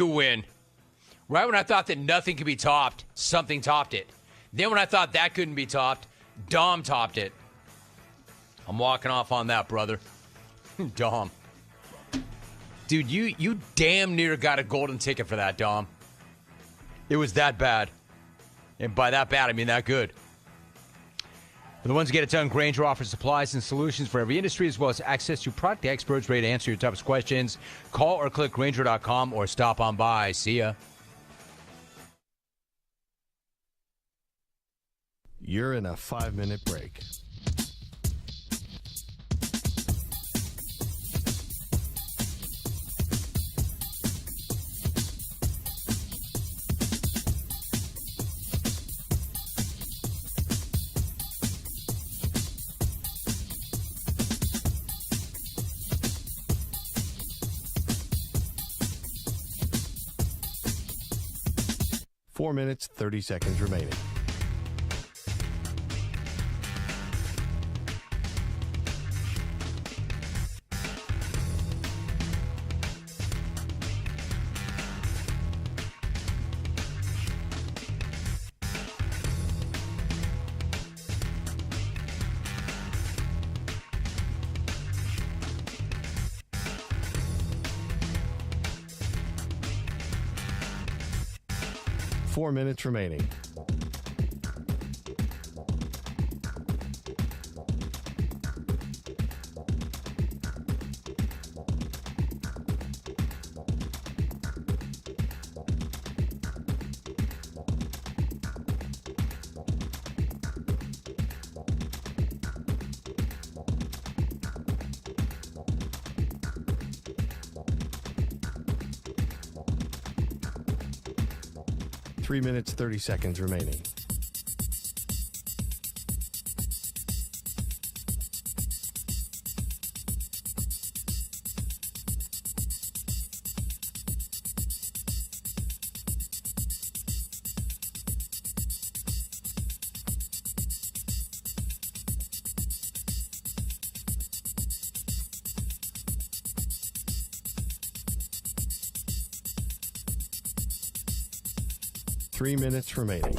to win. Right when I thought that nothing could be topped, something topped it. Then when I thought that couldn't be topped, Dom topped it. I'm walking off on that, brother. Dom. Dude, you damn near got a golden ticket for that, Dom. It was that bad. And by that bad, I mean that good. For the ones who get it done, Grainger offers supplies and solutions for every industry, as well as access to product experts ready to answer your toughest questions. Call or click Grainger.com or stop on by. See ya. You're in a 5-minute break. Four minutes, 30 seconds remaining. Four minutes remaining. Three minutes, 30 seconds remaining. Three minutes remaining.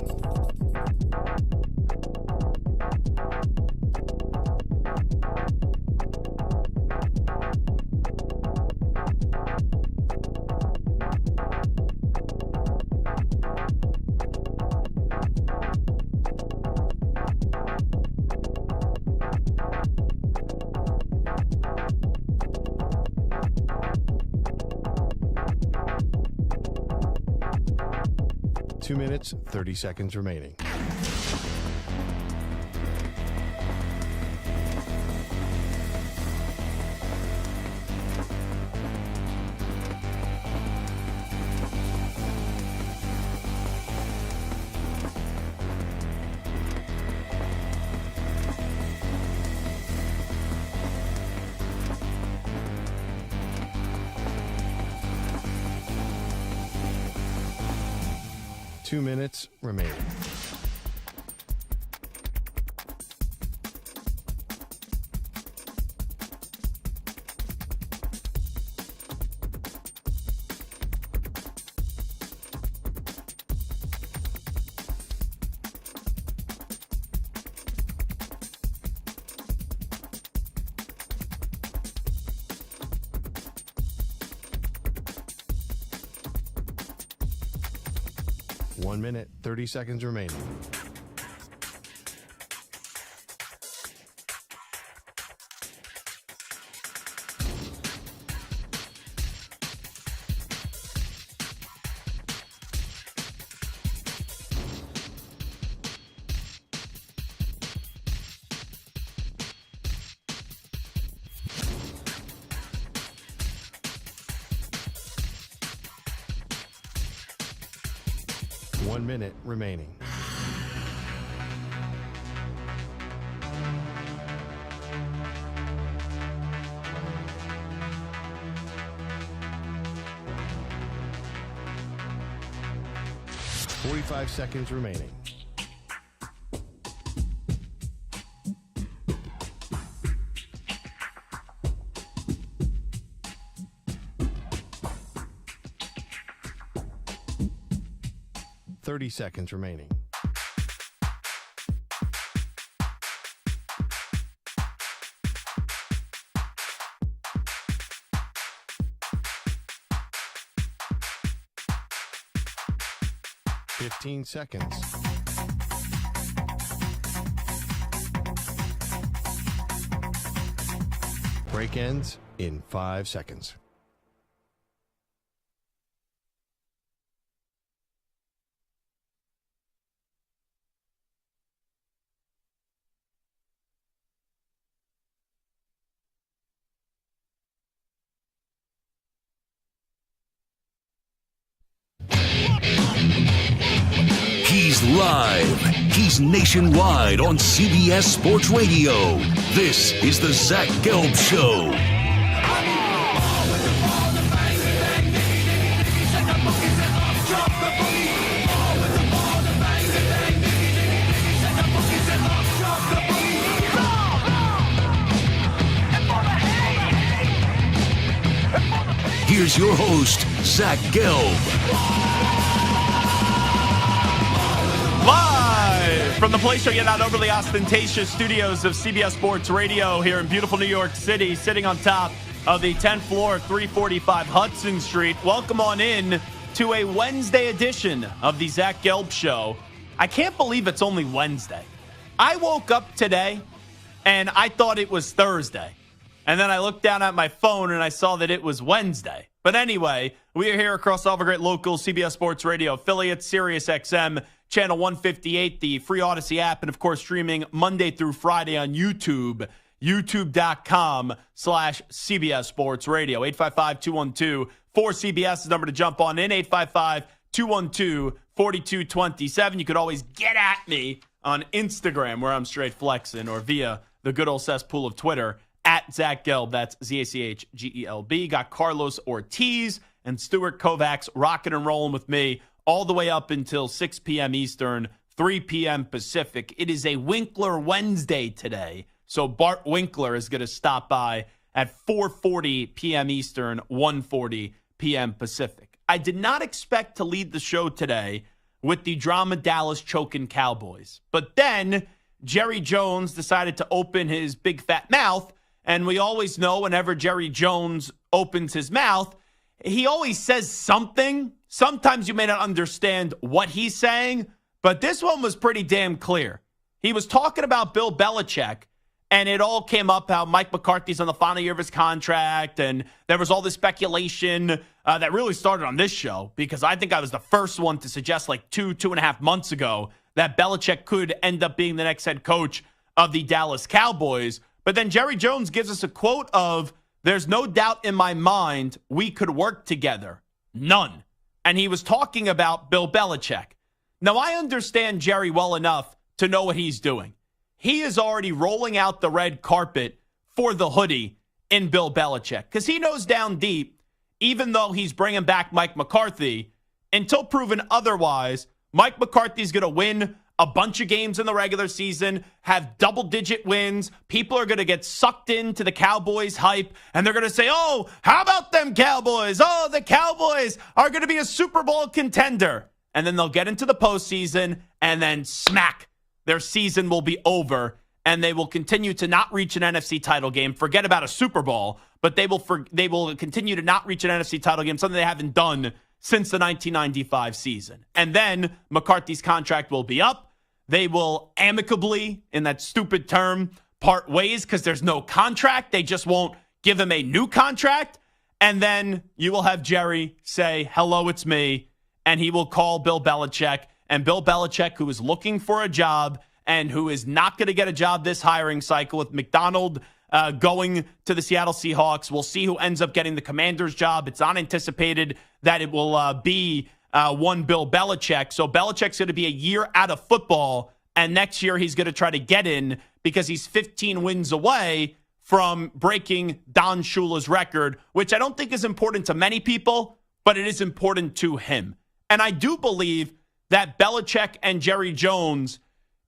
Two minutes, 30 seconds remaining. Two minutes remaining. One minute, 30 seconds remaining. One minute remaining. Forty-five seconds remaining. 30 seconds remaining. Fifteen seconds. Break ends in 5 seconds. He's live. He's nationwide on CBS Sports Radio. This is the Zach Gelb Show. Here's your host, Zach Gelb. Live from the place you'll get out overly ostentatious studios of CBS Sports Radio here in beautiful New York City, sitting on top of the 10th floor, 345 Hudson Street. Welcome on in to a Wednesday edition of the Zach Gelb Show. I can't believe it's only Wednesday. I woke up today and I thought it was Thursday. And then I looked down at my phone and I saw that it was Wednesday. But anyway, we are here across all the great local CBS Sports Radio affiliates, Sirius XM, Channel 158, the free Odyssey app, and of course streaming Monday through Friday on YouTube, youtube.com/CBS Sports Radio. 855-212-4CBS is the number to jump on in, 855-212-4227. You could always get at me on Instagram, where I'm straight flexing, or via the good old cesspool of Twitter, at Zach Gelb. That's ZACHGELB. Got Carlos Ortiz and Stuart Kovacs rocking and rolling with me all the way up until 6 p.m. Eastern, 3 p.m. Pacific. It is a Winkler Wednesday today, so Bart Winkler is going to stop by at 4:40 p.m. Eastern, 1:40 p.m. Pacific. I did not expect to lead the show today with the drama Dallas choking Cowboys, but then Jerry Jones decided to open his big fat mouth, and we always know whenever Jerry Jones opens his mouth, he always says something. Sometimes you may not understand what he's saying, but this one was pretty damn clear. He was talking about Bill Belichick, and it all came up how Mike McCarthy's on the final year of his contract, and there was all this speculation that really started on this show, because I think I was the first one to suggest like two and a half months ago that Belichick could end up being the next head coach of the Dallas Cowboys. But then Jerry Jones gives us a quote of, "There's no doubt in my mind we could work together. None." And he was talking about Bill Belichick. Now, I understand Jerry well enough to know what he's doing. He is already rolling out the red carpet for the hoodie in Bill Belichick, because he knows down deep, even though he's bringing back Mike McCarthy, until proven otherwise, Mike McCarthy's going to win a bunch of games in the regular season, have double-digit wins. People are going to get sucked into the Cowboys hype, and they're going to say, oh, how about them Cowboys? Oh, the Cowboys are going to be a Super Bowl contender. And then they'll get into the postseason, and then smack, their season will be over, and they will continue to not reach an NFC title game. Forget about a Super Bowl, but they will continue to not reach an NFC title game, something they haven't done since the 1995 season. And then McCarthy's contract will be up. They will amicably, in that stupid term, part ways because there's no contract. They just won't give him a new contract. And then you will have Jerry say, hello, it's me. And he will call Bill Belichick. And Bill Belichick, who is looking for a job and who is not going to get a job this hiring cycle with McDonald going to the Seattle Seahawks. We'll see who ends up getting the Commander's job. It's not anticipated that it will be one Bill Belichick. So Belichick's going to be a year out of football, and next year he's going to try to get in because he's 15 wins away from breaking Don Shula's record, which I don't think is important to many people, but it is important to him. And I do believe that Belichick and Jerry Jones,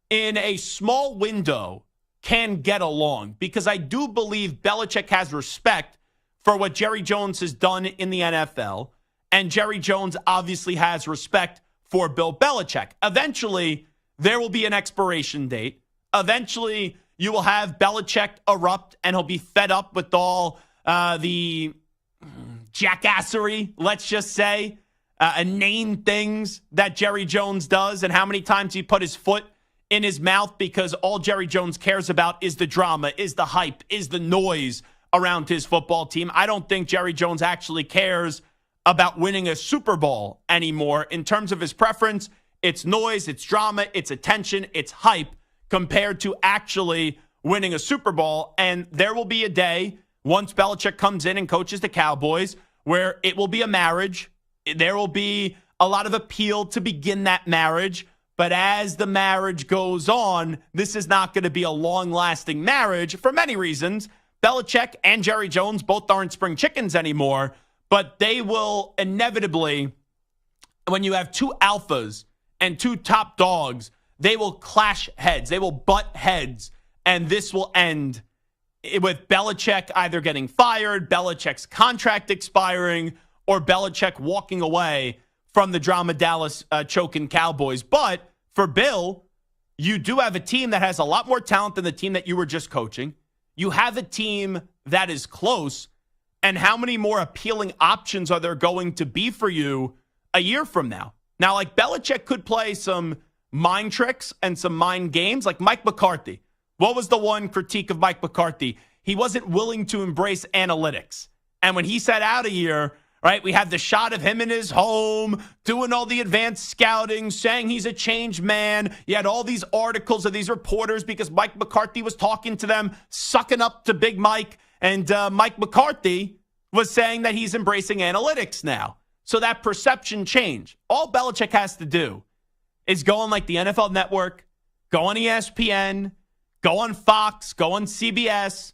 in a small window, can get along, because I do believe Belichick has respect for what Jerry Jones has done in the NFL, and Jerry Jones obviously has respect for Bill Belichick. Eventually, there will be an expiration date. Eventually, you will have Belichick erupt, and he'll be fed up with all the jackassery, let's just say, inane things that Jerry Jones does and how many times he put his foot in his mouth, because all Jerry Jones cares about is the drama, is the hype, is the noise around his football team. I don't think Jerry Jones actually cares about winning a Super Bowl anymore. In terms of his preference, it's noise, it's drama, it's attention, it's hype compared to actually winning a Super Bowl. And there will be a day once Belichick comes in and coaches the Cowboys where it will be a marriage. There will be a lot of appeal to begin that marriage. But as the marriage goes on, this is not going to be a long-lasting marriage for many reasons. Belichick and Jerry Jones both aren't spring chickens anymore, but they will inevitably, when you have two alphas and two top dogs, they will clash heads. They will butt heads, and this will end with Belichick either getting fired, Belichick's contract expiring, or Belichick walking away from the drama Dallas choking Cowboys. But for Bill, you do have a team that has a lot more talent than the team that you were just coaching. You have a team that is close. And how many more appealing options are there going to be for you a year from now? Now, like, Belichick could play some mind tricks and some mind games, like Mike McCarthy. What was the one critique of Mike McCarthy? He wasn't willing to embrace analytics. And when he sat out a year, right, we had the shot of him in his home doing all the advanced scouting, saying he's a changed man. You had all these articles of these reporters because Mike McCarthy was talking to them, sucking up to Big Mike. And Mike McCarthy was saying that he's embracing analytics now. So that perception change. All Belichick has to do is go on like the NFL Network, go on ESPN, go on Fox, go on CBS,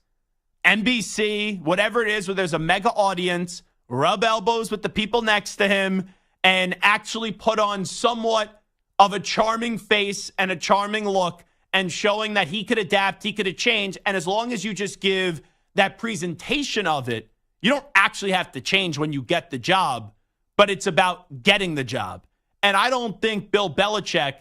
NBC, whatever it is where there's a mega audience, rub elbows with the people next to him, and actually put on somewhat of a charming face and a charming look and showing that he could adapt, he could change. And as long as you just give that presentation of it, you don't actually have to change when you get the job, but it's about getting the job. And I don't think Bill Belichick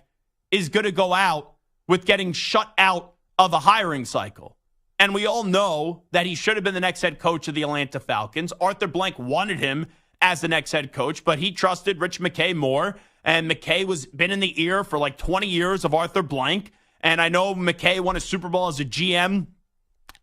is going to go out with getting shut out of a hiring cycle. And we all know that he should have been the next head coach of the Atlanta Falcons. Arthur Blank wanted him as the next head coach, but he trusted Rich McKay more. And McKay was been in the ear for like 20 years of Arthur Blank. And I know McKay won a Super Bowl as a GM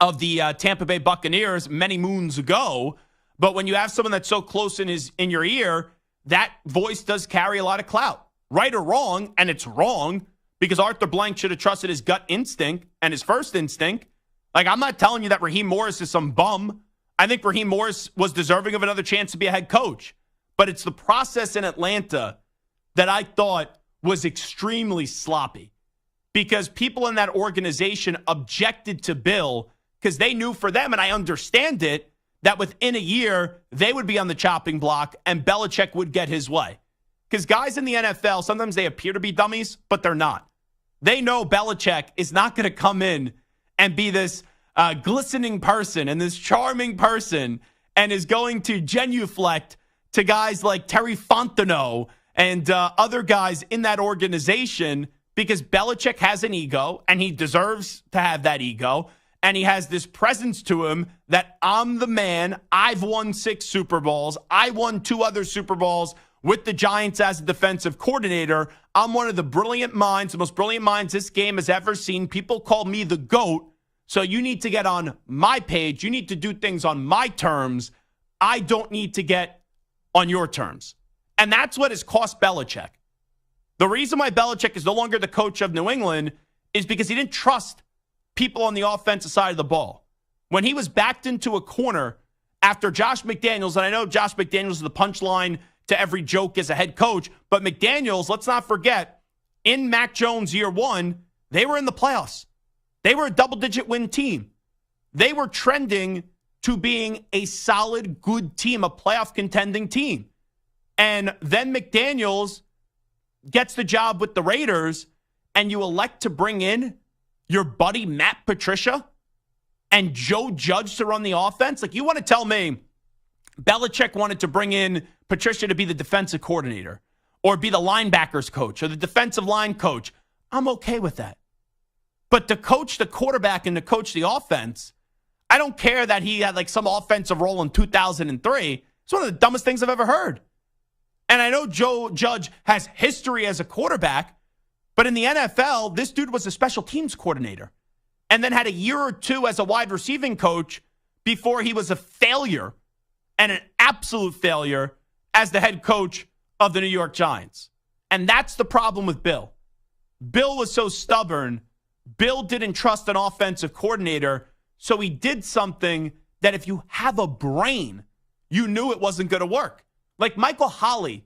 of the Tampa Bay Buccaneers many moons ago. But when you have someone that's so close in your ear, that voice does carry a lot of clout, right or wrong. And it's wrong because Arthur Blank should have trusted his gut instinct and his first instinct. Like, I'm not telling you that Raheem Morris is some bum. I think Raheem Morris was deserving of another chance to be a head coach. But it's the process in Atlanta that I thought was extremely sloppy because people in that organization objected to Bill because they knew for them, and I understand it, that within a year, they would be on the chopping block and Belichick would get his way. Because guys in the NFL, sometimes they appear to be dummies, but they're not. They know Belichick is not going to come in and be this glistening person and this charming person and is going to genuflect to guys like Terry Fontenot and other guys in that organization because Belichick has an ego and he deserves to have that ego. And he has this presence to him that I'm the man. I've won 6 Super Bowls. I won 2 other Super Bowls with the Giants as a defensive coordinator. I'm one of the brilliant minds, the most brilliant minds this game has ever seen. People call me the GOAT. So you need to get on my page. You need to do things on my terms. I don't need to get on your terms. And that's what has cost Belichick. The reason why Belichick is no longer the coach of New England is because he didn't trust people on the offensive side of the ball. When he was backed into a corner after Josh McDaniels, and I know Josh McDaniels is the punchline to every joke as a head coach, but McDaniels, let's not forget, in Mac Jones year 1, they were in the playoffs. They were a double-digit win team. They were trending to being a solid, good team, a playoff contending team. And then McDaniels gets the job with the Raiders, and you elect to bring in your buddy Matt Patricia and Joe Judge to run the offense? Like, you want to tell me Belichick wanted to bring in Patricia to be the defensive coordinator, or be the linebackers coach or the defensive line coach. I'm okay with that. But to coach the quarterback and to coach the offense, I don't care that he had like some offensive role in 2003. It's one of the dumbest things I've ever heard. And I know Joe Judge has history as a quarterback, but in the NFL, this dude was a special teams coordinator and then had a year or two as a wide receiving coach before he was a failure and an absolute failure as the head coach of the New York Giants. And that's the problem with Bill. Bill was so stubborn. Bill didn't trust an offensive coordinator, so he did something that if you have a brain, you knew it wasn't going to work. Like Michael Holley,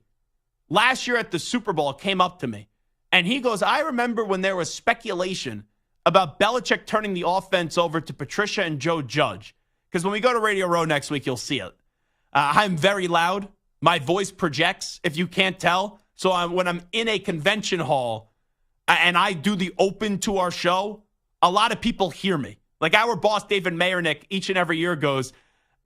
last year at the Super Bowl, came up to me, and he goes, I remember when there was speculation about Belichick turning the offense over to Patricia and Joe Judge. Because when we go to Radio Row next week, you'll see it. I'm very loud. My voice projects, if you can't tell. So when I'm in a convention hall and I do the open to our show, a lot of people hear me. Like our boss, David Mayernick, each and every year goes,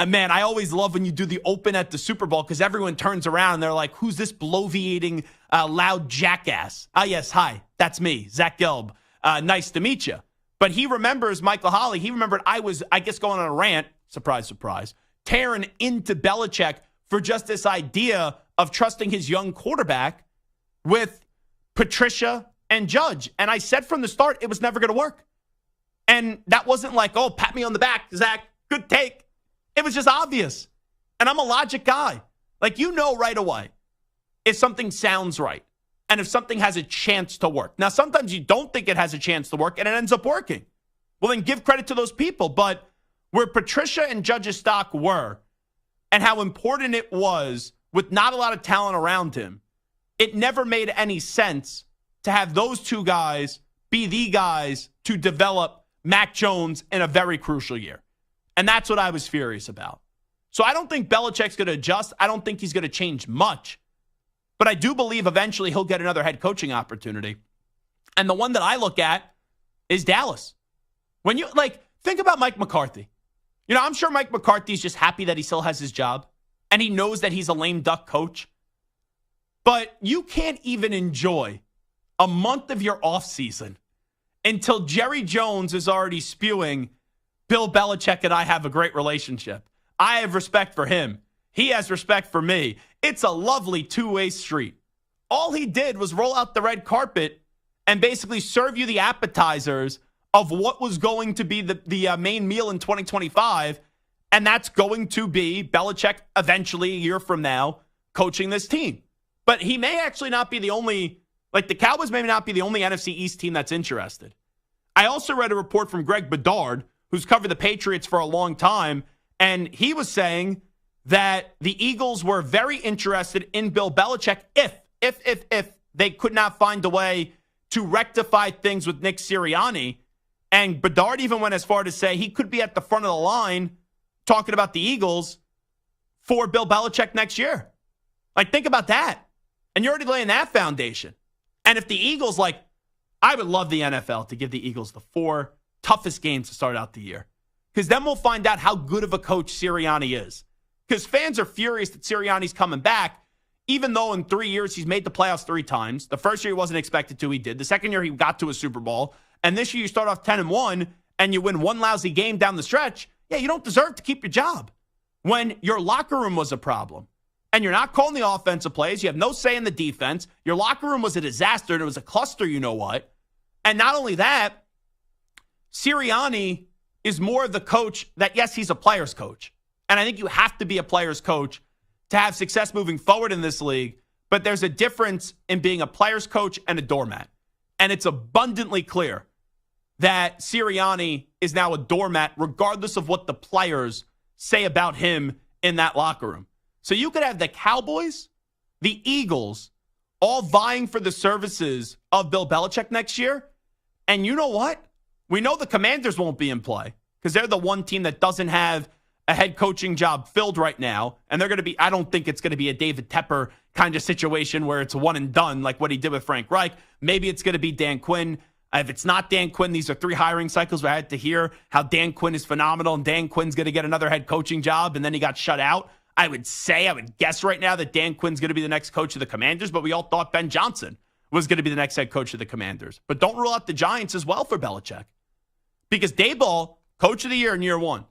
man, I always love when you do the open at the Super Bowl because everyone turns around and they're like, who's this bloviating, loud jackass? Yes, hi, that's me, Zach Gelb. Nice to meet you. But he remembers Michael Holley. He remembered I was, I guess, going on a rant, surprise, surprise, tearing into Belichick for just this idea of trusting his young quarterback with Patricia and Judge. And I said from the start, it was never going to work. And that wasn't like, oh, pat me on the back, Zach, good take. It was just obvious. And I'm a logic guy. Like, you know right away if something sounds right and if something has a chance to work. Now, sometimes you don't think it has a chance to work and it ends up working. Well, then give credit to those people. But where Patricia and Judge's stock were and how important it was with not a lot of talent around him, it never made any sense to have those two guys be the guys to develop Mac Jones in a very crucial year. And that's what I was furious about. So I don't think Belichick's going to adjust. I don't think he's going to change much. But I do believe eventually he'll get another head coaching opportunity. And the one that I look at is Dallas. When you, think about Mike McCarthy. You know, I'm sure Mike McCarthy's just happy that he still has his job. And he knows that he's a lame duck coach. But you can't even enjoy a month of your offseason until Jerry Jones is already spewing, Bill Belichick and I have a great relationship. I have respect for him. He has respect for me. It's a lovely two-way street. All he did was roll out the red carpet and basically serve you the appetizers of what was going to be the main meal in 2025, and that's going to be Belichick eventually a year from now coaching this team. But he may actually not be the only, the Cowboys may not be the only NFC East team that's interested. I also read a report from Greg Bedard, who's covered the Patriots for a long time, and he was saying that the Eagles were very interested in Bill Belichick if they could not find a way to rectify things with Nick Sirianni. And Bedard even went as far to say he could be at the front of the line talking about the Eagles for Bill Belichick next year. Think about that. And you're already laying that foundation. And if the Eagles, I would love the NFL to give the Eagles the 4 toughest games to start out the year. Because then we'll find out how good of a coach Sirianni is. Because fans are furious that Sirianni's coming back, even though in 3 years he's made the playoffs 3 times. The first year he wasn't expected to, he did. The second year he got to a Super Bowl. And this year you start off 10-1 and you win one lousy game down the stretch. Yeah, you don't deserve to keep your job. When your locker room was a problem and you're not calling the offensive plays, you have no say in the defense, your locker room was a disaster and it was a cluster, you know what. And not only that, Sirianni is more of the coach that, yes, he's a player's coach. And I think you have to be a player's coach to have success moving forward in this league. But there's a difference in being a player's coach and a doormat. And it's abundantly clear that Sirianni is now a doormat, regardless of what the players say about him in that locker room. So you could have the Cowboys, the Eagles, all vying for the services of Bill Belichick next year. And you know what? We know the Commanders won't be in play because they're the one team that doesn't have a head coaching job filled right now. And they're going to be, I don't think it's going to be a David Tepper kind of situation where it's one and done like what he did with Frank Reich. Maybe it's going to be Dan Quinn. If it's not Dan Quinn, these are 3 hiring cycles where I had to hear how Dan Quinn is phenomenal and Dan Quinn's going to get another head coaching job and then he got shut out. I would guess right now that Dan Quinn's going to be the next coach of the Commanders, but we all thought Ben Johnson was going to be the next head coach of the Commanders. But don't rule out the Giants as well for Belichick. Because Daboll, coach of the year in year 1.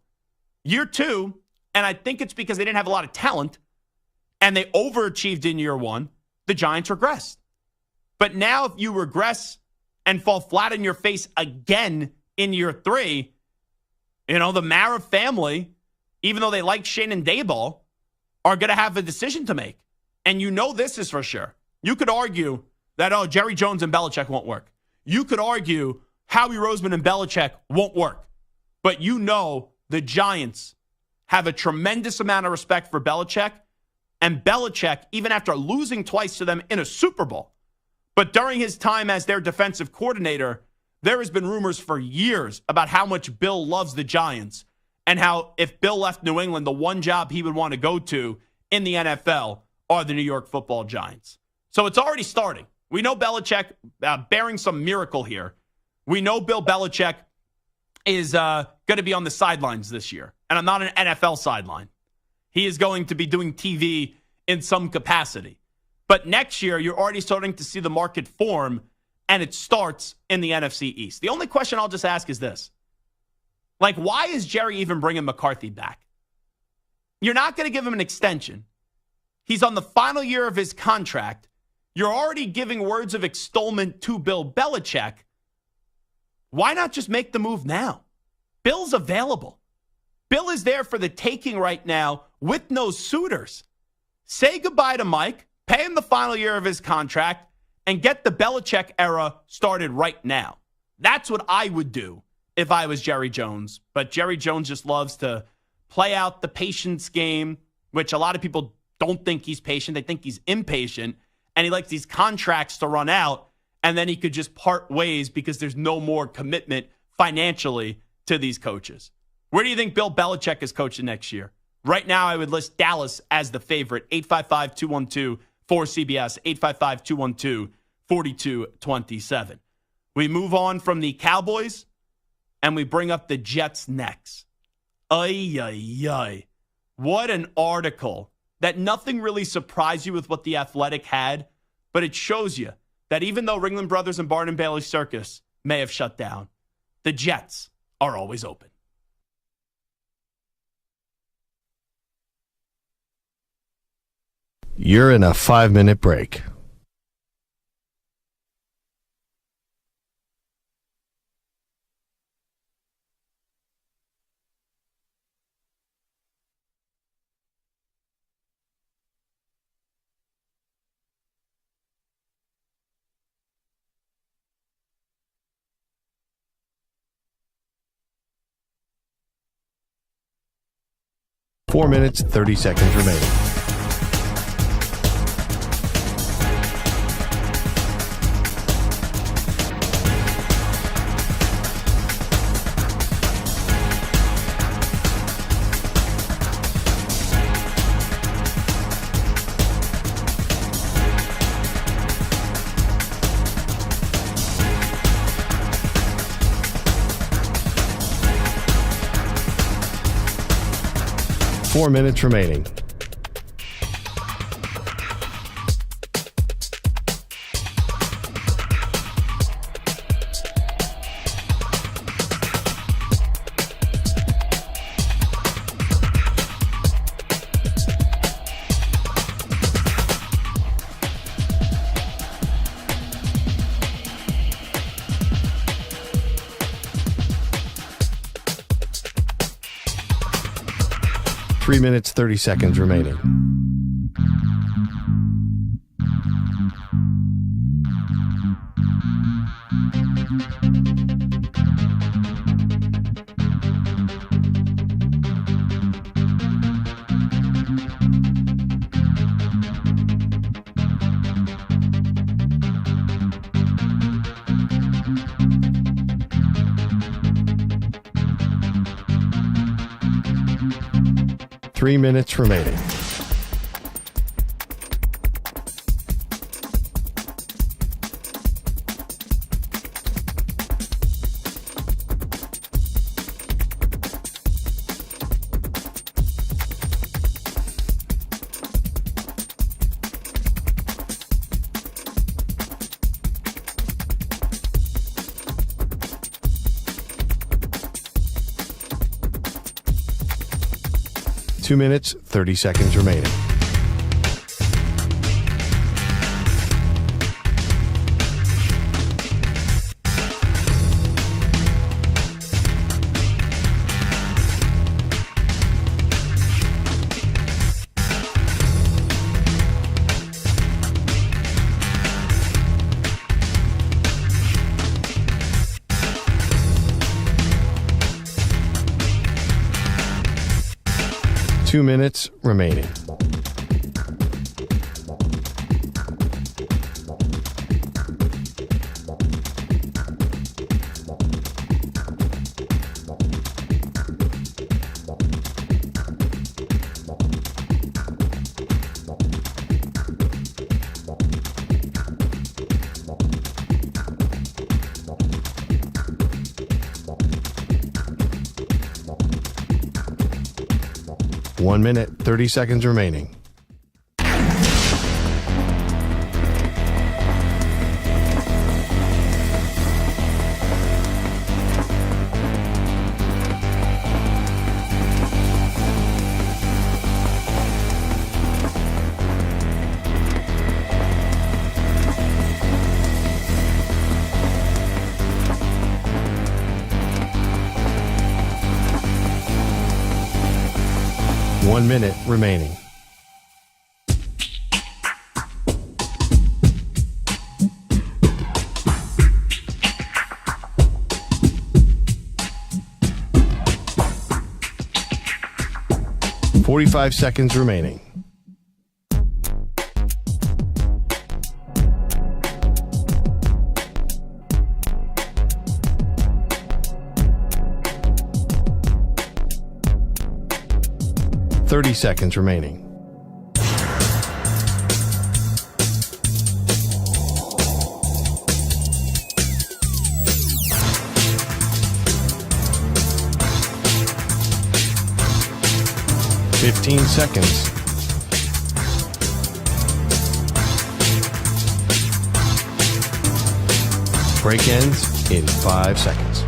Year 2, and I think it's because they didn't have a lot of talent, and they overachieved in year 1, the Giants regressed. But now if you regress and fall flat on your face again in year 3, the Mara family, even though they like Shane and Daboll, are going to have a decision to make. And this is for sure. You could argue that, Jerry Jones and Belichick won't work. You could argue Howie Roseman and Belichick won't work. But the Giants have a tremendous amount of respect for Belichick. And Belichick, even after losing twice to them in a Super Bowl, but during his time as their defensive coordinator, there has been rumors for years about how much Bill loves the Giants and how if Bill left New England, the one job he would want to go to in the NFL are the New York Football Giants. So it's already starting. We know Belichick, bearing some miracle here, we know Bill Belichick is going to be on the sidelines this year. And I'm not an NFL sideline. He is going to be doing TV in some capacity. But next year, you're already starting to see the market form, and it starts in the NFC East. The only question I'll just ask is this. Why is Jerry even bringing McCarthy back? You're not going to give him an extension. He's on the final year of his contract. You're already giving words of extolment to Bill Belichick. Why not just make the move now? Bill's available. Bill is there for the taking right now with no suitors. Say goodbye to Mike, pay him the final year of his contract, and get the Belichick era started right now. That's what I would do if I was Jerry Jones. But Jerry Jones just loves to play out the patience game, which a lot of people don't think he's patient. They think he's impatient. And he likes these contracts to run out, and then he could just part ways because there's no more commitment financially to these coaches. Where do you think Bill Belichick is coaching next year? Right now, I would list Dallas as the favorite. 855-212-4CBS, 855-212-4227. We move on from the Cowboys, and we bring up the Jets next. Ay, ay, ay. What an article. That nothing really surprised you with what The Athletic had, but it shows you that even though Ringling Brothers and Barnum Bailey Circus may have shut down, the Jets are always open. You're in a 5-minute break. Four minutes, 30 seconds remaining. Four minutes remaining. Three minutes, 30 seconds remaining. Three minutes remaining. 2 minutes, 30 seconds remaining. Two minutes remaining. One minute, 30 seconds remaining. One minute remaining. Forty-five seconds remaining. Thirty seconds remaining. Fifteen seconds. Break ends in 5 seconds.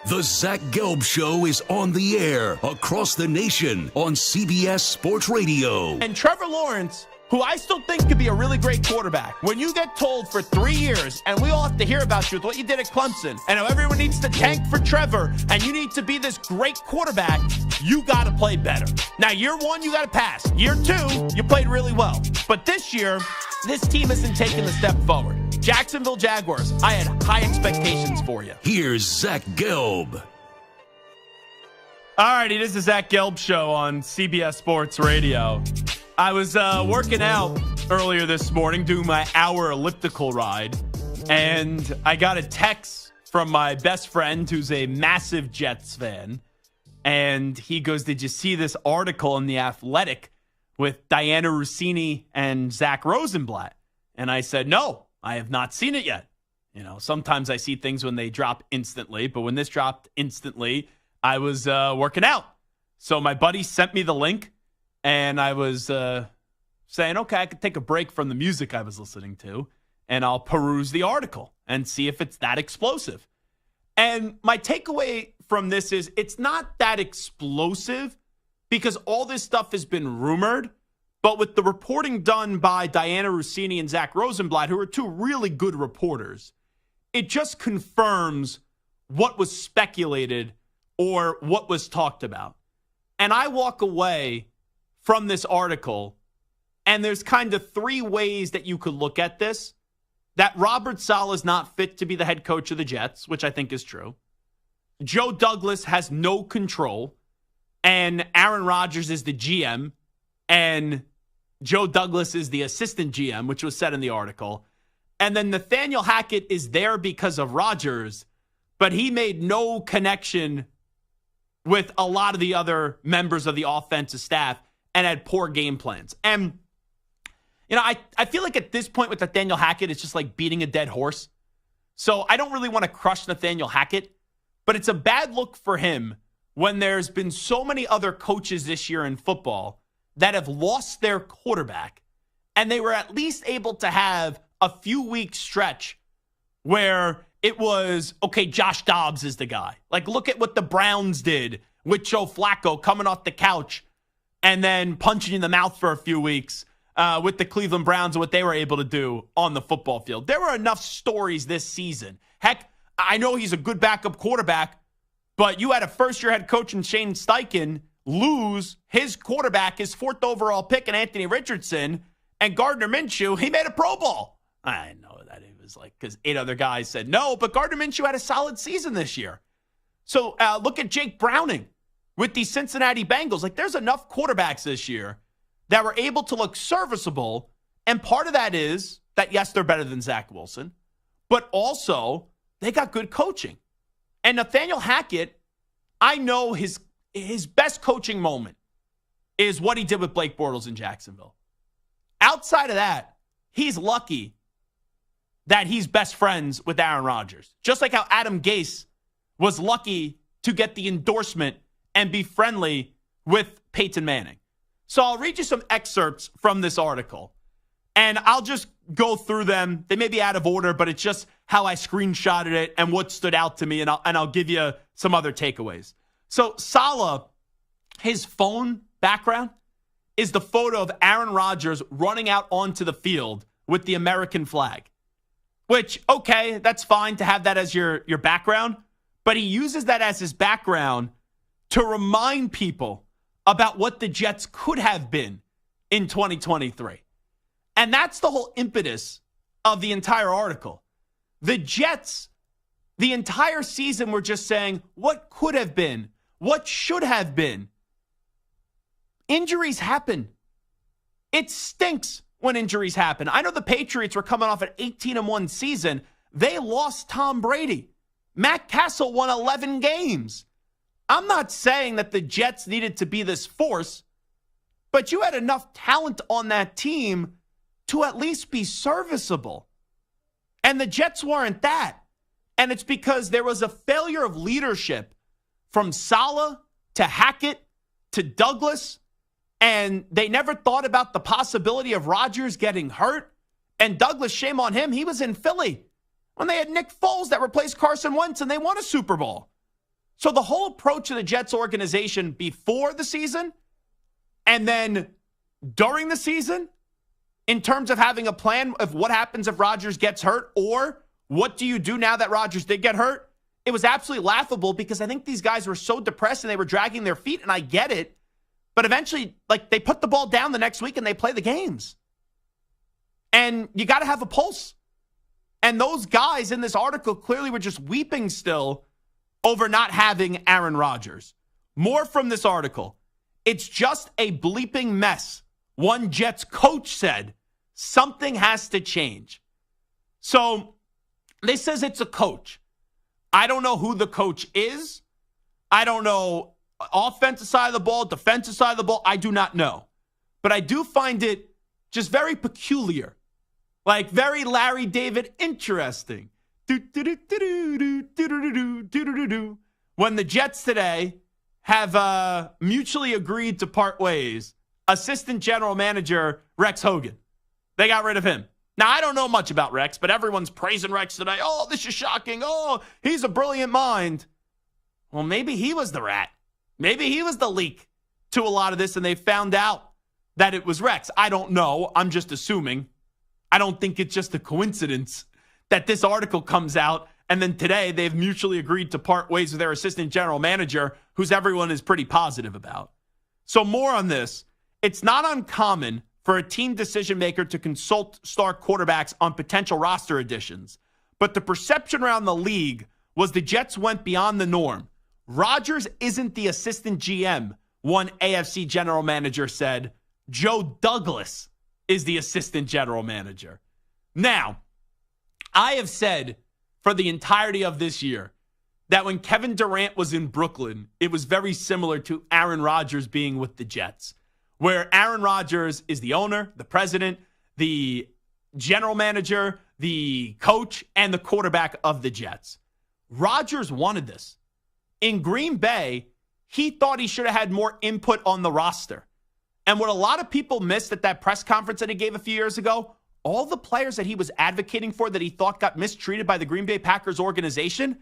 The Zach Gelb Show is on the air across the nation on CBS Sports Radio. And Trevor Lawrence, who I still think could be a really great quarterback. When you get told for 3 years, and we all have to hear about you with what you did at Clemson, and how everyone needs to tank for Trevor, and you need to be this great quarterback, you got to play better. Now, year one, you got to pass. Year two, you played really well. But this year, this team isn't taking the step forward. Jacksonville Jaguars, I had high expectations for you. Here's Zach Gelb. All righty, this is Zach Gelb Show on CBS Sports Radio. I was working out earlier this morning, doing my hour elliptical ride, and I got a text from my best friend who's a massive Jets fan, and he goes, "Did you see this article in The Athletic with Diana Rossini and Zach Rosenblatt?" And I said, "No, I have not seen it yet." You know, sometimes I see things when they drop instantly, but when this dropped instantly, I was working out. So my buddy sent me the link, and I was saying, okay, I could take a break from the music I was listening to, and I'll peruse the article and see if it's that explosive. And my takeaway from this is it's not that explosive because all this stuff has been rumored, but with the reporting done by Diana Rossini and Zach Rosenblatt, who are two really good reporters, it just confirms what was speculated or what was talked about. And I walk away from this article, and there's kind of 3 ways that you could look at this. That Robert Saleh is not fit to be the head coach of the Jets, which I think is true. Joe Douglas has no control, and Aaron Rodgers is the GM, and Joe Douglas is the assistant GM, which was said in the article. And then Nathaniel Hackett is there because of Rodgers, but he made no connection with a lot of the other members of the offensive staff and had poor game plans. And, you know, I feel like at this point with Nathaniel Hackett, it's just like beating a dead horse. So I don't really want to crush Nathaniel Hackett, but it's a bad look for him when there's been so many other coaches this year in football that have lost their quarterback, and they were at least able to have a few week stretch where it was, okay, Josh Dobbs is the guy. Like, look at what the Browns did with Joe Flacco coming off the couch and then punching you in the mouth for a few weeks with the Cleveland Browns and what they were able to do on the football field. There were enough stories this season. Heck, I know he's a good backup quarterback, but you had a first-year head coach in Shane Steichen lose his quarterback, his 4th overall pick in Anthony Richardson, and Gardner Minshew, he made a Pro Bowl. I know that it was like because 8 other guys said no, but Gardner Minshew had a solid season this year. So look at Jake Browning with the Cincinnati Bengals. Like, there's enough quarterbacks this year that were able to look serviceable, and part of that is that, yes, they're better than Zach Wilson, but also they got good coaching. And Nathaniel Hackett, I know his best coaching moment is what he did with Blake Bortles in Jacksonville. Outside of that, he's lucky that he's best friends with Aaron Rodgers. Just like how Adam Gase was lucky to get the endorsement and be friendly with Peyton Manning. So I'll read you some excerpts from this article, and I'll just go through them. They may be out of order, but it's just how I screenshotted it and what stood out to me, and I'll give you some other takeaways. So Saleh, his phone background is the photo of Aaron Rodgers running out onto the field with the American flag, which, okay, that's fine to have that as your background, but he uses that as his background to remind people about what the Jets could have been in 2023. And that's the whole impetus of the entire article. The Jets, the entire season, were just saying, what could have been? What should have been? Injuries happen. It stinks when injuries happen. I know the Patriots were coming off an 18-1 season. They lost Tom Brady. Matt Castle won 11 games. I'm not saying that the Jets needed to be this force, but you had enough talent on that team to at least be serviceable. And the Jets weren't that. And it's because there was a failure of leadership from Saleh to Hackett to Douglas, and they never thought about the possibility of Rodgers getting hurt. And Douglas, shame on him, he was in Philly when they had Nick Foles that replaced Carson Wentz and they won a Super Bowl. So the whole approach of the Jets organization before the season and then during the season, in terms of having a plan of what happens if Rodgers gets hurt or what do you do now that Rodgers did get hurt, it was absolutely laughable because I think these guys were so depressed and they were dragging their feet, and I get it. But eventually, like, they put the ball down the next week and they play the games. And you got to have a pulse. And those guys in this article clearly were just weeping still over not having Aaron Rodgers. More from this article. It's just a bleeping mess. One Jets coach said, something has to change. So this says it's a coach. I don't know who the coach is. I don't know offensive side of the ball, defensive side of the ball. I do not know. But I do find it just very peculiar. Like very Larry David interesting. When the Jets today have mutually agreed to part ways, assistant general manager Rex Hogan, they got rid of him. Now, I don't know much about Rex, but everyone's praising Rex today. Oh, this is shocking. Oh, he's a brilliant mind. Well, maybe he was the rat. Maybe he was the leak to a lot of this, and they found out that it was Rex. I don't know. I'm just assuming. I don't think it's just a coincidence that this article comes out, and then today they've mutually agreed to part ways with their assistant general manager, who's everyone is pretty positive about. So more on this. It's not uncommon for a team decision maker to consult star quarterbacks on potential roster additions. But the perception around the league was the Jets went beyond the norm. Rodgers isn't the assistant GM, one AFC general manager said. Joe Douglas is the assistant general manager. Now, I have said for the entirety of this year that when Kevin Durant was in Brooklyn, it was very similar to Aaron Rodgers being with the Jets, where Aaron Rodgers is the owner, the president, the general manager, the coach, and the quarterback of the Jets. Rodgers wanted this. In Green Bay, he thought he should have had more input on the roster. And what a lot of people missed at that press conference that he gave a few years ago, all the players that he was advocating for that he thought got mistreated by the Green Bay Packers organization,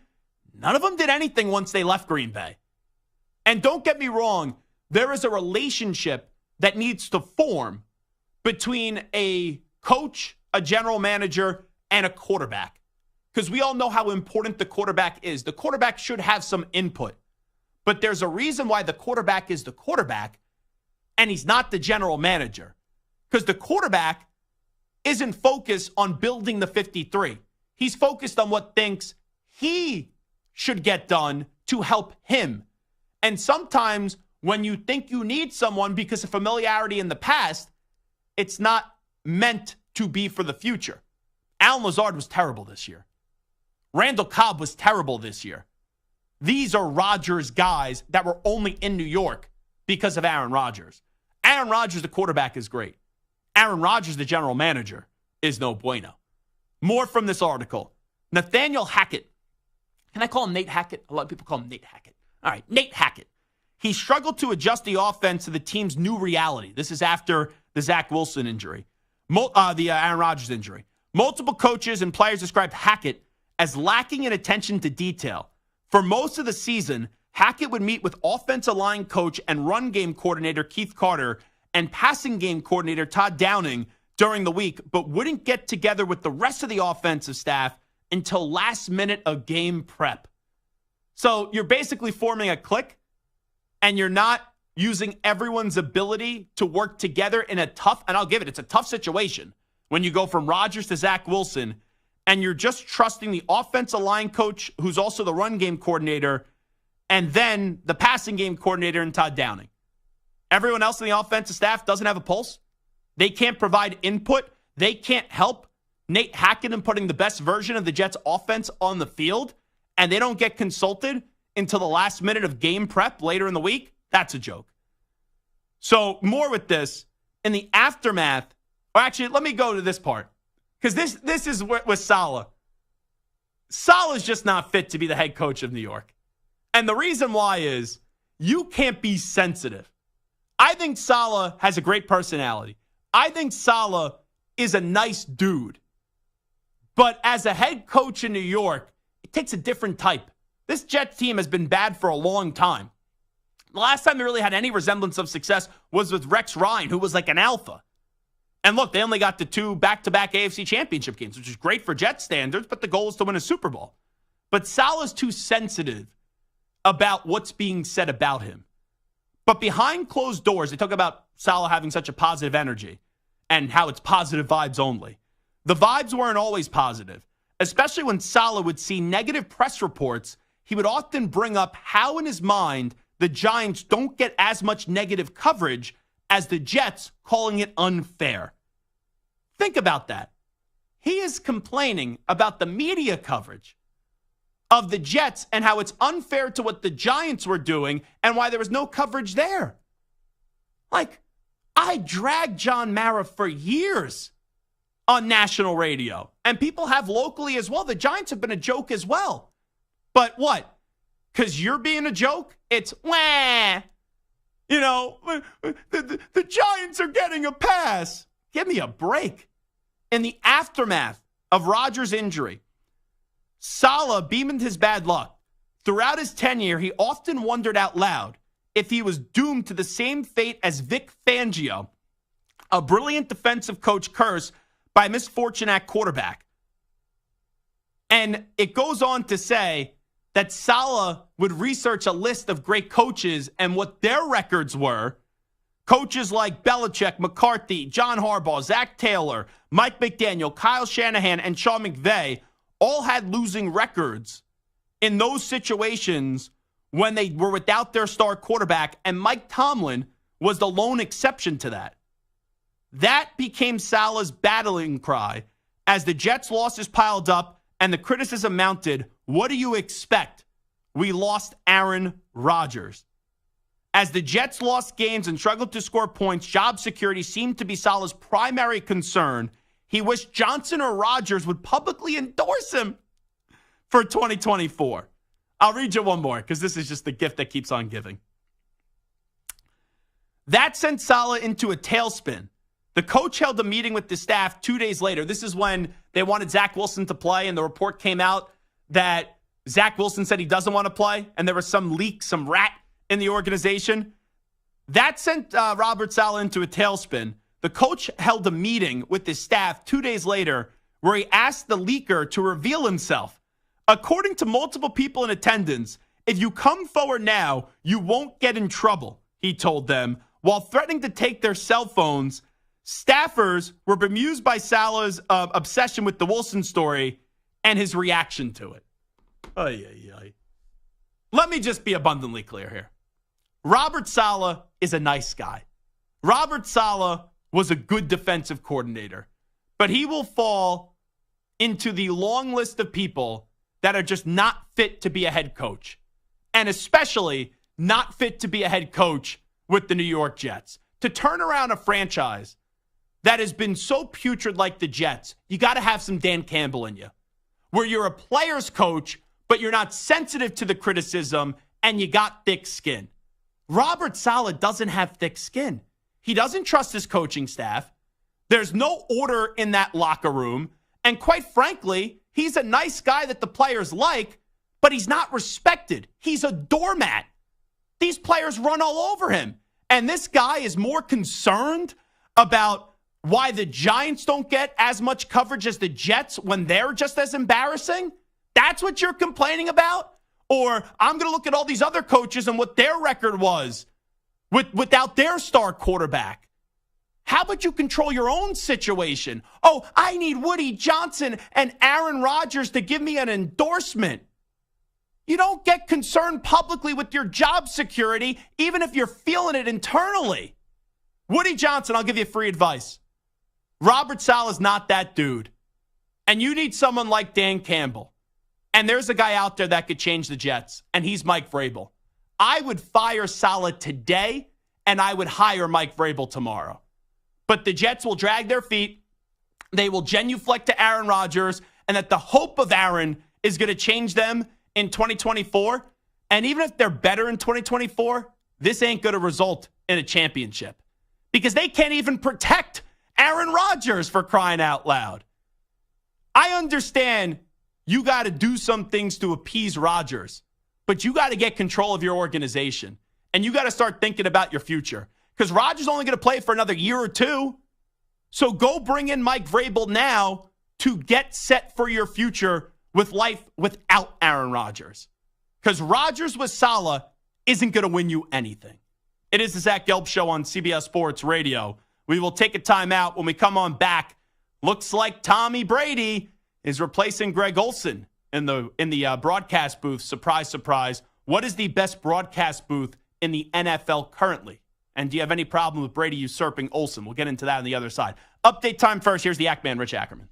none of them did anything once they left Green Bay. And don't get me wrong, there is a relationship that needs to form between a coach, a general manager, and a quarterback. Because we all know how important the quarterback is. The quarterback should have some input. But there's a reason why the quarterback is the quarterback and he's not the general manager. Because the quarterback isn't focused on building the 53. He's focused on what thinks he should get done to help him. And sometimes when you think you need someone because of familiarity in the past, it's not meant to be for the future. Allen Lazard was terrible this year. Randall Cobb was terrible this year. These are Rodgers guys that were only in New York because of Aaron Rodgers. Aaron Rodgers, the quarterback, is great. Aaron Rodgers, the general manager, is no bueno. More from this article. Nathaniel Hackett. Can I call him Nate Hackett? A lot of people call him Nate Hackett. All right, Nate Hackett. He struggled to adjust the offense to the team's new reality. This is after the Zach Wilson injury, the Aaron Rodgers injury. Multiple coaches and players described Hackett as lacking in attention to detail. For most of the season, Hackett would meet with offensive line coach and run game coordinator Keith Carter and passing game coordinator Todd Downing during the week, but wouldn't get together with the rest of the offensive staff until last minute of game prep. So you're basically forming a clique, and you're not using everyone's ability to work together in a tough, and I'll give it, it's a tough situation when you go from Rodgers to Zach Wilson, and you're just trusting the offensive line coach, who's also the run game coordinator, and then the passing game coordinator and Todd Downing. Everyone else in the offensive staff doesn't have a pulse. They can't provide input. They can't help Nate Hackett in putting the best version of the Jets offense on the field, and they don't get consulted until the last minute of game prep later in the week. That's a joke. So more with this. In the aftermath, or actually, let me go to this part, because this is with Saleh. Saleh's just not fit to be the head coach of New York. And the reason why is you can't be sensitive. I think Saleh has a great personality. I think Saleh is a nice dude. But as a head coach in New York, it takes a different type. This Jets team has been bad for a long time. The last time they really had any resemblance of success was with Rex Ryan, who was like an alpha. And look, they only got to 2 back-to-back AFC championship games, which is great for Jets standards, but the goal is to win a Super Bowl. But Saleh's too sensitive about what's being said about him. But behind closed doors, they talk about Saleh having such a positive energy and how it's positive vibes only. The vibes weren't always positive, especially when Saleh would see negative press reports. He would often bring up how in his mind the Giants don't get as much negative coverage as the Jets, calling it unfair. Think about that. He is complaining about the media coverage of the Jets and how it's unfair to what the Giants were doing and why there was no coverage there. Like, I dragged John Mara for years on national radio, and people have locally as well. The Giants have been a joke as well. But what? Because you're being a joke? It's, wah. You know, the Giants are getting a pass. Give me a break. In the aftermath of Rodgers' injury, Saleh beamed his bad luck. Throughout his tenure, he often wondered out loud if he was doomed to the same fate as Vic Fangio, a brilliant defensive coach cursed by misfortune at quarterback. And it goes on to say that Saleh would research a list of great coaches and what their records were. Coaches like Belichick, McCarthy, John Harbaugh, Zach Taylor, Mike McDaniel, Kyle Shanahan, and Sean McVay all had losing records in those situations when they were without their star quarterback, and Mike Tomlin was the lone exception to that. That became Saleh's battling cry as the Jets' losses piled up and the criticism mounted. What do you expect? We lost Aaron Rodgers. As the Jets lost games and struggled to score points, job security seemed to be Saleh's primary concern. he wished Johnson or Rodgers would publicly endorse him for 2024. I'll read you one more because this is just the gift that keeps on giving. That sent Saleh into a tailspin. The coach held a meeting with the staff 2 days later. This is when they wanted Zach Wilson to play, and the report came out that Zach Wilson said he doesn't want to play, and there was some leak, some rat in the organization. That sent Robert Saleh into a tailspin. The coach held a meeting with his staff 2 days later where he asked the leaker to reveal himself. According to multiple people in attendance, if you come forward now, you won't get in trouble, he told them, while threatening to take their cell phones. Staffers were bemused by Saleh's obsession with the Wilson story and his reaction to it. Let me just be abundantly clear here. Robert Saleh is a nice guy. Robert Saleh was a good defensive coordinator, but he will fall into the long list of people that are just not fit to be a head coach, and especially not fit to be a head coach with the New York Jets. To turn around a franchise that has been so putrid like the Jets, you got to have some Dan Campbell in you, where you're a player's coach, but you're not sensitive to the criticism, and you got thick skin. Robert Saleh doesn't have thick skin. He doesn't trust his coaching staff. There's no order in that locker room. And quite frankly, he's a nice guy that the players like, but he's not respected. He's a doormat. These players run all over him. And this guy is more concerned about why the Giants don't get as much coverage as the Jets when they're just as embarrassing. That's what you're complaining about? Or I'm going to look at all these other coaches and what their record was without their star quarterback. How about you control your own situation? Oh, I need Woody Johnson and Aaron Rodgers to give me an endorsement. You don't get concerned publicly with your job security, even if you're feeling it internally. Woody Johnson, I'll give you free advice. Robert Saleh is not that dude. And you need someone like Dan Campbell. And there's a guy out there that could change the Jets, and he's Mike Vrabel. I would fire Saleh today, and I would hire Mike Vrabel tomorrow. But the Jets will drag their feet. They will genuflect to Aaron Rodgers, and that the hope of Aaron is going to change them in 2024. And even if they're better in 2024, this ain't going to result in a championship because they can't even protect Aaron Rodgers, for crying out loud. I understand you got to do some things to appease Rodgers, but you got to get control of your organization, and you got to start thinking about your future because Rodgers is only going to play for another year or two. So go bring in Mike Vrabel now to get set for your future with life without Aaron Rodgers. Because Rodgers with Saleh isn't going to win you anything. It is the Zach Gelb Show on CBS Sports Radio. We will take a timeout. When we come on back, looks like Tommy Brady is replacing Greg Olsen in the broadcast booth. Surprise, surprise. What is the best broadcast booth in the NFL currently? And do you have any problem with Brady usurping Olsen? We'll get into that on the other side. Update time first. Here's the Yak Man, Rich Ackerman.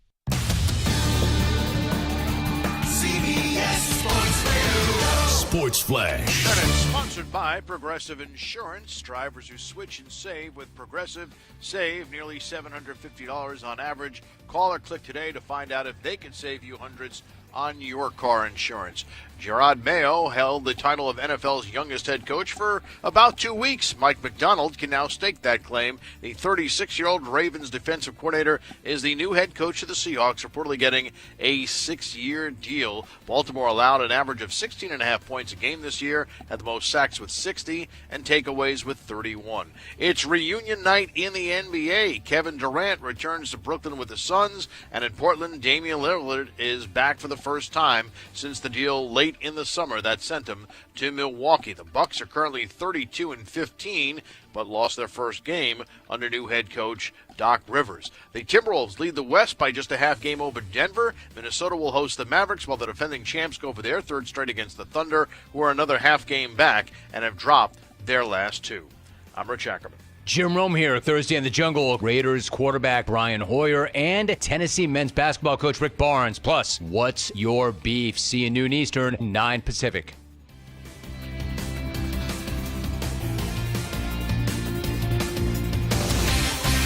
CBS Sports Radio. Sports Flash. And it's sponsored by Progressive Insurance. Drivers who switch and save with Progressive save nearly $750 on average. Call or click today to find out if they can save you hundreds on your car insurance. Gerard Mayo held the title of NFL's youngest head coach for about 2 weeks. Mike Macdonald can now stake that claim. The 36-year-old Ravens defensive coordinator is the new head coach of the Seahawks, reportedly getting a 6-year deal. Baltimore allowed an average of 16.5 points a game this year, had the most sacks with 60 and takeaways with 31. It's reunion night in the NBA. Kevin Durant returns to Brooklyn with the Suns, and in Portland, Damian Lillard is back for the first time since the deal late in the summer that sent him to Milwaukee. The Bucks are currently 32-15, but lost their first game under new head coach Doc Rivers. The Timberwolves lead the West by just a half game over Denver. Minnesota will host the Mavericks, while the defending champs go for their third straight against the Thunder, who are another half game back and have dropped their last two. I'm Rich Ackerman. Jim Rome here, Thursday in the Jungle. Raiders quarterback Brian Hoyer and Tennessee men's basketball coach Rick Barnes. Plus, what's your beef? See you noon Eastern, 9 Pacific.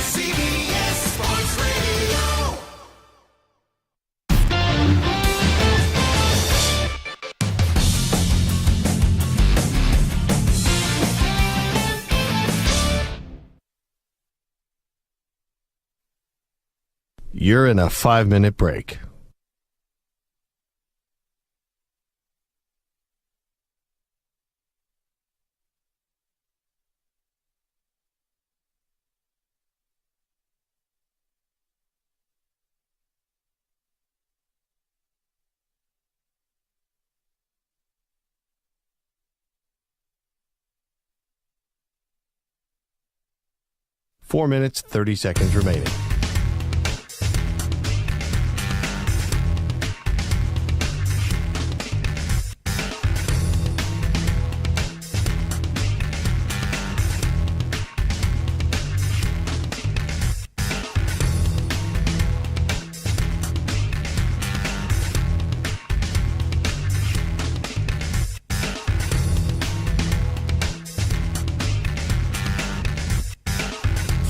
CBS Sports Radio. You're in a 5-minute break. Four minutes, 30 seconds remaining.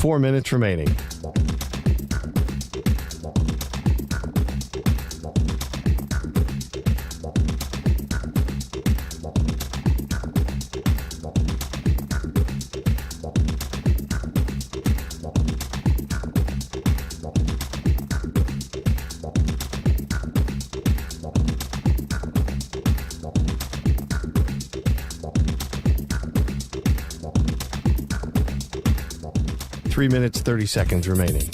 Four minutes remaining. Three minutes, 30 seconds remaining.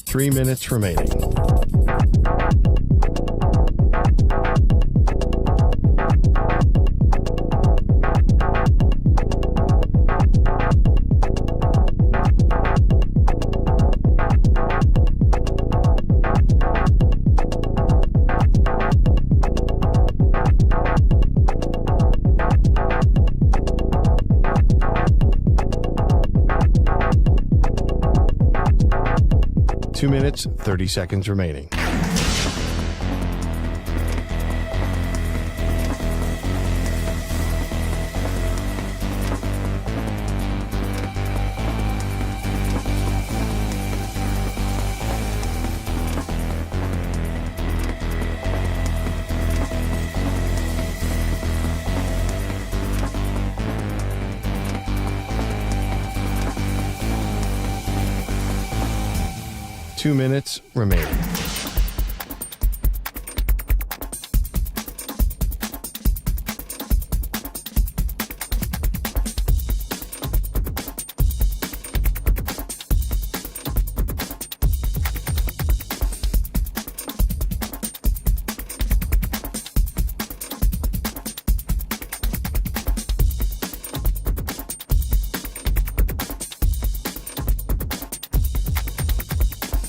Three minutes remaining. Two minutes, 30 seconds remaining. Two minutes remaining.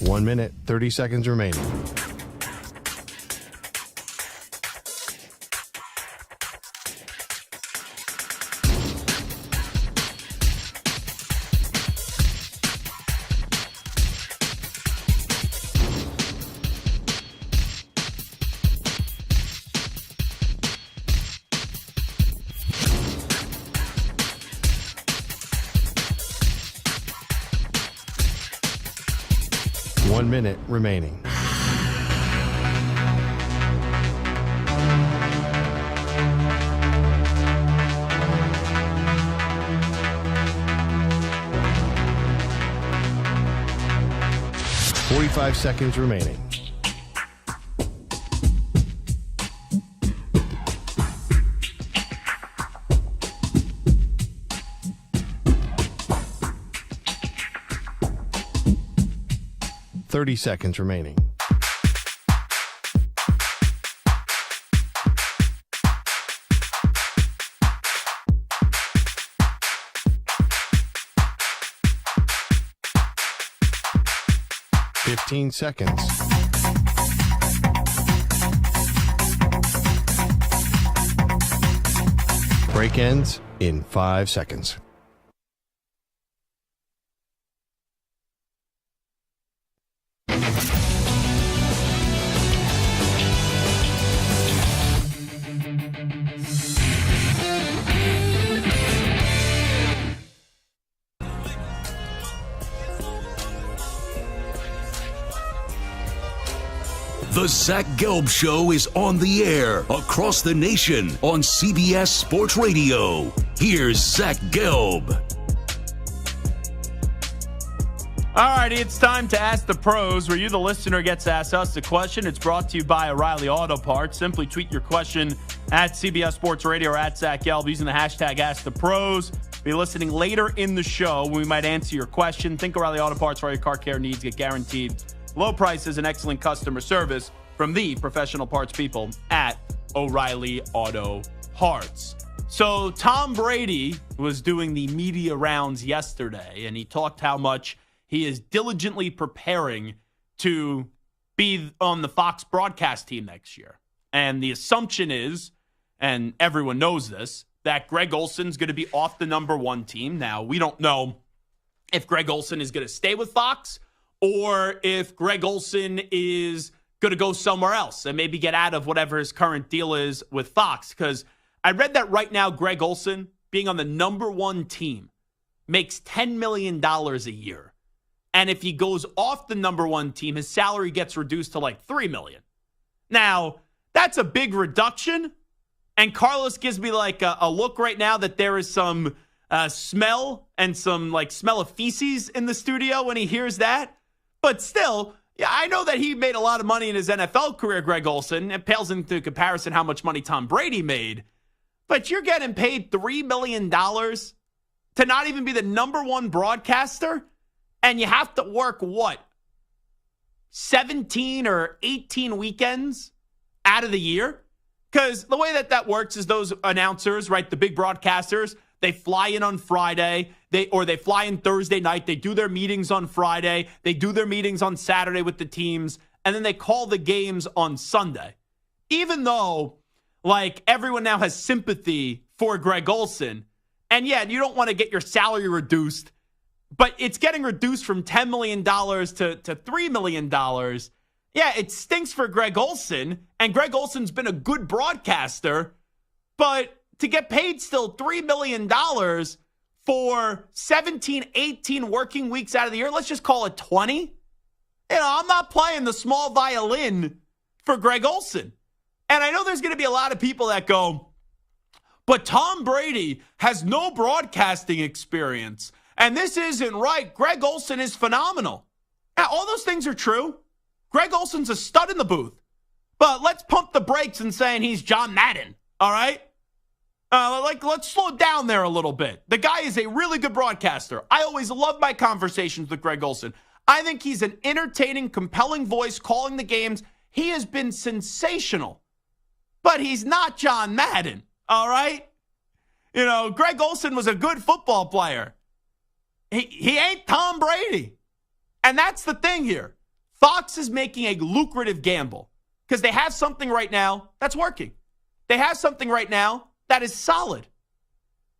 One minute, 30 seconds remaining. One minute remaining. Forty-five seconds remaining. 30 seconds remaining. Fifteen seconds. Break ends in 5 seconds. The Zach Gelb Show is on the air across the nation on CBS Sports Radio. Here's Zach Gelb. All righty, it's time to Ask the Pros, where you, the listener, gets to ask us the question. It's brought to you by O'Reilly Auto Parts. Simply tweet your question at CBS Sports Radio or at Zach Gelb using the hashtag Ask the Pros. Be listening later in the show when we might answer your question. Think O'Reilly Auto Parts for all your car care needs. Get guaranteed low prices and excellent customer service from the professional parts people at O'Reilly Auto Parts. So Tom Brady was doing the media rounds yesterday, and he talked how much he is diligently preparing to be on the Fox broadcast team next year. And the assumption is, and everyone knows this, that Greg Olson's going to be off the number one team. Now, we don't know if Greg Olson is going to stay with Fox or if Greg Olson is going to go somewhere else and maybe get out of whatever his current deal is with Fox. Because I read that right now, Greg Olson, being on the number one team, makes $10 million a year. And if he goes off the number one team, his salary gets reduced to like $3 million. Now, that's a big reduction. And Carlos gives me like a look right now that there is some smell and some like smell of feces in the studio when he hears that. But still, yeah, I know that he made a lot of money in his NFL career, Greg Olson. It pales into comparison how much money Tom Brady made. But you're getting paid $3 million to not even be the number one broadcaster? And you have to work, 17 or 18 weekends out of the year? Because the way that works is those announcers, right, the big broadcasters, they fly in on Friday, they fly in Thursday night, they do their meetings on Friday, they do their meetings on Saturday with the teams, and then they call the games on Sunday. Even though, like, everyone now has sympathy for Greg Olson, and yeah, you don't want to get your salary reduced, but it's getting reduced from $10 million to $3 million. Yeah, it stinks for Greg Olson, and Greg Olson's been a good broadcaster, but to get paid still $3 million for 17, 18 working weeks out of the year, let's just call it 20. You know, I'm not playing the small violin for Greg Olson. And I know there's going to be a lot of people that go, but Tom Brady has no broadcasting experience. And this isn't right. Greg Olson is phenomenal. Now, all those things are true. Greg Olson's a stud in the booth. But let's pump the brakes in saying he's John Madden, all right? Let's slow down there a little bit. The guy is a really good broadcaster. I always love my conversations with Greg Olson. I think he's an entertaining, compelling voice calling the games. He has been sensational. But he's not John Madden, all right? You know, Greg Olson was a good football player. He ain't Tom Brady. And that's the thing here. Fox is making a lucrative gamble because they have something right now that's working. They have something right now that is solid.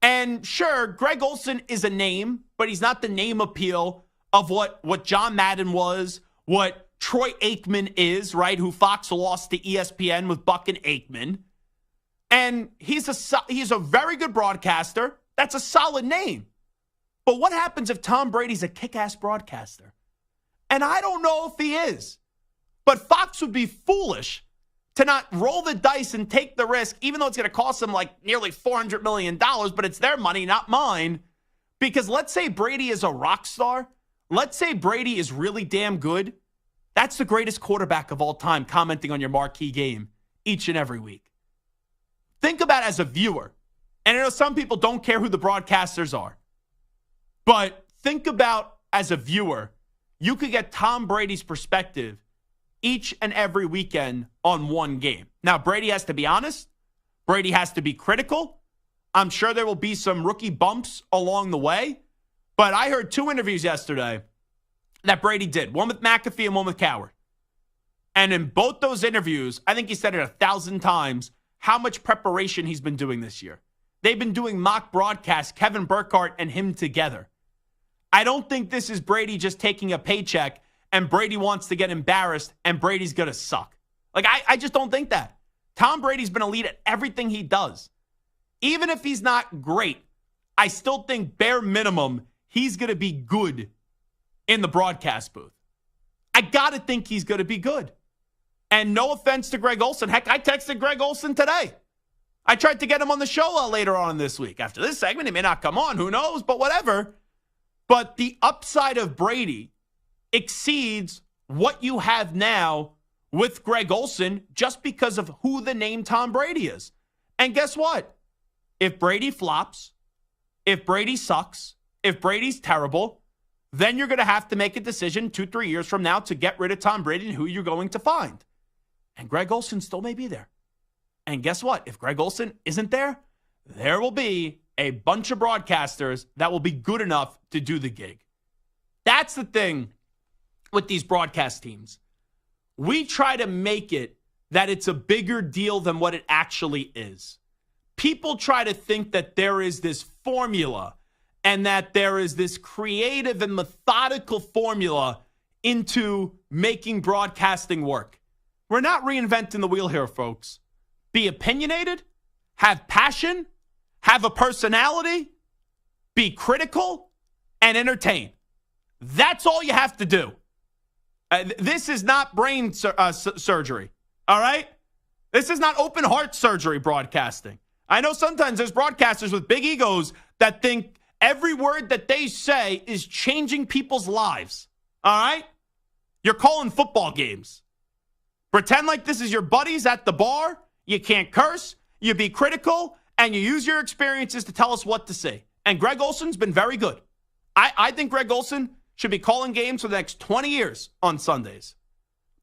And sure, Greg Olson is a name, but he's not the name appeal of what John Madden was, what Troy Aikman is, right, who Fox lost to ESPN with Buck and Aikman. And he's a very good broadcaster. That's a solid name. But what happens if Tom Brady's a kick-ass broadcaster? And I don't know if he is. But Fox would be foolish to not roll the dice and take the risk, even though it's going to cost them like nearly $400 million, but it's their money, not mine. Because let's say Brady is a rock star. Let's say Brady is really damn good. That's the greatest quarterback of all time commenting on your marquee game each and every week. Think about it as a viewer. And I know some people don't care who the broadcasters are. But think about, as a viewer, you could get Tom Brady's perspective each and every weekend on one game. Now, Brady has to be honest. Brady has to be critical. I'm sure there will be some rookie bumps along the way. But I heard 2 interviews yesterday that Brady did. One with McAfee and one with Coward. And in both those interviews, I think he said it 1,000 times, how much preparation he's been doing this year. They've been doing mock broadcasts, Kevin Burkhardt and him together. I don't think this is Brady just taking a paycheck and Brady wants to get embarrassed and Brady's going to suck. Like, I just don't think that. Tom Brady's been elite at everything he does. Even if he's not great, I still think bare minimum he's going to be good in the broadcast booth. I got to think he's going to be good. And no offense to Greg Olsen. Heck, I texted Greg Olsen today. I tried to get him on the show later on this week. After this segment, he may not come on. Who knows? But whatever. But the upside of Brady exceeds what you have now with Greg Olsen just because of who the name Tom Brady is. And guess what? If Brady flops, if Brady sucks, if Brady's terrible, then you're going to have to make a decision 2-3 years from now to get rid of Tom Brady and who you're going to find. And Greg Olsen still may be there. And guess what? If Greg Olsen isn't there, there will be a bunch of broadcasters that will be good enough to do the gig. That's the thing with these broadcast teams. We try to make it that it's a bigger deal than what it actually is. People try to think that there is this formula and that there is this creative and methodical formula into making broadcasting work. We're not reinventing the wheel here, folks. Be opinionated, have passion, have a personality, be critical, and entertain. That's all you have to do. This is not brain surgery, all right? This is not open heart surgery broadcasting. I know sometimes there's broadcasters with big egos that think every word that they say is changing people's lives, all right? You're calling football games. Pretend like this is your buddies at the bar. You can't curse, you be critical, and you use your experiences to tell us what to say. And Greg Olsen's been very good. I think Greg Olsen should be calling games for the next 20 years on Sundays.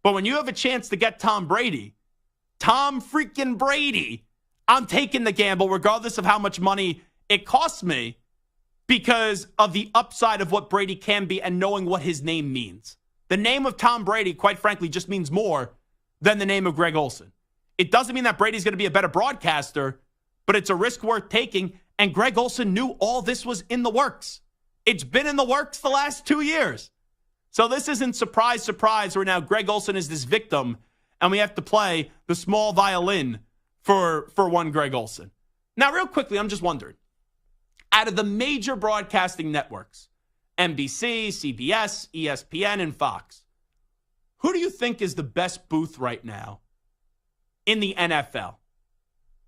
But when you have a chance to get Tom freaking Brady, I'm taking the gamble regardless of how much money it costs me because of the upside of what Brady can be and knowing what his name means. The name of Tom Brady, quite frankly, just means more than the name of Greg Olsen. It doesn't mean that Brady's going to be a better broadcaster, but it's a risk worth taking, and Greg Olsen knew all this was in the works. It's been in the works the last 2 years. So this isn't surprise, where now Greg Olsen is this victim, and we have to play the small violin for one Greg Olsen. Now, real quickly, I'm just wondering, out of the major broadcasting networks, NBC, CBS, ESPN, and Fox, who do you think is the best booth right now in the NFL?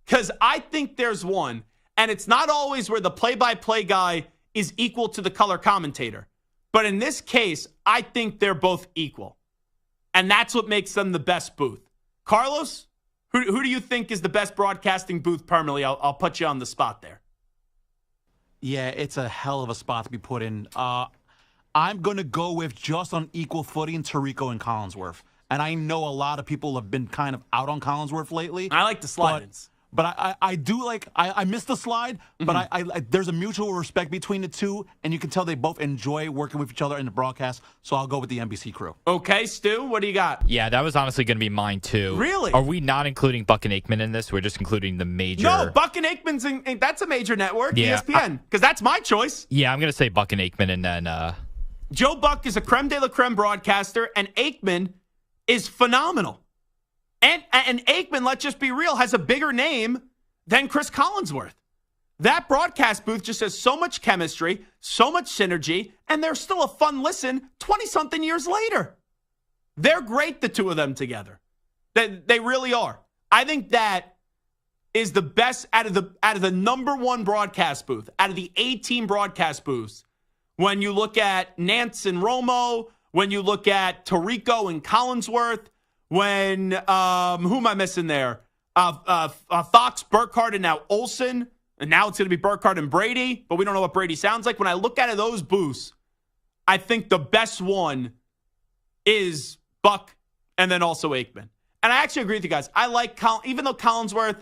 Because I think there's one, and it's not always where the play-by-play guy is equal to the color commentator. But in this case, I think they're both equal. And that's what makes them the best booth. Carlos, who do you think is the best broadcasting booth permanently? I'll put you on the spot there. Yeah, it's a hell of a spot to be put in. I'm going to go with just on equal footing Tirico and Collinsworth. And I know a lot of people have been kind of out on Collinsworth lately. I like the slide-ins. But I do like, I missed the slide, but I there's a mutual respect between the two, and you can tell they both enjoy working with each other in the broadcast, so I'll go with the NBC crew. Okay, Stu, what do you got? Yeah, that was honestly going to be mine, too. Really? Are we not including Buck and Aikman in this? We're just including the major... No, Buck and Aikman's that's a major network, yeah, ESPN, because that's my choice. Yeah, I'm going to say Buck and Aikman, and then... Joe Buck is a creme de la creme broadcaster, and Aikman is phenomenal. And Aikman, let's just be real, has a bigger name than Chris Collinsworth. That broadcast booth just has so much chemistry, so much synergy, and they're still a fun listen 20-something years later. They're great, the two of them together. They really are. I think that is the best out of the number one broadcast booth, out of the 18 broadcast booths. When you look at Nance and Romo, when you look at Tirico and Collinsworth, when, who am I missing there? Fox, Burkhardt, and now Olsen. And now it's going to be Burkhardt and Brady, but we don't know what Brady sounds like. When I look at those booths, I think the best one is Buck and then also Aikman. And I actually agree with you guys. I like even though Collinsworth,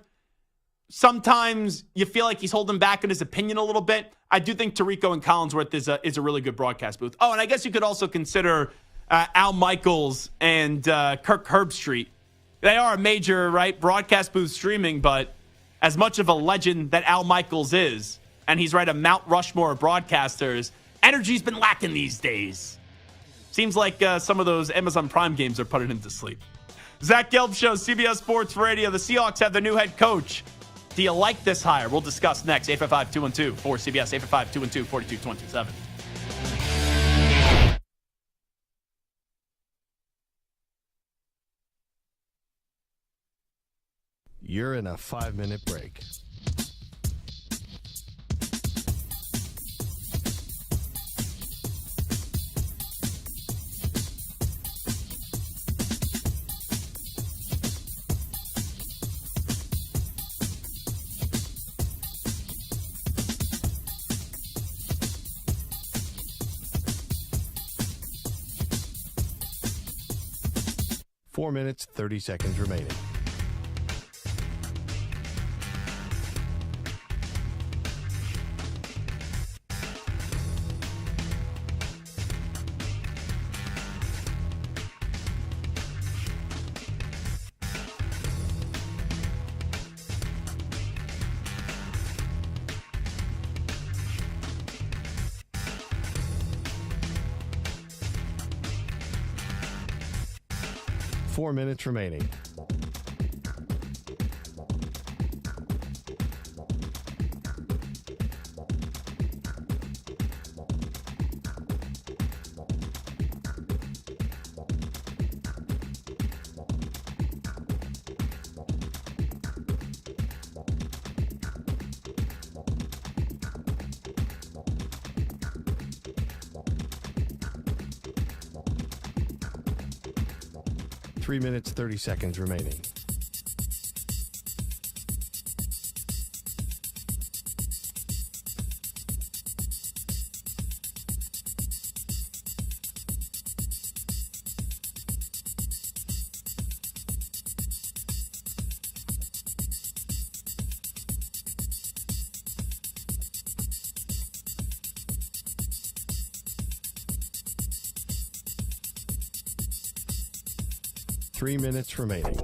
sometimes you feel like he's holding back on his opinion a little bit. I do think Tirico and Collinsworth is a really good broadcast booth. Oh, and I guess you could also consider Al Michaels and Kirk Herbstreit. They are a major, right, broadcast booth streaming, but as much of a legend that Al Michaels is, and he's right a Mount Rushmore of broadcasters, energy's been lacking these days. Seems like some of those Amazon Prime games are putting him to sleep. Zach Gelb Show, CBS Sports Radio. The Seahawks have their new head coach. Do you like this hire? We'll discuss next. 855-212 for CBS. 855-212-4227. You're in a 5-minute break. Four minutes, 30 seconds remaining. Four minutes remaining. Three minutes, 30 seconds remaining. Three minutes remaining.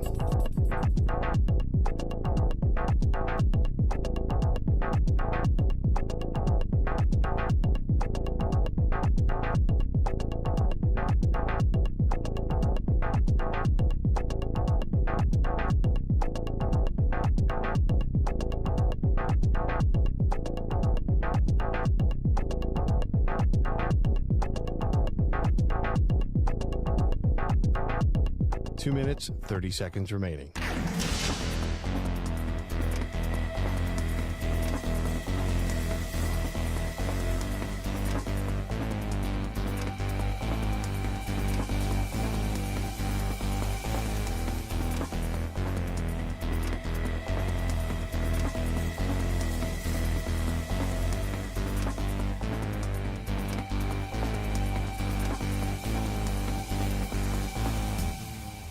Two minutes, 30 seconds remaining.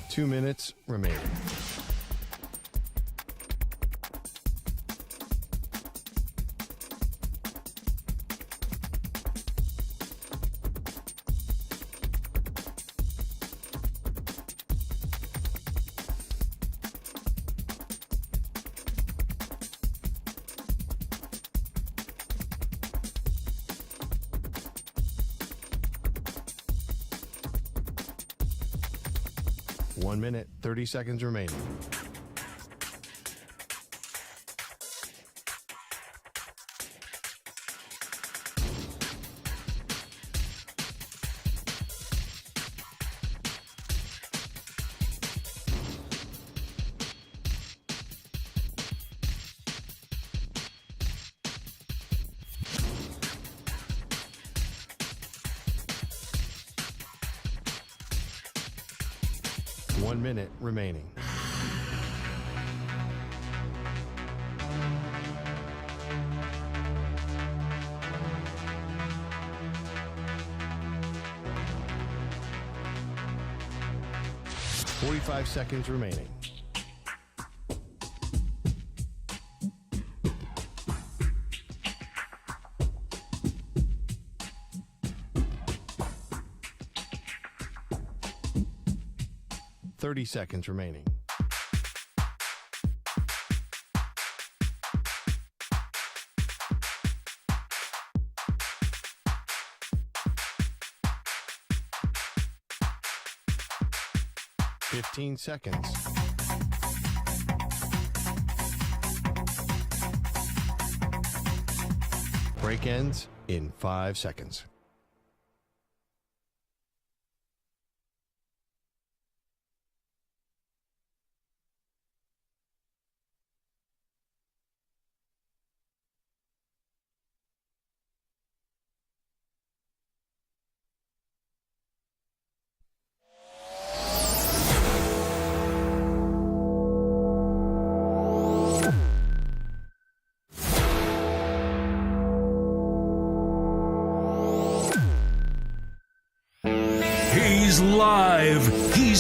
Two minutes remaining. One minute, 30 seconds remaining. One minute remaining. Forty-five seconds remaining. Thirty seconds remaining. Fifteen seconds. Break ends in 5 seconds.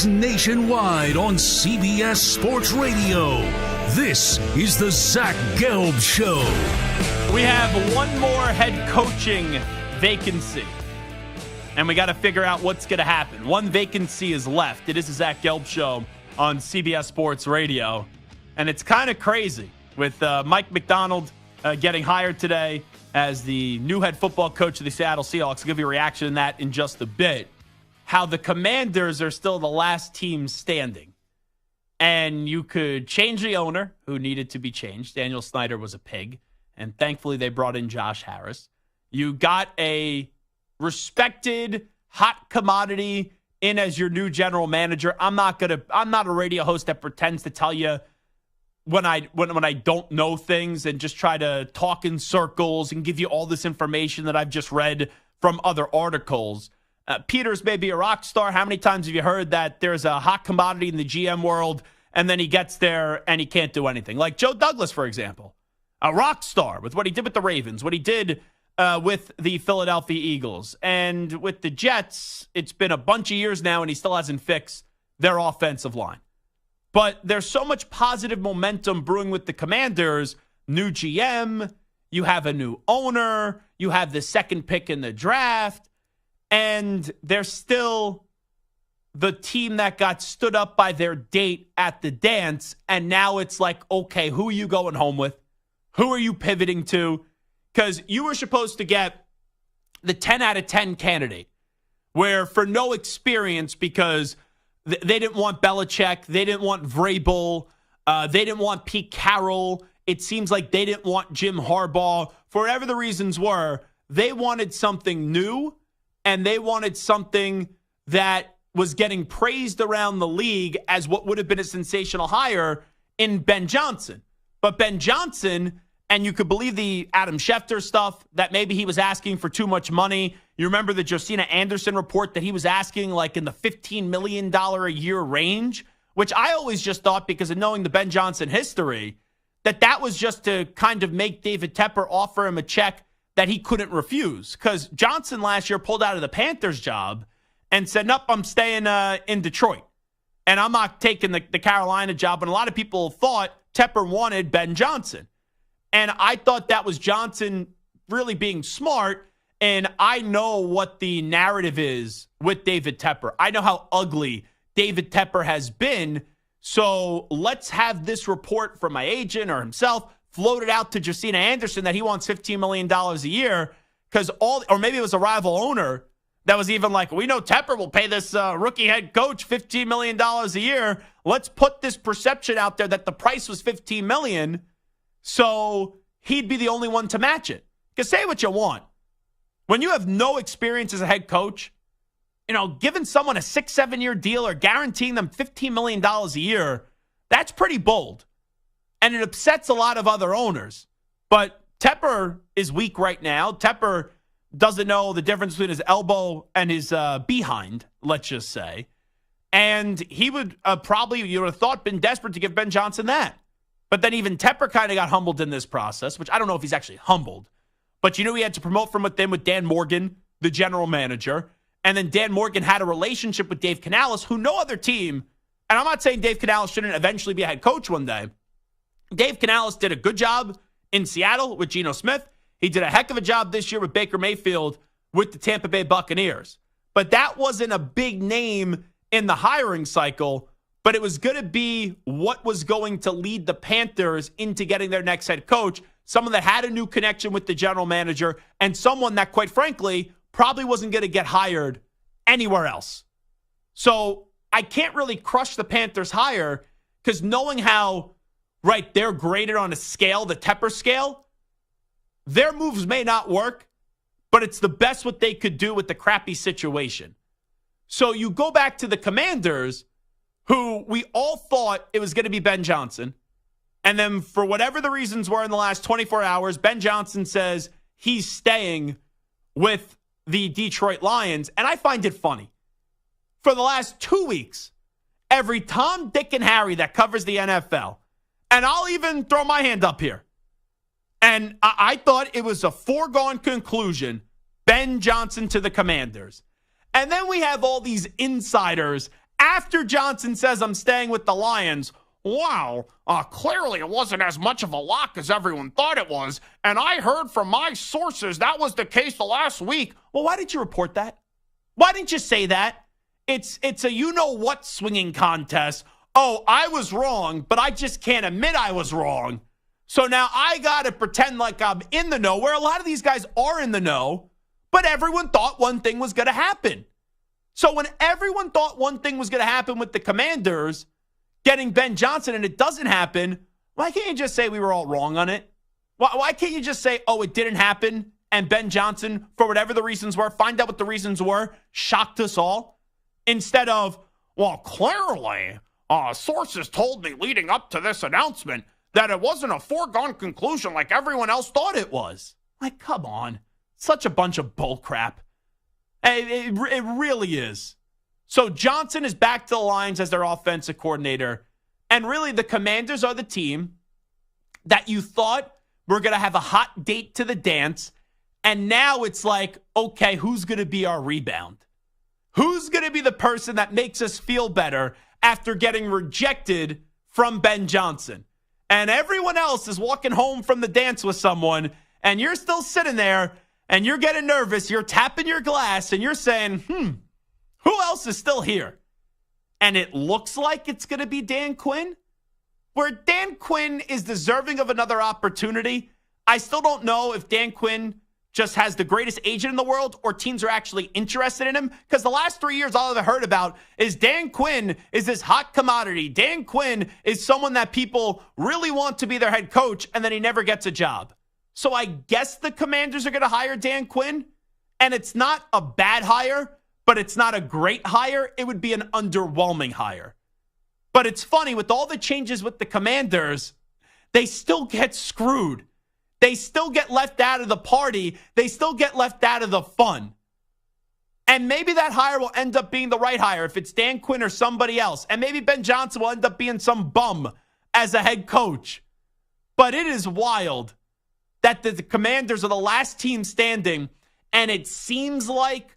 He's nationwide on CBS Sports Radio. This is the Zach Gelb Show. We have one more head coaching vacancy, and we got to figure out what's going to happen. One vacancy is left. It is the Zach Gelb Show on CBS Sports Radio, and it's kind of crazy with Mike Macdonald getting hired today as the new head football coach of the Seattle Seahawks. I'll give you a reaction to that in just a bit. How the Commanders are still the last team standing. And you could change the owner, who needed to be changed. Daniel Snyder was a pig, and thankfully they brought in Josh Harris. You got a respected, hot commodity in as your new general manager. I'm not a radio host that pretends to tell you when I don't know things and just try to talk in circles and give you all this information that I've just read from other articles. Peters may be a rock star. How many times have you heard that there's a hot commodity in the GM world and then he gets there and he can't do anything? Like Joe Douglas, for example, a rock star with what he did with the Ravens, what he did with the Philadelphia Eagles. And with the Jets, it's been a bunch of years now and he still hasn't fixed their offensive line. But there's so much positive momentum brewing with the Commanders. New GM, you have a new owner, you have the second pick in the draft. And they're still the team that got stood up by their date at the dance. And now it's like, okay, who are you going home with? Who are you pivoting to? Because you were supposed to get the 10 out of 10 candidate, where for no experience, because they didn't want Belichick, they didn't want Vrabel, they didn't want Pete Carroll. It seems like they didn't want Jim Harbaugh. For whatever the reasons were, they wanted something new. And they wanted something that was getting praised around the league as what would have been a sensational hire in Ben Johnson. But Ben Johnson, and you could believe the Adam Schefter stuff, that maybe he was asking for too much money. You remember the Josina Anderson report that he was asking like in the $15 million a year range, which I always just thought, because of knowing the Ben Johnson history, that was just to kind of make David Tepper offer him a check that he couldn't refuse. Because Johnson last year pulled out of the Panthers job and said, nope, I'm staying in Detroit. And I'm not taking the Carolina job. And a lot of people thought Tepper wanted Ben Johnson. And I thought that was Johnson really being smart. And I know what the narrative is with David Tepper. I know how ugly David Tepper has been. So let's have this report from my agent or himself floated out to Josina Anderson that he wants $15 million a year, because or maybe it was a rival owner that was even like, we know Tepper will pay this rookie head coach $15 million a year. Let's put this perception out there that the price was $15 million, so he'd be the only one to match it. Because say what you want, when you have no experience as a head coach, giving someone a 6-7 year deal or guaranteeing them $15 million a year, that's pretty bold. And it upsets a lot of other owners. But Tepper is weak right now. Tepper doesn't know the difference between his elbow and his behind, let's just say. And he would probably, you would have thought, been desperate to give Ben Johnson that. But then even Tepper kind of got humbled in this process, which I don't know if he's actually humbled. But he had to promote from within with Dan Morgan, the general manager. And then Dan Morgan had a relationship with Dave Canales, who no other team, and I'm not saying Dave Canales shouldn't eventually be a head coach one day. Dave Canales did a good job in Seattle with Geno Smith. He did a heck of a job this year with Baker Mayfield with the Tampa Bay Buccaneers. But that wasn't a big name in the hiring cycle, but it was going to be what was going to lead the Panthers into getting their next head coach, someone that had a new connection with the general manager, and someone that, quite frankly, probably wasn't going to get hired anywhere else. So I can't really crush the Panthers hire, because knowing how they're graded on a scale, the Tepper scale, their moves may not work, but it's the best what they could do with the crappy situation. So you go back to the Commanders, who we all thought it was going to be Ben Johnson. And then for whatever the reasons were in the last 24 hours, Ben Johnson says he's staying with the Detroit Lions. And I find it funny. For the last 2 weeks, every Tom, Dick, and Harry that covers the NFL, and I'll even throw my hand up here, and I thought it was a foregone conclusion, Ben Johnson to the Commanders. And then we have all these insiders After Johnson says, I'm staying with the Lions, wow, clearly it wasn't as much of a lock as everyone thought it was. And I heard from my sources that was the case the last week. Well, why didn't you report that? Why didn't you say that? It's a you-know-what swinging contest. Oh, I was wrong, but I just can't admit I was wrong. So now I got to pretend like I'm in the know, where a lot of these guys are in the know, but everyone thought one thing was going to happen. So when everyone thought one thing was going to happen with the Commanders getting Ben Johnson and it doesn't happen, why can't you just say we were all wrong on it? Why can't you just say, oh, it didn't happen, and Ben Johnson, for whatever the reasons were, find out what the reasons were, shocked us all, instead of, well, clearly, sources told me leading up to this announcement that it wasn't a foregone conclusion like everyone else thought it was. Like, come on. Such a bunch of bull crap. It really is. So Johnson is back to the Lions as their offensive coordinator. And really, the Commanders are the team that you thought were going to have a hot date to the dance. And now it's like, okay, who's going to be our rebound? Who's going to be the person that makes us feel better after getting rejected from Ben Johnson? And everyone else is walking home from the dance with someone, and you're still sitting there, and you're getting nervous. You're tapping your glass, and you're saying, who else is still here? And it looks like it's going to be Dan Quinn. Where Dan Quinn is deserving of another opportunity, I still don't know if Dan Quinn just has the greatest agent in the world or teams are actually interested in him. Because the last 3 years, all I've heard about is Dan Quinn is this hot commodity. Dan Quinn is someone that people really want to be their head coach, and then he never gets a job. So I guess the Commanders are going to hire Dan Quinn. And it's not a bad hire, but it's not a great hire. It would be an underwhelming hire. But it's funny, with all the changes with the Commanders, they still get screwed. They still get left out of the party. They still get left out of the fun. And maybe that hire will end up being the right hire if it's Dan Quinn or somebody else. And maybe Ben Johnson will end up being some bum as a head coach. But it is wild that the Commanders are the last team standing, and it seems like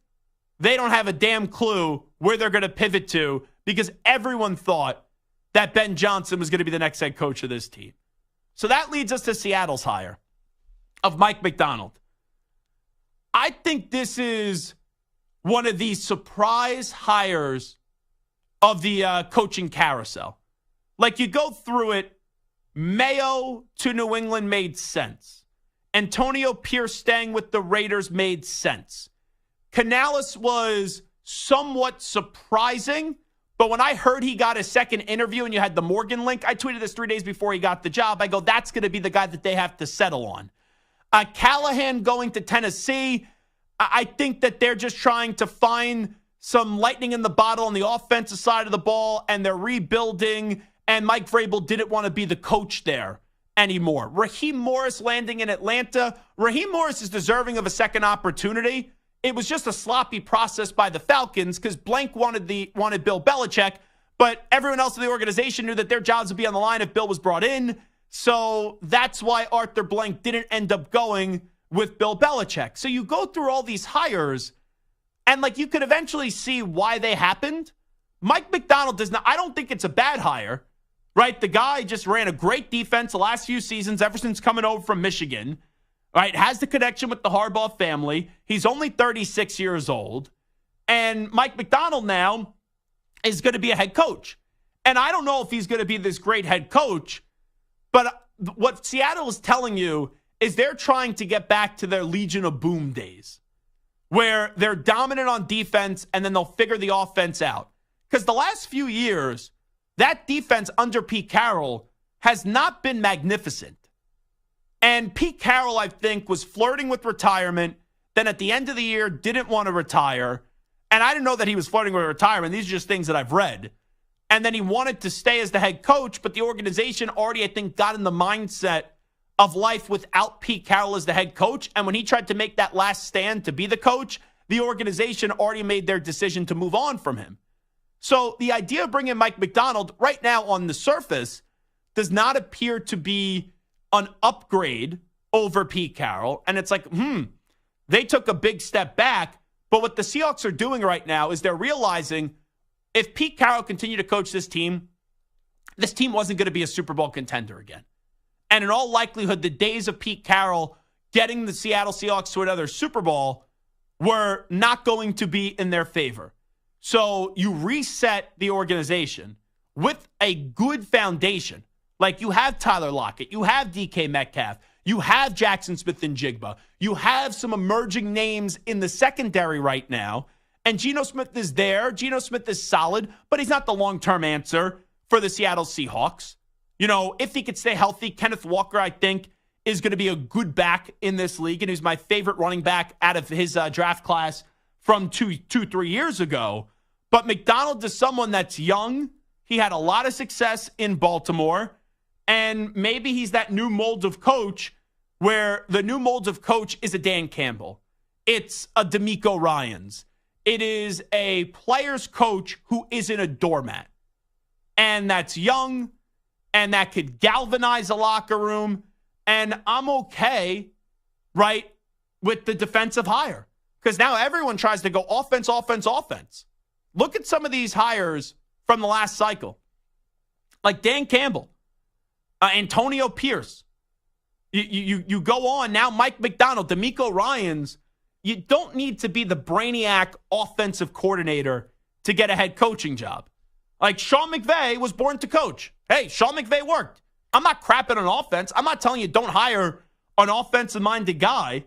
they don't have a damn clue where they're going to pivot to, because everyone thought that Ben Johnson was going to be the next head coach of this team. So that leads us to Seattle's hire of Mike Macdonald. I think this is one of the surprise hires of the coaching carousel. Like, you go through it, Mayo to New England made sense. Antonio Pierce staying with the Raiders made sense. Canales was somewhat surprising, but when I heard he got a second interview and you had the Morgan link, I tweeted this 3 days before he got the job. I go, that's going to be the guy that they have to settle on. Callahan going to Tennessee, I think that they're just trying to find some lightning in the bottle on the offensive side of the ball, and they're rebuilding, and Mike Vrabel didn't want to be the coach there anymore. Raheem Morris landing in Atlanta. Raheem Morris is deserving of a second opportunity. It was just a sloppy process by the Falcons because Blank wanted Bill Belichick, but everyone else in the organization knew that their jobs would be on the line if Bill was brought in. So that's why Arthur Blank didn't end up going with Bill Belichick. So you go through all these hires, and like you could eventually see why they happened. Mike Macdonald does not, I don't think it's a bad hire, right? The guy just ran a great defense the last few seasons ever since coming over from Michigan, right? Has the connection with the Harbaugh family. He's only 36 years old. And Mike Macdonald now is going to be a head coach. And I don't know if he's going to be this great head coach, but what Seattle is telling you is they're trying to get back to their Legion of Boom days, where they're dominant on defense and then they'll figure the offense out. Because the last few years, that defense under Pete Carroll has not been magnificent. And Pete Carroll, I think, was flirting with retirement, then at the end of the year didn't want to retire. And I didn't know that he was flirting with retirement. These are just things that I've read. And then he wanted to stay as the head coach, but the organization already, I think, got in the mindset of life without Pete Carroll as the head coach. And when he tried to make that last stand to be the coach, the organization already made their decision to move on from him. So the idea of bringing Mike Macdonald right now on the surface does not appear to be an upgrade over Pete Carroll. And it's like, they took a big step back. But what the Seahawks are doing right now is they're realizing if Pete Carroll continued to coach this team wasn't going to be a Super Bowl contender again. And in all likelihood, the days of Pete Carroll getting the Seattle Seahawks to another Super Bowl were not going to be in their favor. So you reset the organization with a good foundation. Like you have Tyler Lockett, you have DK Metcalf, you have Jackson Smith and Jigba, you have some emerging names in the secondary right now, and Geno Smith is there. Geno Smith is solid, but he's not the long-term answer for the Seattle Seahawks. You know, if he could stay healthy, Kenneth Walker, I think, is going to be a good back in this league, and he's my favorite running back out of his draft class from 3 years ago. But McDonald is someone that's young. He had a lot of success in Baltimore, and maybe he's that new mold of coach where the new mold of coach is a Dan Campbell. It's a DeMeco Ryans. It is a player's coach who isn't a doormat. And that's young, and that could galvanize a locker room. And I'm okay, right, with the defensive hire. Because now everyone tries to go offense, offense, offense. Look at some of these hires from the last cycle. Like Dan Campbell, Antonio Pierce. You go on now, Mike McDonald, DeMeco Ryans. You don't need to be the brainiac offensive coordinator to get a head coaching job. Like Sean McVay was born to coach. Hey, Sean McVay worked. I'm not crapping on offense. I'm not telling you don't hire an offensive-minded guy.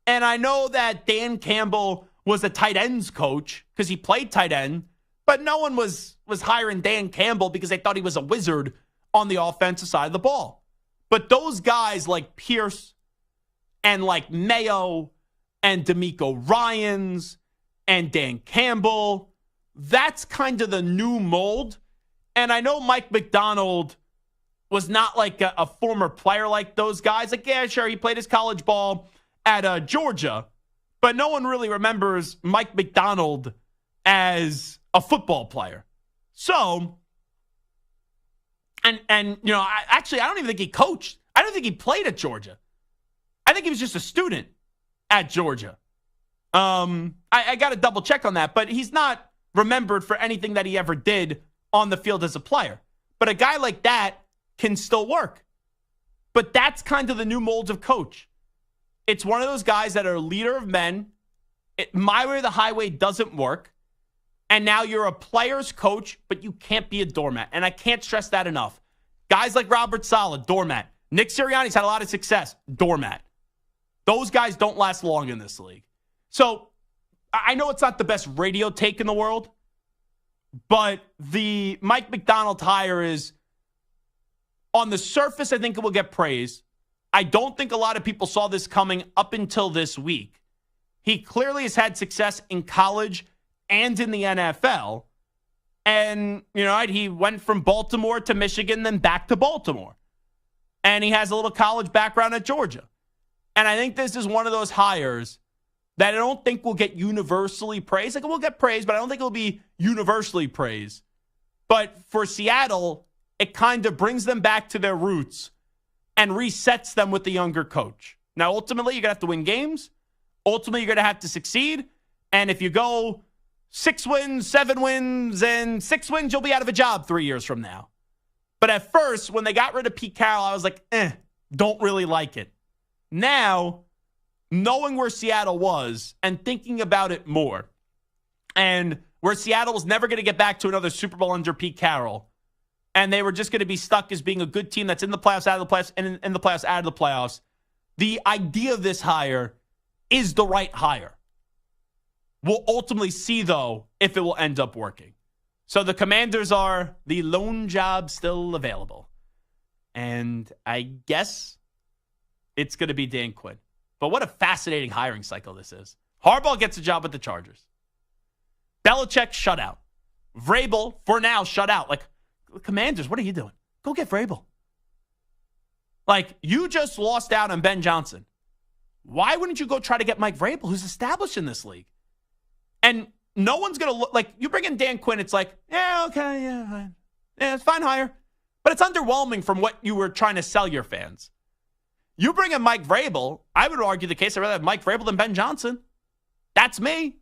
And I know that Dan Campbell was a tight ends coach because he played tight end, but no one was hiring Dan Campbell because they thought he was a wizard on the offensive side of the ball. But those guys like Pierce and like Mayo and DeMeco Ryans and Dan Campbell, that's kind of the new mold. And I know Mike McDonald was not like a former player like those guys. Like, yeah, sure, he played his college ball at Georgia, but no one really remembers Mike McDonald as a football player. So, and you know, I don't even think he coached. I don't think he played at Georgia. I think he was just a student at Georgia. I got to double check on that, but he's not remembered for anything that he ever did on the field as a player. But a guy like that can still work. But that's kind of the new mold of coach. It's one of those guys that are a leader of men. My way or the highway doesn't work. And now you're a player's coach, but you can't be a doormat. And I can't stress that enough. Guys like Robert Saleh, doormat. Nick Sirianni's had a lot of success, doormat. Those guys don't last long in this league. So I know it's not the best radio take in the world, but the Mike McDonald hire is, on the surface, I think it will get praise. I don't think a lot of people saw this coming up until this week. He clearly has had success in college and in the NFL. And, you know, he went from Baltimore to Michigan, then back to Baltimore. And he has a little college background at Georgia. And I think this is one of those hires that I don't think will get universally praised. Like, it will get praised, but I don't think it will be universally praised. But for Seattle, it kind of brings them back to their roots and resets them with the younger coach. Now, ultimately, you're going to have to win games. Ultimately, you're going to have to succeed. And if you go 6 wins, 7 wins, and 6 wins, you'll be out of a job 3 years from now. But at first, when they got rid of Pete Carroll, I was like, don't really like it. Now, knowing where Seattle was and thinking about it more, and where Seattle was never going to get back to another Super Bowl under Pete Carroll, and they were just going to be stuck as being a good team that's in the playoffs, out of the playoffs, and in the playoffs, out of the playoffs, the idea of this hire is the right hire. We'll ultimately see, though, if it will end up working. So the Commanders are the lone job still available. And I guess it's going to be Dan Quinn. But what a fascinating hiring cycle this is. Harbaugh gets a job with the Chargers. Belichick shut out. Vrabel, for now, shut out. Like, Commanders, what are you doing? Go get Vrabel. Like, you just lost out on Ben Johnson. Why wouldn't you go try to get Mike Vrabel, who's established in this league? And no one's going to look like, you bring in Dan Quinn, it's like, yeah, okay, yeah, fine. Yeah, it's fine hire. But it's underwhelming from what you were trying to sell your fans. You bring in Mike Vrabel, I would argue the case, I'd rather have Mike Vrabel than Ben Johnson. That's me.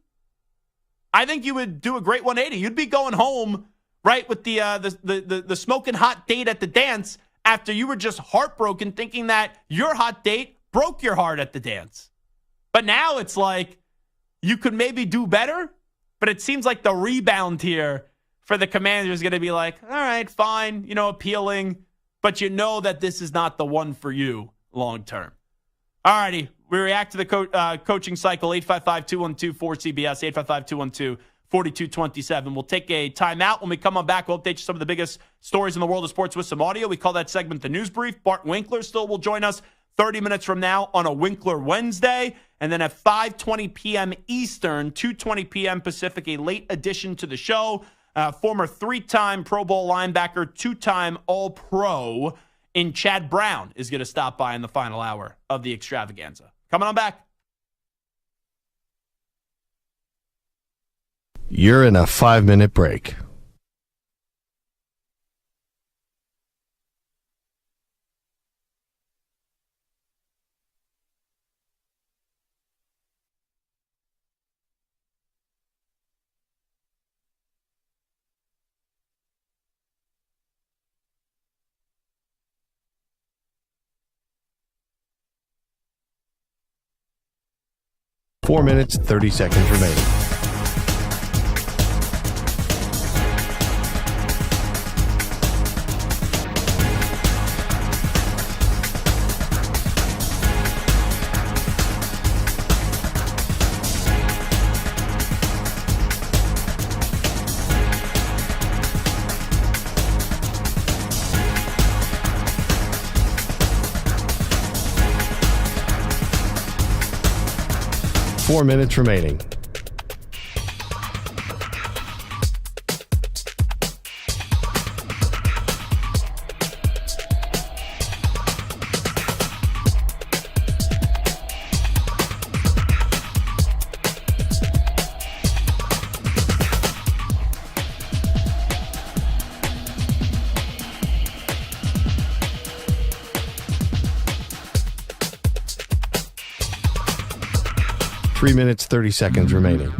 I think you would do a great 180. You'd be going home, right, with the smoking hot date at the dance after you were just heartbroken thinking that your hot date broke your heart at the dance. But now it's like you could maybe do better, but it seems like the rebound here for the Commanders is going to be like, all right, fine, appealing, but you know that this is not the one for you long term. All righty, we react to the coaching cycle, 855-212-4CBS, 855-212-4227. We'll take a timeout. When we come on back, we'll update you some of the biggest stories in the world of sports with some audio. We call that segment the News Brief. Bart Winkler still will join us 30 minutes from now on a Winkler Wednesday. And then at 5:20 p.m. Eastern, 2:20 p.m. Pacific, a late addition to the show. Former 3-time Pro Bowl linebacker, 2-time All-Pro in Chad Brown is going to stop by in the final hour of the extravaganza. Coming on back. You're in a 5-minute break. Four minutes, 30 seconds remaining. Four minutes remaining. Three minutes, 30 seconds remaining.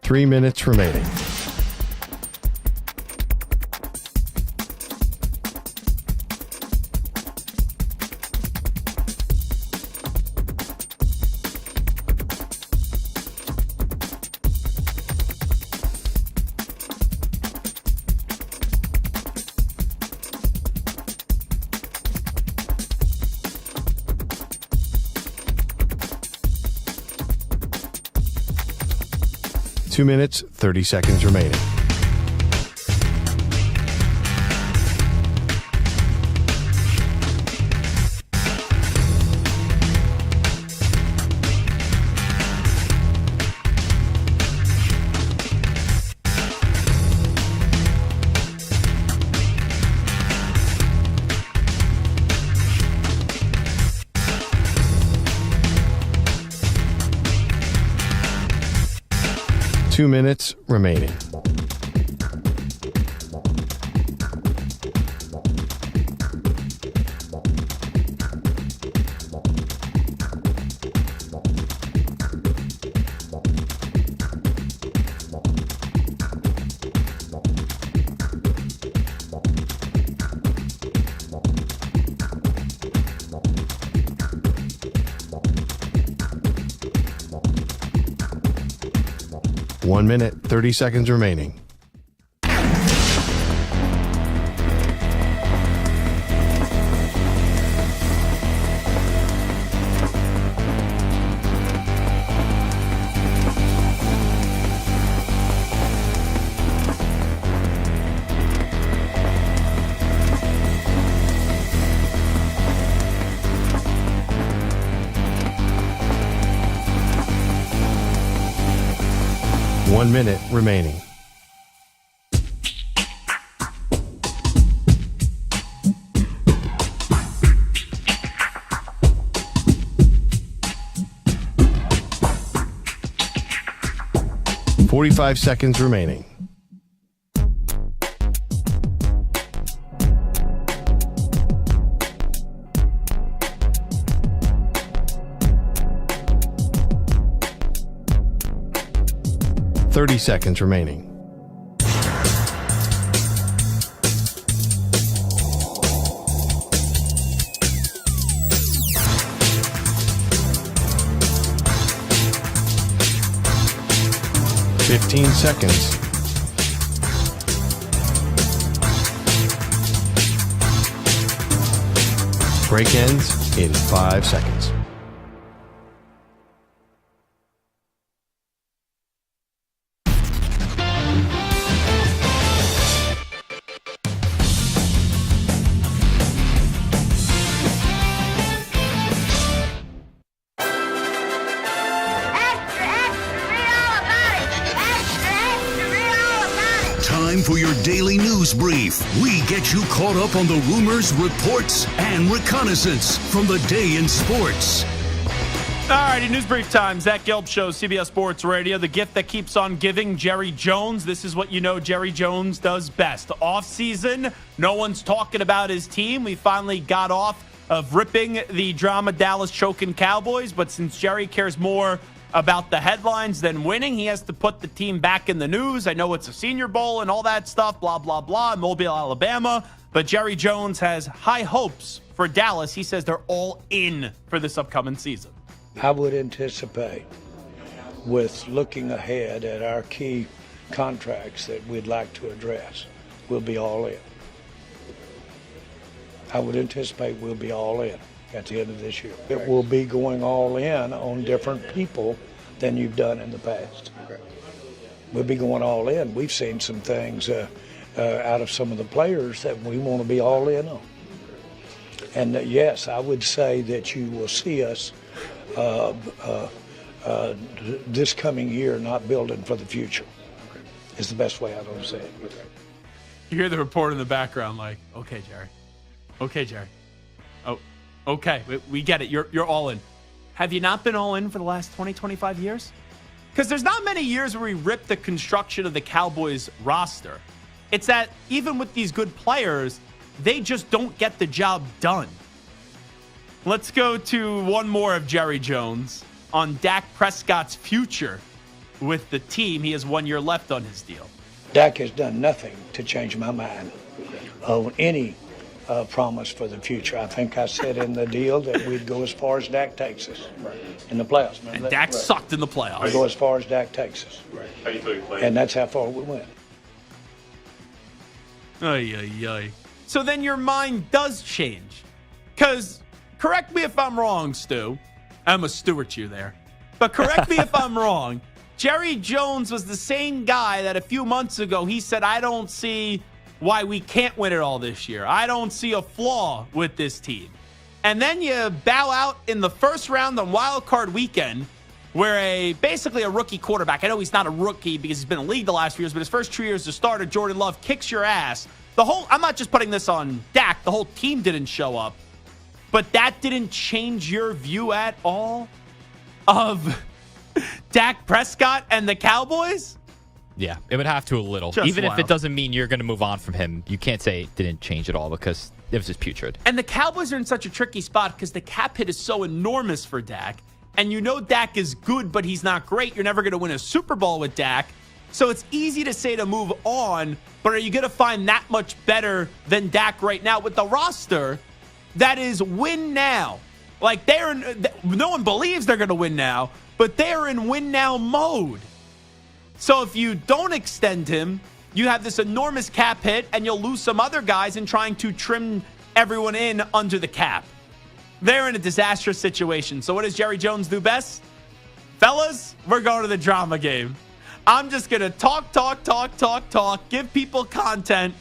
Three minutes remaining. Two minutes, 30 seconds remaining. Two minutes remaining. One minute, 30 seconds remaining. One minute remaining. 45 seconds remaining. Thirty seconds remaining. Fifteen seconds. Break ends in 5 seconds. Time for your daily news brief. We get you caught up on the rumors, reports, and reconnaissance from the day in sports. All righty, news brief time. Zach Gelb Show, CBS Sports Radio. The gift that keeps on giving, Jerry Jones. This is what you know Jerry Jones does best. Off season, no one's talking about his team. We finally got off of ripping the drama Dallas choking Cowboys, but since Jerry cares more about the headlines than winning, he has to put the team back in the news. I know it's a Senior Bowl and all that stuff, blah, blah, blah, Mobile, Alabama, but Jerry Jones has high hopes for Dallas. He says they're all in for this upcoming season. I would anticipate, with looking ahead at our key contracts that we'd like to address, we'll be all in. I would anticipate we'll be all in at the end of this year. It will be going all in on different people than you've done in the past. We'll be going all in. We've seen some things out of some of the players that we want to be all in on. And yes, I would say that you will see us this coming year not building for the future is the best way I don't say it. You hear the report in the background like, okay, Jerry. Okay, Jerry. Oh, okay, we get it. You're all in. Have you not been all in for the last 20, 25 years? Because there's not many years where we rip the construction of the Cowboys roster. It's that even with these good players, they just don't get the job done. Let's go to one more of Jerry Jones on Dak Prescott's future with the team. He has 1 year left on his deal. Dak has done nothing to change my mind on any promise for the future. I think I said in the deal that we'd go as far as Dak takes us in the playoffs. And Dak sucked in the playoffs. We'd go as far as Dak takes us. And that's how far we went. Ay, ay, ay. So then your mind does change. Because, correct me if I'm wrong, Stu. I'm a Stewart you there. But correct me if I'm wrong. Jerry Jones was the same guy that a few months ago he said, I don't see why we can't win it all this year. I don't see a flaw with this team. And then you bow out in the first round on Wild Card Weekend where basically a rookie quarterback, I know he's not a rookie because he's been in the league the last few years, but his first 2 years as a starter, Jordan Love, kicks your ass. I'm not just putting this on Dak. The whole team didn't show up. But that didn't change your view at all of Dak Prescott and the Cowboys? Yeah, it would have to a little. Just Even wild. if it doesn't mean you're going to move on from him, you can't say it didn't change at all because it was just putrid. And the Cowboys are in such a tricky spot because the cap hit is so enormous for Dak. And you know Dak is good, but he's not great. You're never going to win a Super Bowl with Dak. So it's easy to say to move on, but are you going to find that much better than Dak right now with the roster that is win now? Like, no one believes they're going to win now, but they're in win now mode. So if you don't extend him, you have this enormous cap hit, and you'll lose some other guys in trying to trim everyone in under the cap. They're in a disastrous situation. So what does Jerry Jones do best? Fellas, we're going to the drama game. I'm just going to talk, give people content,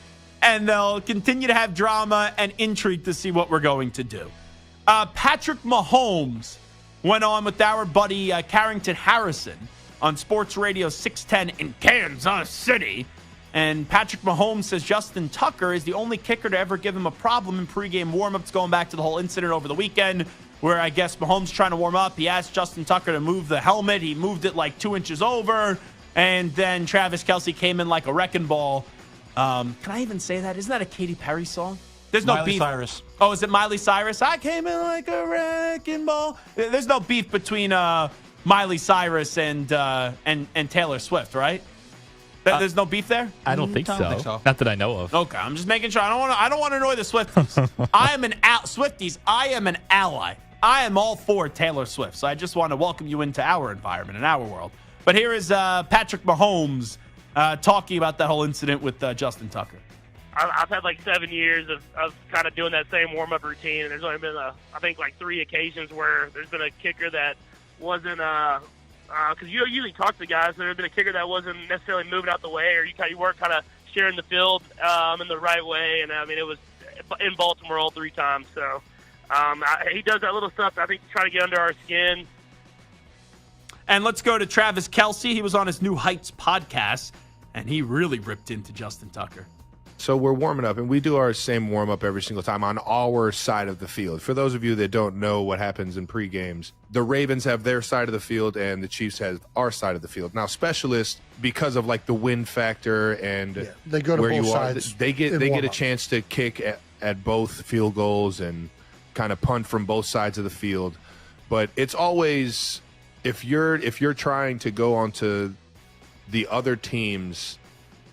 and they'll continue to have drama and intrigue to see what we're going to do. Patrick Mahomes went on with our buddy Carrington Harrison on Sports Radio 610 in Kansas City. And Patrick Mahomes says Justin Tucker is the only kicker to ever give him a problem in pregame warmups, going back to the whole incident over the weekend where I guess Mahomes trying to warm up. He asked Justin Tucker to move the helmet. He moved it like 2 inches over. And then Travis Kelce came in like a wrecking ball. Can I even say that? Isn't that a Katy Perry song? There's no Miley beef. Cyrus. Oh, is it Miley Cyrus? I came in like a wrecking ball. There's no beef between Miley Cyrus and Taylor Swift, right? There's no beef there? I don't think so. Not that I know of. Okay, I'm just making sure. I don't want to annoy the Swifties. Swifties, I am an ally. I am all for Taylor Swift. So I just want to welcome you into our environment and our world. But here is Patrick Mahomes talking about that whole incident with Justin Tucker. I've had like 7 years of kind of doing that same warm-up routine, and there's only been, I think, like 3 occasions where there's been a kicker that wasn't, because you usually talk to guys, there had been a kicker that wasn't necessarily moving out the way, or you weren't kind of sharing the field in the right way, and I mean, it was in Baltimore all 3 times, so he does that little stuff, I think, to try to get under our skin. And let's go to Travis Kelce. He was on his New Heights podcast, and he really ripped into Justin Tucker. So we're warming up, and we do our same warm-up every single time on our side of the field. For those of you that don't know what happens in pre-games, the Ravens have their side of the field, and the Chiefs have our side of the field. Now, specialists, because of like the wind factor and they go to where both you are, sides they get a chance to kick at both field goals and kind of punt from both sides of the field. But it's always, if you're trying to go onto the other team's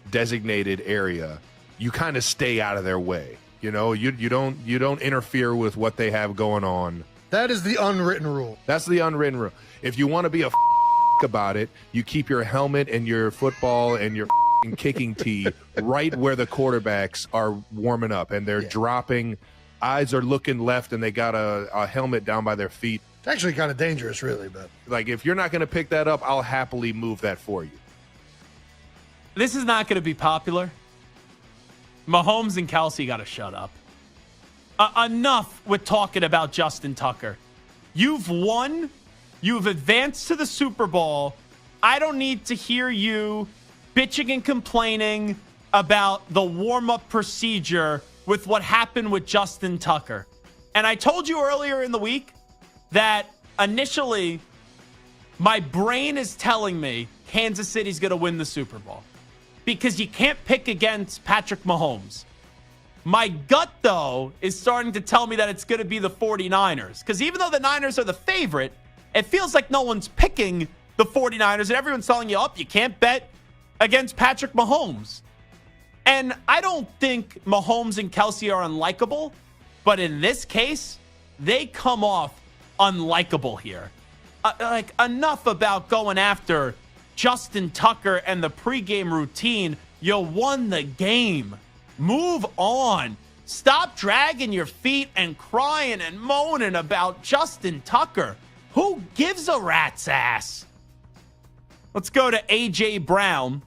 designated area, you kind of stay out of their way. You know, you don't interfere with what they have going on. That is the unwritten rule. That's the unwritten rule. If you want to be a about it, you keep your helmet and your football and your kicking tee right where the quarterbacks are warming up and they're dropping. Eyes are looking left and they got a helmet down by their feet. It's actually kind of dangerous, really. But like, if you're not going to pick that up, I'll happily move that for you. This is not going to be popular. Mahomes and Kelce got to shut up. Enough with talking about Justin Tucker. You've won. You've advanced to the Super Bowl. I don't need to hear you bitching and complaining about the warm-up procedure with what happened with Justin Tucker. And I told you earlier in the week that initially my brain is telling me Kansas City's going to win the Super Bowl because you can't pick against Patrick Mahomes. My gut, though, is starting to tell me that it's going to be the 49ers. Because even though the Niners are the favorite, it feels like no one's picking the 49ers. And everyone's telling you, you can't bet against Patrick Mahomes. And I don't think Mahomes and Kelce are unlikable. But in this case, they come off unlikable here. Enough about going after Justin Tucker and the pregame routine. You won the game. Move on. Stop dragging your feet and crying and moaning about Justin Tucker. Who gives a rat's ass? Let's go to A.J. Brown.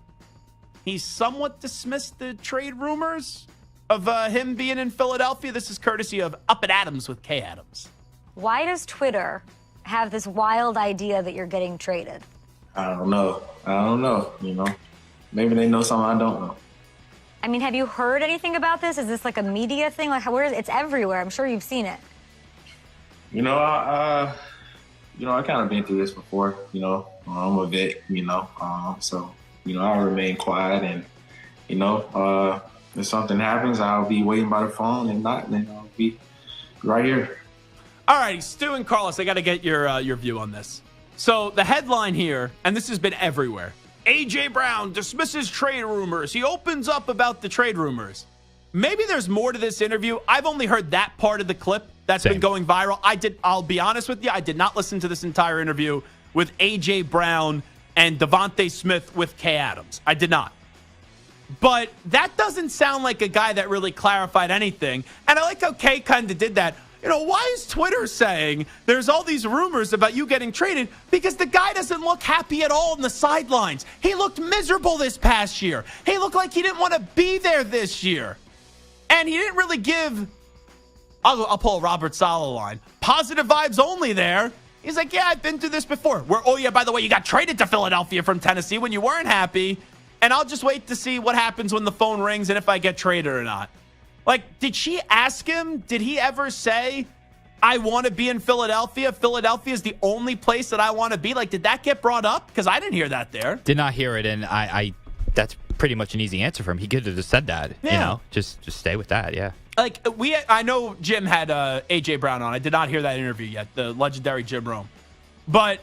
He somewhat dismissed the trade rumors of him being in Philadelphia. This is courtesy of Up and Adams with Kay Adams. Why does Twitter have this wild idea that you're getting traded? I don't know. You know, maybe they know something I don't know. I mean, have you heard anything about this? Is this like a media thing? Like, it's everywhere. I'm sure you've seen it. You know, I kind of been through this before. You know, I'm a vet. You know, so you know, I'll remain quiet, and you know, if something happens, I'll be waiting by the phone, and not, then I'll be right here. All right, Stu and Carlos, I got to get your view on this. So the headline here, and this has been everywhere, A.J. Brown dismisses trade rumors. He opens up about the trade rumors. Maybe there's more to this interview. I've only heard that part of the clip that's been going viral. I'll be honest with you, I did not listen to this entire interview with A.J. Brown and Devontae Smith with Kay Adams. I did not. But that doesn't sound like a guy that really clarified anything. And I like how Kay kind of did that. You know, why is Twitter saying there's all these rumors about you getting traded? Because the guy doesn't look happy at all on the sidelines. He looked miserable this past year. He looked like he didn't want to be there this year. And he didn't really give, I'll pull a Robert Saleh line, positive vibes only there. He's like, yeah, I've been through this before. By the way, you got traded to Philadelphia from Tennessee when you weren't happy. And I'll just wait to see what happens when the phone rings and if I get traded or not. Like, did she ask him? Did he ever say, I want to be in Philadelphia. Philadelphia is the only place that I want to be. Like, did that get brought up? Because I didn't hear that there. Did not hear it, and I that's pretty much an easy answer for him. He could have just said that. Yeah. You know, just stay with that. Yeah. Like, I know Jim had A.J. Brown on. I did not hear that interview yet, the legendary Jim Rome. But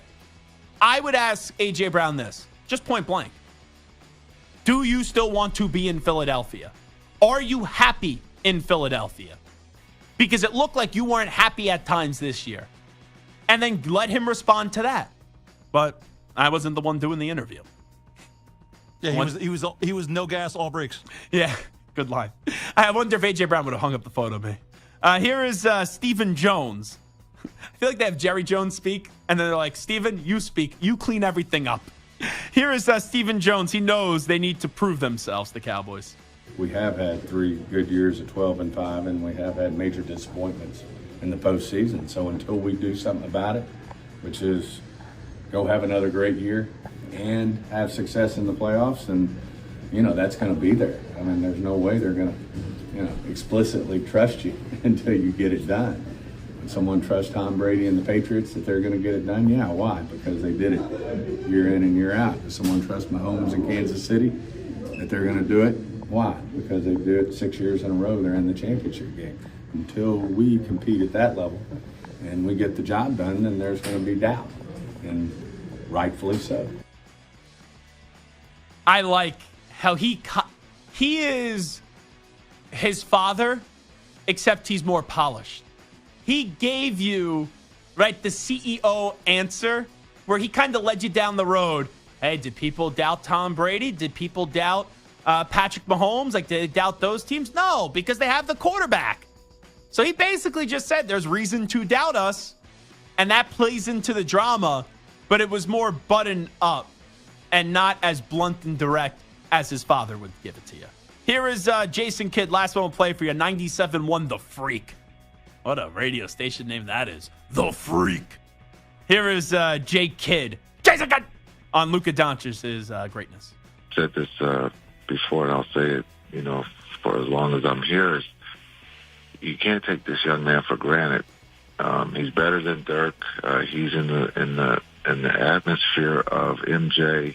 I would ask A.J. Brown this, just point blank. Do you still want to be in Philadelphia? Are you happy in Philadelphia? Because it looked like you weren't happy at times this year. And then let him respond to that. But I wasn't the one doing the interview. Yeah, he was no gas, all brakes. Yeah, good line. I wonder if A.J. Brown would have hung up the phone of me. Here is Stephen Jones. I feel like they have Jerry Jones speak, and then they're like, Stephen, you speak. You clean everything up. Here is Stephen Jones. He knows they need to prove themselves, the Cowboys. We have had 3 good years of 12-5, and we have had major disappointments in the postseason. So until we do something about it, which is go have another great year and have success in the playoffs, and, you know, that's going to be there. I mean, there's no way they're going to, you know, explicitly trust you until you get it done. When someone trusts Tom Brady and the Patriots that they're going to get it done, yeah, why? Because they did it year in and year out. Does someone trust Mahomes in Kansas City that they're going to do it? Why? Because they do it 6 years in a row. They're in the championship game. Until we compete at that level and we get the job done, then there's going to be doubt, and rightfully so. I like how he is his father, except he's more polished. He gave you, right, the CEO answer where he kind of led you down the road. Hey, did people doubt Tom Brady? Did people doubt Patrick Mahomes? Like, did they doubt those teams? No, because they have the quarterback. So he basically just said there's reason to doubt us, and that plays into the drama, but it was more buttoned up and not as blunt and direct as his father would give it to you. Here is Jason Kidd. Last one we'll play for you. 97.1 The Freak. What a radio station name that is. The Freak. Here is Jake Kidd. Jason Kidd on Luka Doncic's greatness. Said this before, and I'll say it, you know, for as long as I'm here, is you can't take this young man for granted. He's better than Dirk. He's in the atmosphere of MJ,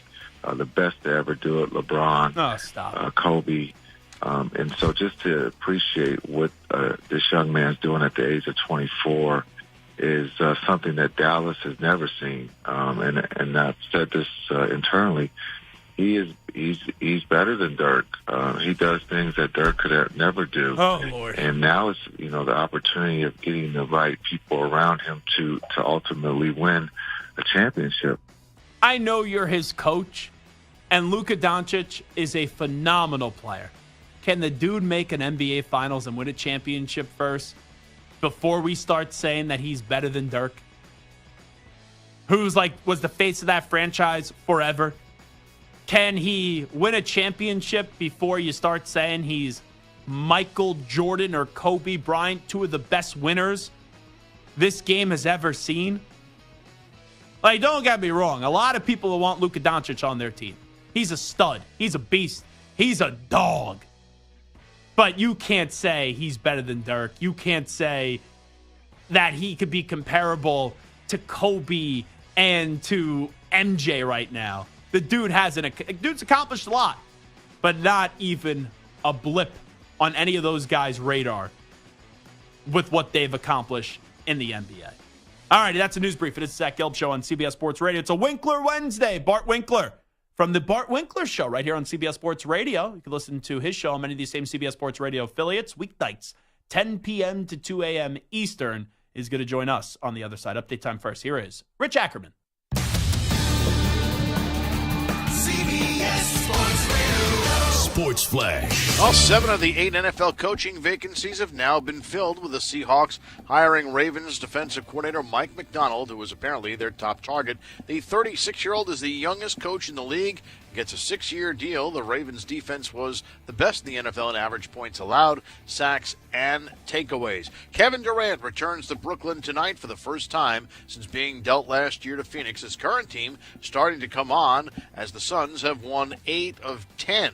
the best to ever do it, LeBron, oh, stop. Kobe. And so just to appreciate what this young man's doing at the age of 24 is something that Dallas has never seen. And I've said this internally. He's better than Dirk. He does things that Dirk could never do. Oh, Lord. And now it's, you know, the opportunity of getting the right people around him to ultimately win a championship. I know you're his coach, and Luka Doncic is a phenomenal player. Can the dude make an NBA Finals and win a championship first before we start saying that he's better than Dirk? Who's like was the face of that franchise forever? Can he win a championship before you start saying he's Michael Jordan or Kobe Bryant, two of the best winners this game has ever seen? Like, don't get me wrong. A lot of people will want Luka Doncic on their team. He's a stud. He's a beast. He's a dog. But you can't say he's better than Dirk. You can't say that he could be comparable to Kobe and to MJ right now. The dude's accomplished a lot, but not even a blip on any of those guys' radar with what they've accomplished in the NBA. All right, that's a news brief. It is Zach Gelb Show on CBS Sports Radio. It's a Winkler Wednesday. Bart Winkler from the Bart Winkler Show right here on CBS Sports Radio. You can listen to his show on many of these same CBS Sports Radio affiliates. Weeknights, 10 p.m. to 2 a.m. Eastern, is going to join us on the other side. Update time first. Here is Rich Ackerman. CBS Sports Radio. Sports Flash. All 7 of the 8 NFL coaching vacancies have now been filled, with the Seahawks hiring Ravens defensive coordinator Mike Macdonald, who is apparently their top target. The 36-year-old is the youngest coach in the league, gets a 6-year deal. The Ravens defense was the best in the NFL in average points allowed, sacks, and takeaways. Kevin Durant returns to Brooklyn tonight for the first time since being dealt last year to Phoenix. His current team starting to come on as the Suns have won 8 of 10.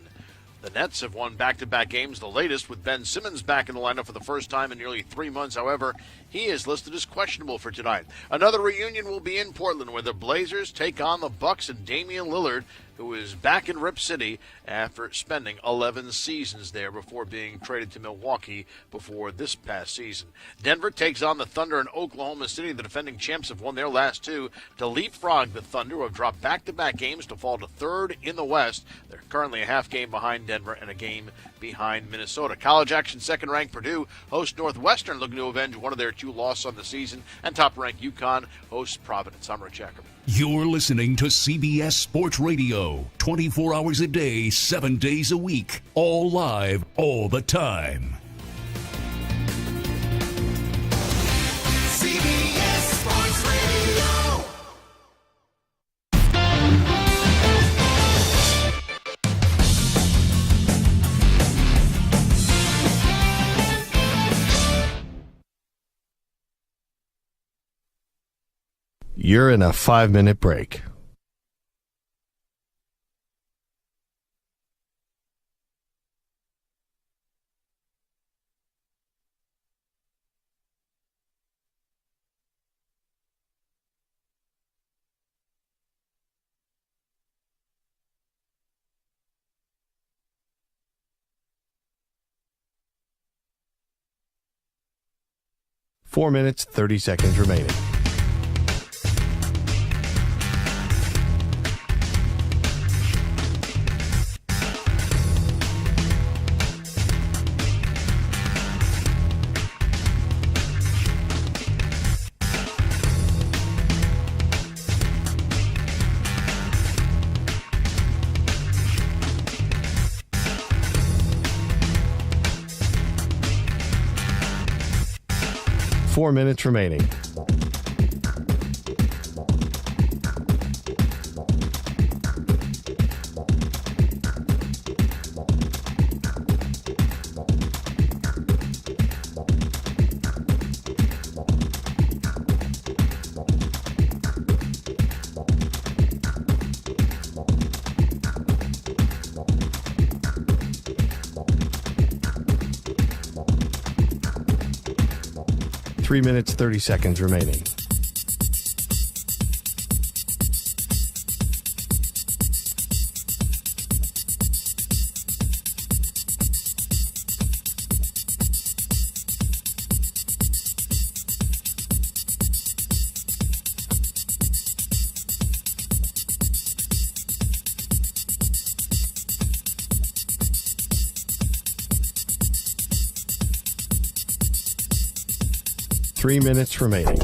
The Nets have won back-to-back games, the latest with Ben Simmons back in the lineup for the first time in nearly 3 months. However, he is listed as questionable for tonight. Another reunion will be in Portland where the Blazers take on the Bucks and Damian Lillard, who is back in Rip City after spending 11 seasons there before being traded to Milwaukee before this past season. Denver takes on the Thunder in Oklahoma City. The defending champs have won their last two to leapfrog the Thunder, who have dropped back-to-back games to fall to third in the West. They're currently a half game behind Denver and a game behind Minnesota. College action, second-ranked Purdue hosts Northwestern, looking to avenge one of their two losses on the season, and top-ranked UConn hosts Providence. I'm Rich Ackerman. You're listening to CBS Sports Radio, 24 hours a day, 7 days a week, all live, all the time. CBS Sports Radio. You're in a 5-minute break. Four minutes, 30 seconds remaining. Four minutes remaining. Three minutes, 30 seconds remaining. Three minutes remaining.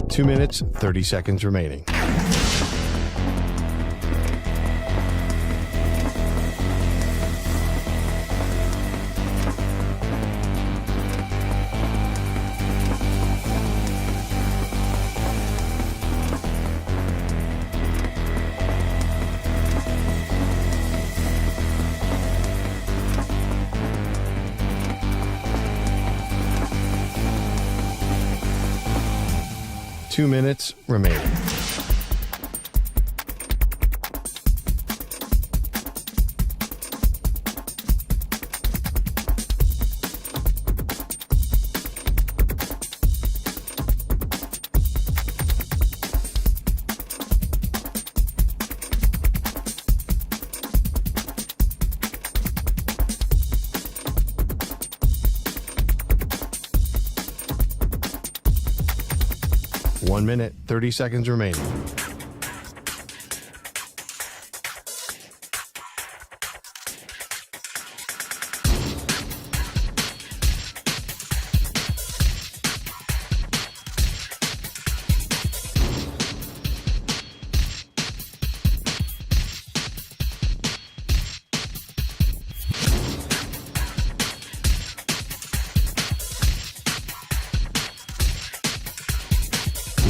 Two minutes, 30 seconds remaining. Two minutes remaining. One minute, 30 seconds remaining.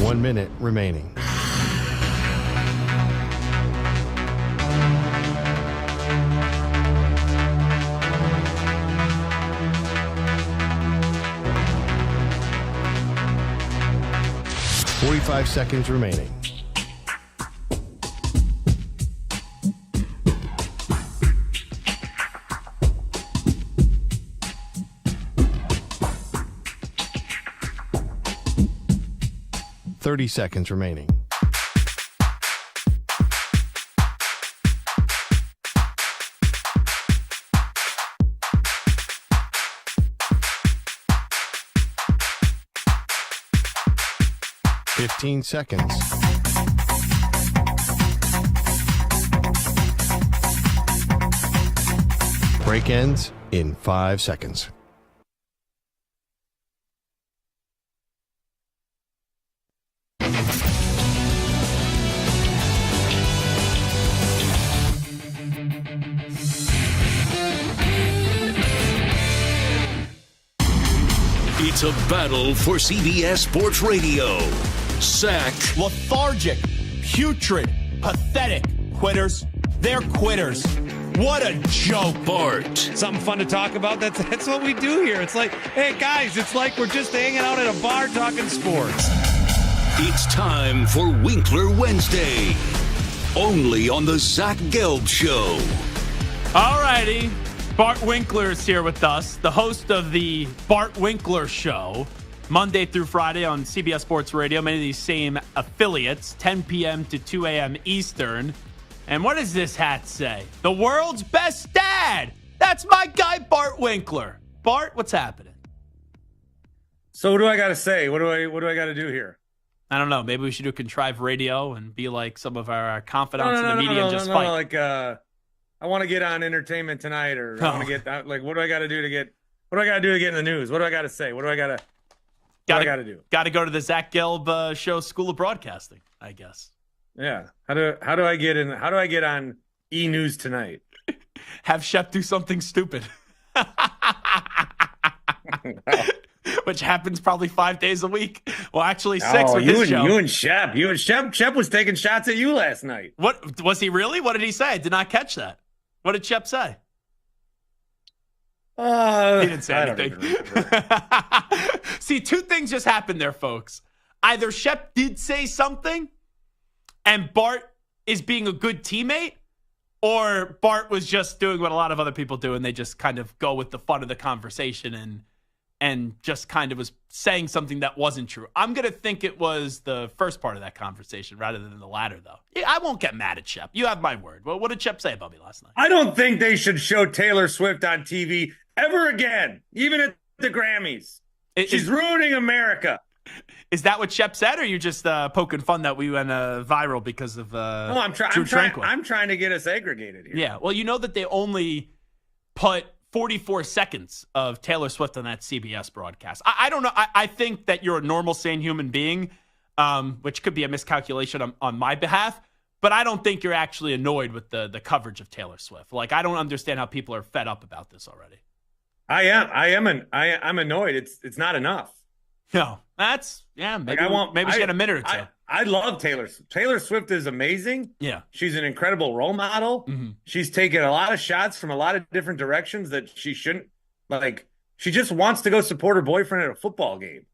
1 minute remaining. Forty-five seconds remaining. Thirty seconds remaining. Fifteen seconds. Break ends in 5 seconds. It's a battle for CBS Sports Radio. Zach. Lethargic, putrid, pathetic. Quitters. They're quitters. What a joke. Bart. Something fun to talk about. That's what we do here. It's like, hey, guys, it's like we're just hanging out at a bar talking sports. It's time for Winkler Wednesday. Only on the Zach Gelb Show. All righty. Bart Winkler is here with us, the host of the Bart Winkler Show, Monday through Friday on CBS Sports Radio, many of these same affiliates, 10 p.m. to 2 a.m. Eastern. And what does this hat say? The world's best dad. That's my guy, Bart Winkler. Bart, what's happening? So what do I got to say? What do I got to do here? I don't know. Maybe we should do contrived radio and be like some of our confidants in the media and just fight. Like, I want to get on Entertainment Tonight, or I want to get like, what do I got to do to get? What do I got to do to get in the news? What do I got to say? What do I got to? What I got to do? Got to go to the Zach Gelb Show School of Broadcasting, I guess. Yeah. How do I get in? How do I get on E! News Tonight? Have Shep do something stupid. Which happens probably 5 days a week. Well, actually 6 with his show. You and Shep. Shep was taking shots at you last night. What was he really? What did he say? I did not catch that. What did Shep say? He didn't say anything. See, two things just happened there, folks. Either Shep did say something and Bart is being a good teammate, or Bart was just doing what a lot of other people do and they just kind of go with the fun of the conversation and just kind of was saying something that wasn't true. I'm going to think it was the first part of that conversation rather than the latter, though. Yeah, I won't get mad at Shep. You have my word. Well, what did Shep say about me last night? I don't think they should show Taylor Swift on TV ever again, even at the Grammys. She's ruining America. Is that what Shep said, or are you just poking fun that we went viral because of No, I'm trying to get us aggregated here. Yeah, well, you know that they only put 44 seconds of Taylor Swift on that CBS broadcast. I don't know. I think that you're a normal, sane human being, which could be a miscalculation on my behalf, but I don't think you're actually annoyed with the coverage of Taylor Swift. Like, I don't understand how people are fed up about this already. I'm annoyed. It's not enough. No, maybe she had a minute or two. I love Taylor. Taylor Swift is amazing. Yeah. She's an incredible role model. Mm-hmm. She's taken a lot of shots from a lot of different directions that she shouldn't. Like, she just wants to go support her boyfriend at a football game.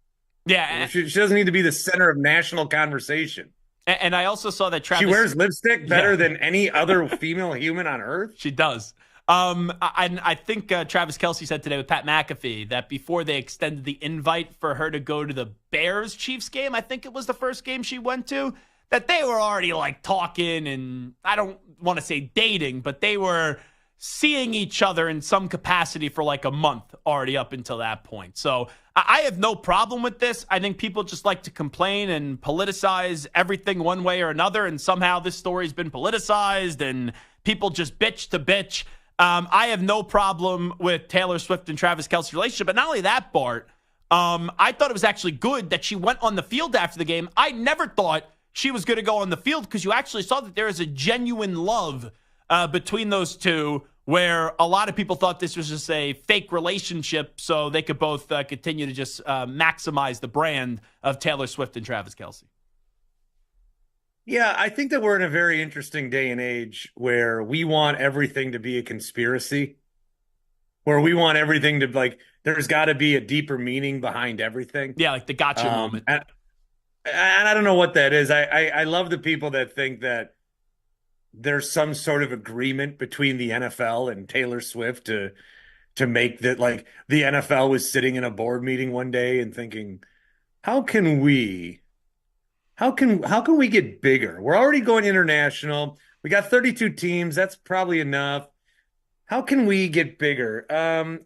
Yeah. She doesn't need to be the center of national conversation. And I also saw that Travis... She wears lipstick better than any other female human on earth. She does. I think Travis Kelce said today with Pat McAfee that before they extended the invite for her to go to the Bears-Chiefs game, I think it was the first game she went to, that they were already like talking, and I don't want to say dating, but they were seeing each other in some capacity for like a month already up until that point. So I have no problem with this. I think people just like to complain and politicize everything one way or another, and somehow this story's been politicized and people just bitch to bitch. I have no problem with Taylor Swift and Travis Kelce's relationship. But not only that, Bart, I thought it was actually good that she went on the field after the game. I never thought she was going to go on the field because you actually saw that there is a genuine love between those two, where a lot of people thought this was just a fake relationship so they could both continue to just maximize the brand of Taylor Swift and Travis Kelce. Yeah, I think that we're in a very interesting day and age where we want everything to be a conspiracy, where we want everything to there's got to be a deeper meaning behind everything. Yeah, like the gotcha moment. And I don't know what that is. I love the people that think that there's some sort of agreement between the NFL and Taylor Swift to make that, like, the NFL was sitting in a board meeting one day and thinking, how can we get bigger? We're already going international. We got 32 teams. That's probably enough. How can we get bigger?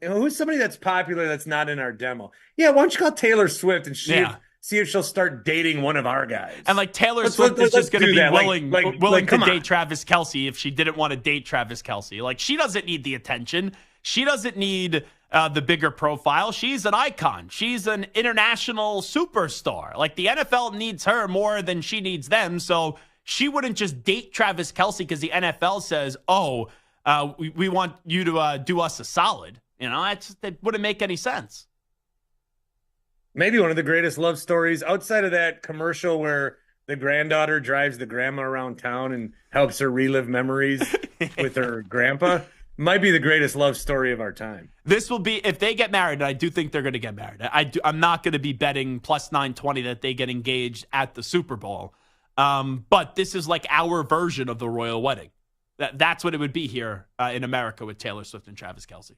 Who's somebody that's popular that's not in our demo? Yeah, why don't you call Taylor Swift and see if she'll start dating one of our guys? And like Taylor Swift is just going to be willing to come date on. Travis Kelce if she didn't want to date Travis Kelce. Like, she doesn't need the attention. She doesn't need the bigger profile. She's an icon. She's an international superstar. Like, the NFL needs her more than she needs them. So she wouldn't just date Travis Kelce because the NFL says, we want you to do us a solid. You know, that wouldn't make any sense. Maybe one of the greatest love stories outside of that commercial where the granddaughter drives the grandma around town and helps her relive memories with her grandpa. Might be the greatest love story of our time. This will be, if they get married, and I do think they're going to get married. I'm not going to be betting plus 920 that they get engaged at the Super Bowl. But this is like our version of the royal wedding. That's what it would be here in America with Taylor Swift and Travis Kelce.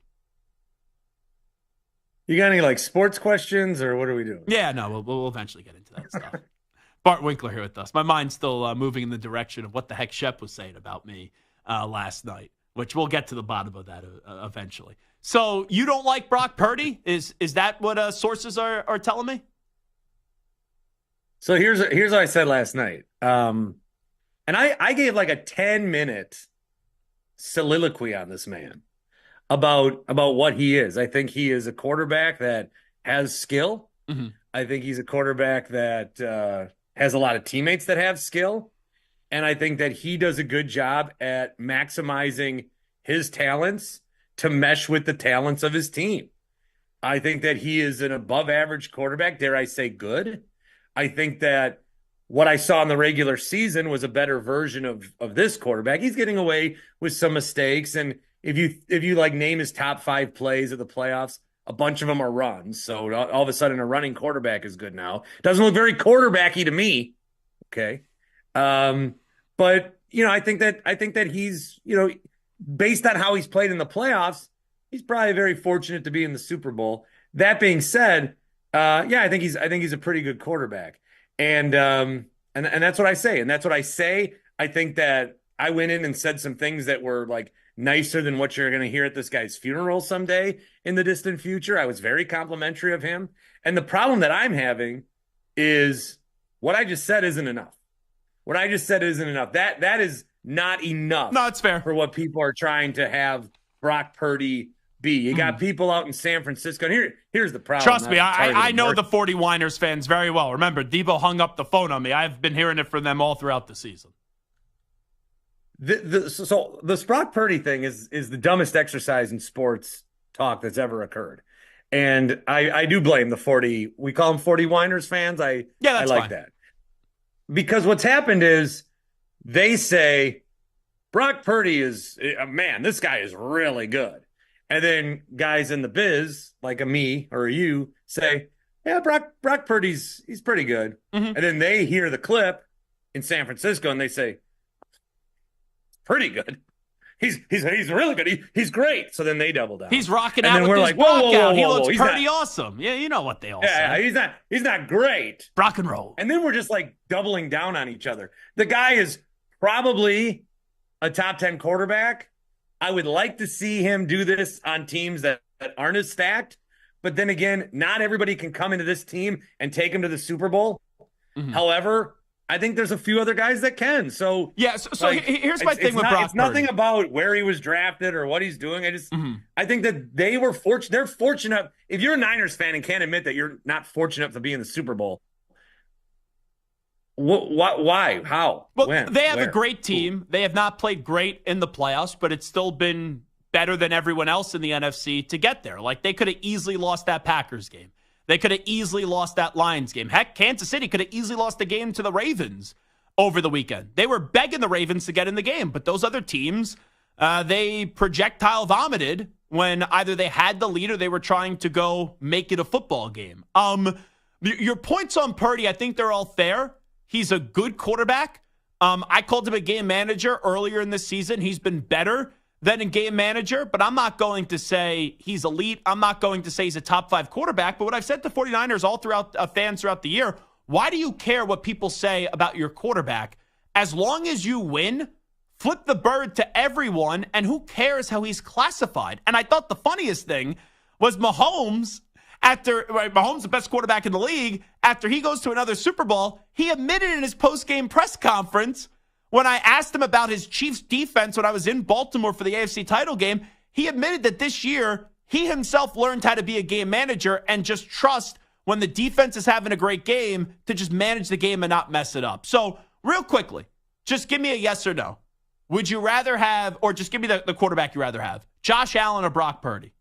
You got any like sports questions, or what are we doing? Yeah, no, we'll eventually get into that stuff. Bart Winkler here with us. My mind's still moving in the direction of what the heck Shep was saying about me last night, which we'll get to the bottom of that eventually. So you don't like Brock Purdy? Is that what sources are telling me? So here's what I said last night. And I gave like a 10-minute soliloquy on this man about what he is. I think he is a quarterback that has skill. Mm-hmm. I think he's a quarterback that has a lot of teammates that have skill. And I think that he does a good job at maximizing his talents to mesh with the talents of his team. I think that he is an above average quarterback. Dare I say good? I think that what I saw in the regular season was a better version of this quarterback. He's getting away with some mistakes. And if you like name his top 5 plays of the playoffs, a bunch of them are runs. So all of a sudden a running quarterback is good now. Doesn't look very quarterbacky to me. Okay. But I think that he's, based on how he's played in the playoffs, he's probably very fortunate to be in the Super Bowl. That being said, I think he's a pretty good quarterback. And that's what I say. And that's what I say. I think that I went in and said some things that were like nicer than what you're going to hear at this guy's funeral someday in the distant future. I was very complimentary of him. And the problem that I'm having is what I just said isn't enough. What I just said isn't enough. That is not enough. No, it's fair for what people are trying to have Brock Purdy be. You got people out in San Francisco. And here's the problem. Trust me, I know the 40 Winers fans very well. Remember, Debo hung up the phone on me. I've been hearing it from them all throughout the season. So the Brock Purdy thing is the dumbest exercise in sports talk that's ever occurred. And I do blame the 40, we call them 40 Winers fans. I like fine. that. Because what's happened is they say, Brock Purdy is, man, this guy is really good. And then guys in the biz, like a me or a you, say, yeah, Brock Purdy's, he's pretty good. Mm-hmm. And then they hear the clip in San Francisco and they say, pretty good. He's really good. He's great. So then they double down. He's rocking and out then with we're his like, whoa, He looks he's pretty not, awesome. Yeah, you know what they all yeah, say. he's not great. Rock and roll. And then we're just like doubling down on each other. The guy is probably a top 10 quarterback. I would like to see him do this on teams that aren't as stacked. But then again, not everybody can come into this team and take him to the Super Bowl. Mm-hmm. However, I think there's a few other guys that can. So yeah. So here's my thing with Brock. It's nothing about where he was drafted or what he's doing. I think that they were fortunate. They're fortunate. If you're a Niners fan and can't admit that you're not fortunate to be in the Super Bowl, what? Why? How? Well, when? They have Where? a great team. They have not played great in the playoffs, but it's still been better than everyone else in the NFC to get there. Like, they could have easily lost that Packers game. They could have easily lost that Lions game. Heck, Kansas City could have easily lost the game to the Ravens over the weekend. They were begging the Ravens to get in the game, but those other teams, they projectile vomited when either they had the lead or they were trying to go make it a football game. Your points on Purdy, I think they're all fair. He's a good quarterback. I called him a game manager earlier in this season. He's been better than a game manager, but I'm not going to say he's elite. I'm not going to say he's a top 5 quarterback. But what I've said to 49ers all throughout fans throughout the year, why do you care what people say about your quarterback? As long as you win, flip the bird to everyone, and who cares how he's classified? And I thought the funniest thing was Mahomes, Mahomes the best quarterback in the league, after he goes to another Super Bowl, he admitted in his post-game press conference, when I asked him about his Chiefs defense when I was in Baltimore for the AFC title game, he admitted that this year he himself learned how to be a game manager and just trust when the defense is having a great game to just manage the game and not mess it up. So real quickly, just give me a yes or no. Would you rather have, or just give me the quarterback you rather have, Josh Allen or Brock Purdy?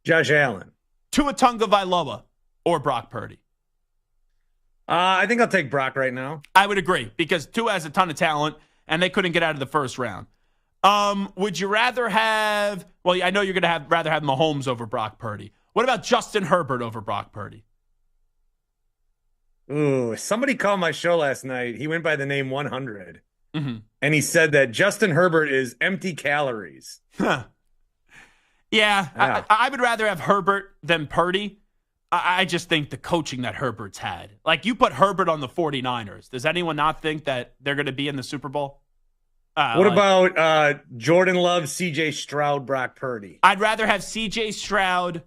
Josh Allen. Tua Tagovailoa or Brock Purdy? I think I'll take Brock right now. I would agree, because Tua has a ton of talent, and they couldn't get out of the first round. Would you rather have, well, I know you're going to rather have Mahomes over Brock Purdy. What about Justin Herbert over Brock Purdy? Ooh, somebody called my show last night. He went by the name 100. Mm-hmm. And he said that Justin Herbert is empty calories. Yeah. I would rather have Herbert than Purdy. I just think the coaching that Herbert's had. Like, you put Herbert on the 49ers. Does anyone not think that they're going to be in the Super Bowl? What about Jordan Love, CJ Stroud, Brock Purdy? I'd rather have CJ Stroud.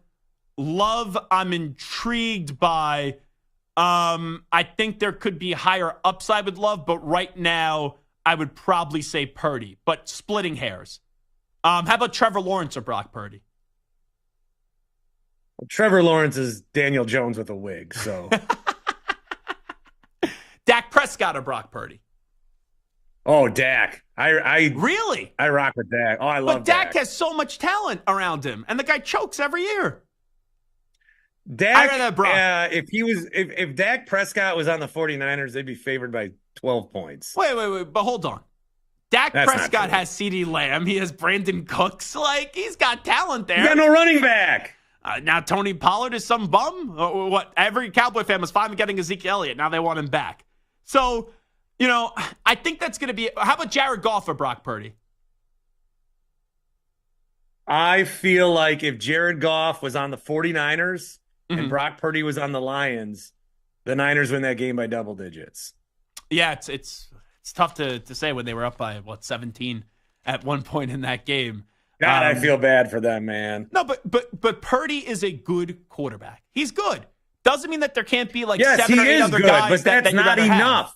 Love, I'm intrigued by. I think there could be higher upside with Love, but right now I would probably say Purdy, but splitting hairs. How about Trevor Lawrence or Brock Purdy? Well, Trevor Lawrence is Daniel Jones with a wig, so. Dak Prescott or Brock Purdy? Oh, Dak. Really? I rock with Dak. Oh, I love Dak. But Dak has so much talent around him, and the guy chokes every year. Dak, if Dak Prescott was on the 49ers, they'd be favored by 12 points. Wait, but hold on. Dak Prescott has CeeDee Lamb. He has Brandon Cooks. Like, he's got talent there. He got no running back. Now Tony Pollard is some bum. What? Every Cowboy fan was fine with getting Ezekiel Elliott. Now they want him back. So, I think that's going to be. How about Jared Goff or Brock Purdy? I feel like if Jared Goff was on the 49ers and Brock Purdy was on the Lions, the Niners win that game by double digits. Yeah, it's tough to say when they were up by 17 at one point in that game. God, I feel bad for them, man. No, but Purdy is a good quarterback. He's good. Doesn't mean that there can't be like 7 or 8 other guys. But that's not enough. Have.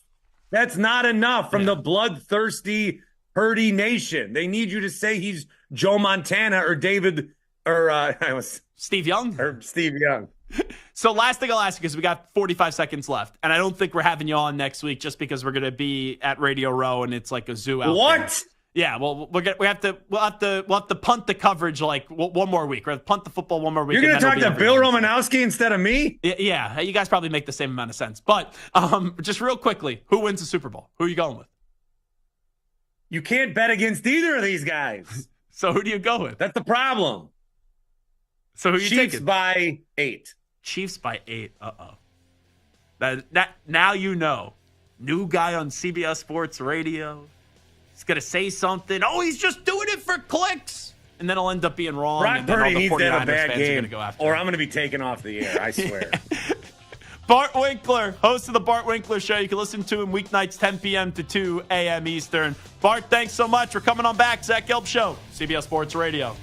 That's not enough from the bloodthirsty Purdy nation. They need you to say he's Joe Montana or Steve Young. Or Steve Young. So last thing I'll ask you, because we got 45 seconds left, and I don't think we're having you on next week just because we're going to be at Radio Row and it's like a zoo out there. Yeah, well, we'll have to punt the coverage like one more week. We'll punt the football one more week. You're going to talk to Bill Romanowski instead of me? Yeah, you guys probably make the same amount of sense. But just real quickly, who wins the Super Bowl? Who are you going with? You can't bet against either of these guys. So who do you go with? That's the problem. So who are you taking? Chiefs by 8. Chiefs by 8. Uh-oh. That now you know. New guy on CBS Sports Radio. He's going to say something. Oh, he's just doing it for clicks. And then he'll end up being wrong. Brock and then Purdy all the needs to 49ers have a bad fans are game, gonna go after or him. I'm going to be taken off the air, I swear. Bart Winkler, host of the Bart Winkler Show. You can listen to him weeknights 10 p.m. to 2 a.m. Eastern. Bart, thanks so much for coming on back. Zach Gelb Show, CBS Sports Radio.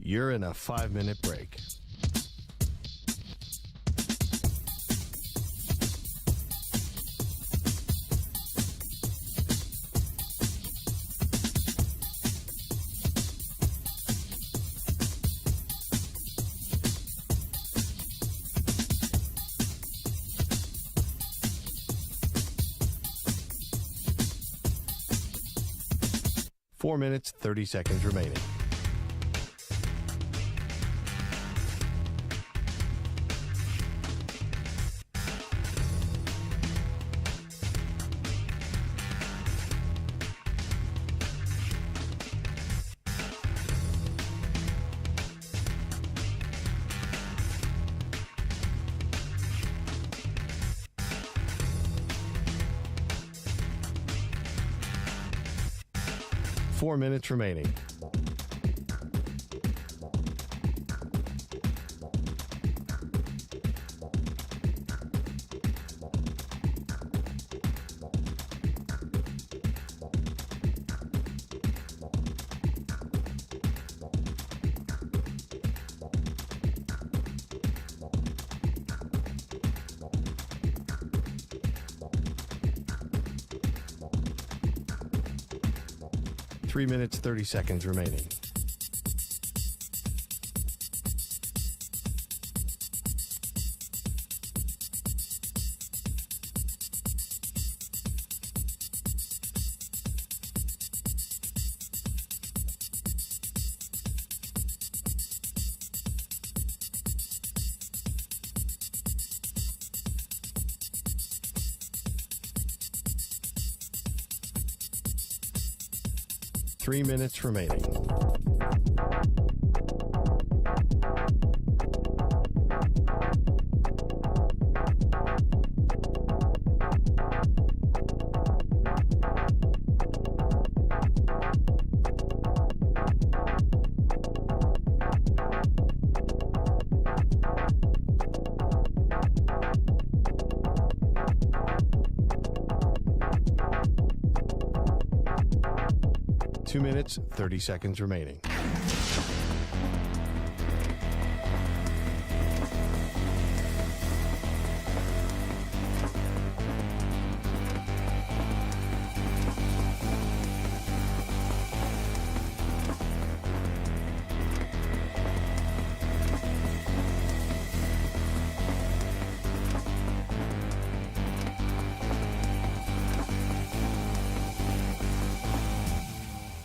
You're in a 5-minute break. Four minutes, 30 seconds remaining. 4 minutes remaining. Three minutes, 30 seconds remaining. Three minutes remaining. Two minutes, 30 seconds remaining.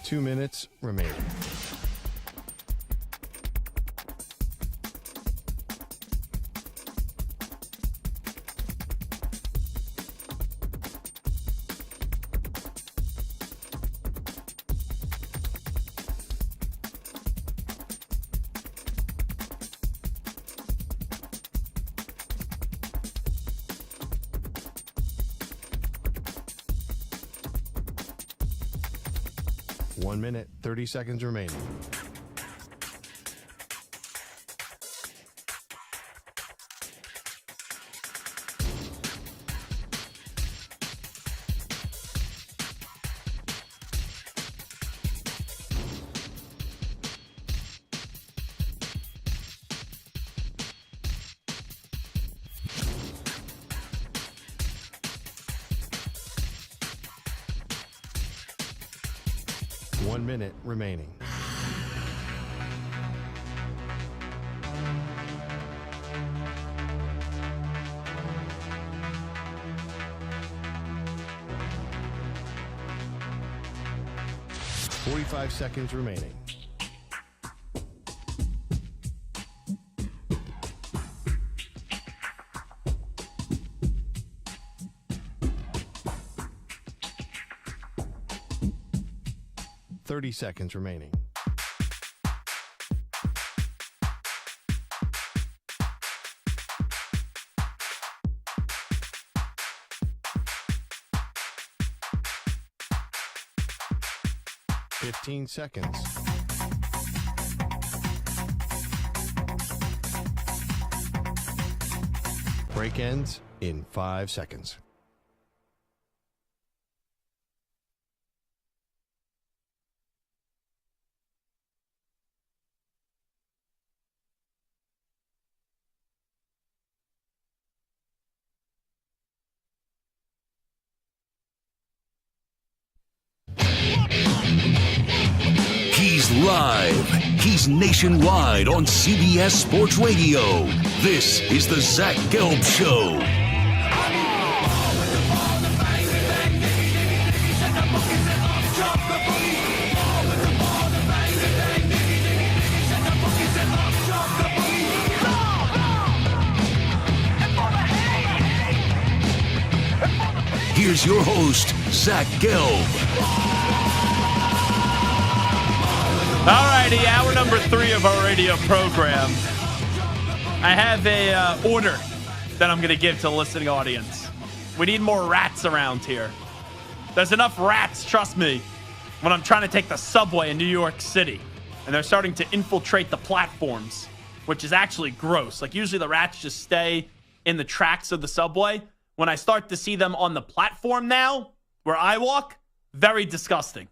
Two minutes remaining. One minute, 30 seconds remaining. One minute remaining. Forty-five seconds remaining. Seconds remaining. Fifteen seconds. Break ends in 5 seconds. He's live. He's nationwide on CBS Sports Radio. This is the Zach Gelb Show. Here's your host, Zach Gelb. All righty, hour number 3 of our radio program. I have a order that I'm going to give to the listening audience. We need more rats around here. There's enough rats, trust me. when I'm trying to take the subway in New York City, and they're starting to infiltrate the platforms, which is actually gross. Like, usually the rats just stay in the tracks of the subway. When I start to see them on the platform now, where I walk, very disgusting.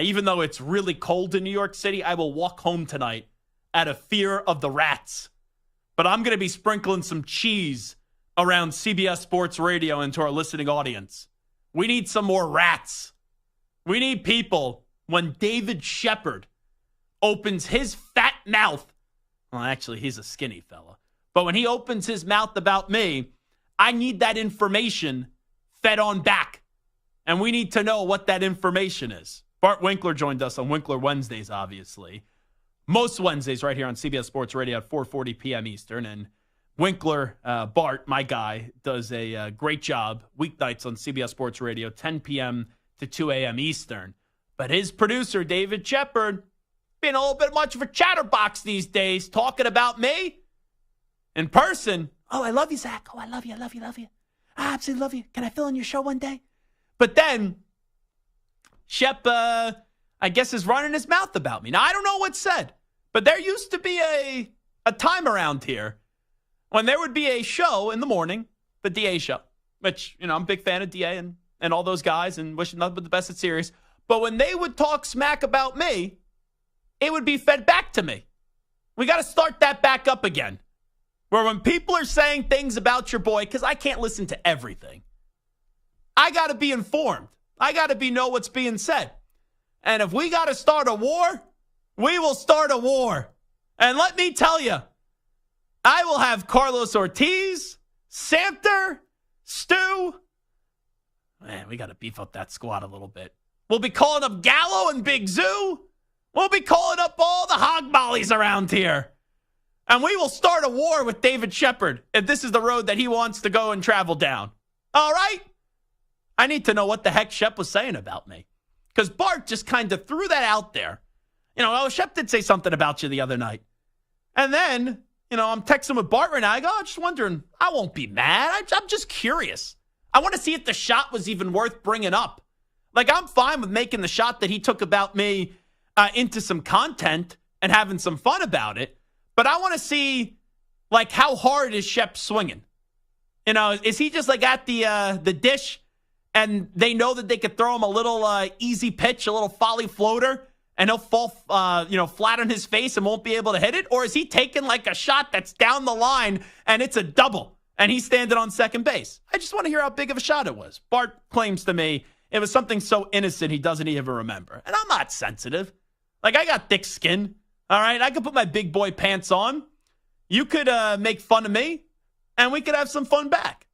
Even though it's really cold in New York City, I will walk home tonight out of fear of the rats. But I'm going to be sprinkling some cheese around CBS Sports Radio into our listening audience. We need some more rats. We need people, when David Shepard opens his fat mouth, well, actually, he's a skinny fella, but when he opens his mouth about me, I need that information fed on back. And we need to know what that information is. Bart Winkler joined us on Winkler Wednesdays, obviously. Most Wednesdays right here on CBS Sports Radio at 4:40 p.m. Eastern. And Winkler, Bart, my guy, does a great job weeknights on CBS Sports Radio, 10 p.m. to 2 a.m. Eastern. But his producer, David Shepard, being a little bit much of a chatterbox these days, talking about me in person. Oh, I love you, Zach. Oh, I love you. I love you. Love you. I absolutely love you. Can I fill in your show one day? But then Shep, I guess, is running his mouth about me. Now, I don't know what's said, but there used to be a time around here when there would be a show in the morning, the DA show, which, I'm a big fan of DA and all those guys and wishing nothing but the best at Sirius. But when they would talk smack about me, it would be fed back to me. We got to start that back up again. Where when people are saying things about your boy, because I can't listen to everything, I got to be informed. I got to know what's being said. And if we got to start a war, we will start a war. And let me tell you, I will have Carlos Ortiz, Samter, Stu. Man, we got to beef up that squad a little bit. We'll be calling up Gallo and Big Zoo. We'll be calling up all the hog mollies around here. And we will start a war with David Shepard if this is the road that he wants to go and travel down. All right? I need to know what the heck Shep was saying about me. Because Bart just kind of threw that out there. Shep did say something about you the other night. And then, I'm texting with Bart right now. I go, I'm just wondering, I won't be mad. I'm just curious. I want to see if the shot was even worth bringing up. Like, I'm fine with making the shot that he took about me into some content and having some fun about it. But I want to see, like, how hard is Shep swinging? Is he just, like, at the dish and they know that they could throw him a little easy pitch, a little folly floater, and he'll fall, flat on his face and won't be able to hit it? Or is he taking, like, a shot that's down the line and it's a double and he's standing on second base? I just want to hear how big of a shot it was. Bart claims to me it was something so innocent he doesn't even remember. And I'm not sensitive. Like, I got thick skin. All right, I could put my big boy pants on. You could make fun of me, and we could have some fun back.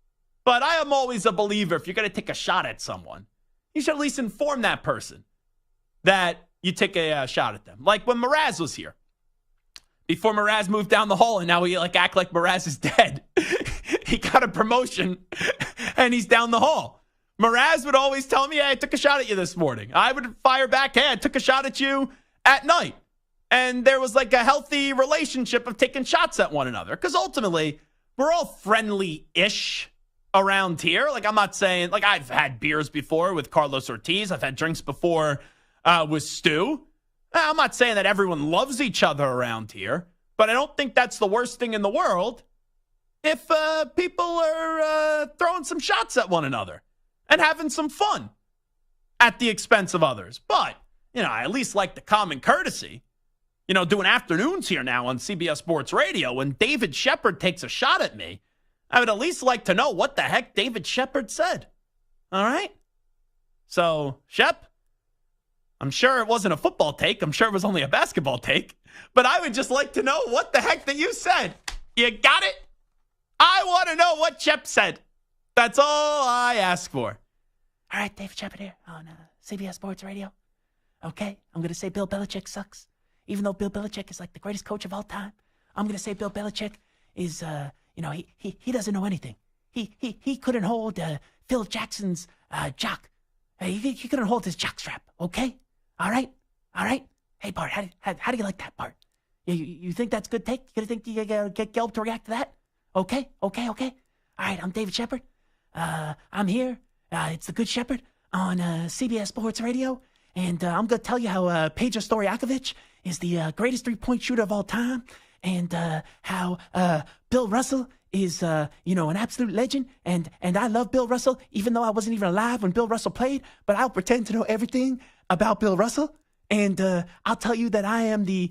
But I am always a believer, if you're going to take a shot at someone, you should at least inform that person that you take a shot at them. Like when Mraz was here. Before Mraz moved down the hall, and now we act like Mraz is dead. He got a promotion, and he's down the hall. Mraz would always tell me, hey, I took a shot at you this morning. I would fire back, hey, I took a shot at you at night. And there was like a healthy relationship of taking shots at one another. Because ultimately, we're all friendly-ish around here. Like, I'm not saying, like, I've had beers before with Carlos Ortiz. I've had drinks before with Stu. I'm not saying that everyone loves each other around here. But I don't think that's the worst thing in the world if people are throwing some shots at one another and having some fun at the expense of others. But, I at least like the common courtesy. Doing afternoons here now on CBS Sports Radio. When David Shepard takes a shot at me, I would at least like to know what the heck David Shepard said. All right? So, Shep, I'm sure it wasn't a football take. I'm sure it was only a basketball take. But I would just like to know what the heck that you said. You got it? I want to know what Shep said. That's all I ask for. All right, David Shepard here on CBS Sports Radio. Okay, I'm going to say Bill Belichick sucks. Even though Bill Belichick is like the greatest coach of all time, I'm going to say Bill Belichick is, he doesn't know anything. He couldn't hold Phil Jackson's jock. He couldn't hold his jock strap, okay? All right? Hey, Bart, how do you like that, Bart? You think that's a good take? You think you get Gelb to react to that? Okay. All right, I'm David Shepard. I'm here. It's the Good Shepherd on CBS Sports Radio. and I'm going to tell you how Pedro Stojakovic is the greatest three-point shooter of all time, and how Bill Russell is, an absolute legend, and I love Bill Russell, even though I wasn't even alive when Bill Russell played, but I'll pretend to know everything about Bill Russell, and I'll tell you that I am the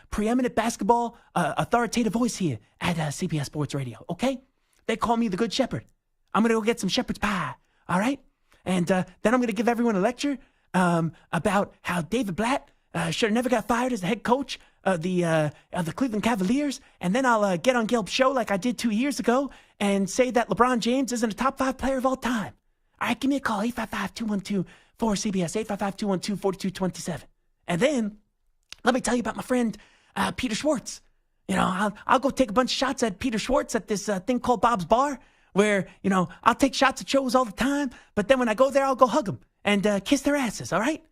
preeminent basketball authoritative voice here at CBS Sports Radio, okay? They call me the Good Shepherd. I'm going to go get some shepherd's pie, all right? And then I'm going to give everyone a lecture about how David Blatt should have never got fired as the head coach of the Cleveland Cavaliers. And then I'll get on Gelb's show like I did 2 years ago and say that LeBron James isn't a top 5 player of all time. All right, give me a call, 855-212-4CBS, 855-212-4227. And then let me tell you about my friend Peter Schwartz. I'll go take a bunch of shots at Peter Schwartz at this thing called Bob's Bar, where, I'll take shots at shows all the time, but then when I go there, I'll go hug them and kiss their asses, all right?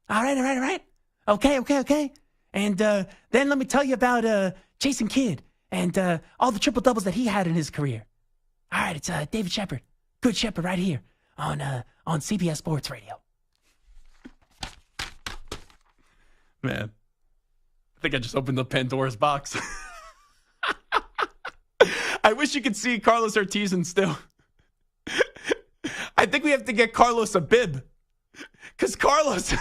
All right. Okay. And then let me tell you about Jason Kidd and all the triple-doubles that he had in his career. All right, it's David Shepard, Good Shepherd, right here on CBS Sports Radio. Man, I think I just opened the Pandora's box. I wish you could see Carlos Ortiz and still. I think we have to get Carlos a bib. Because Carlos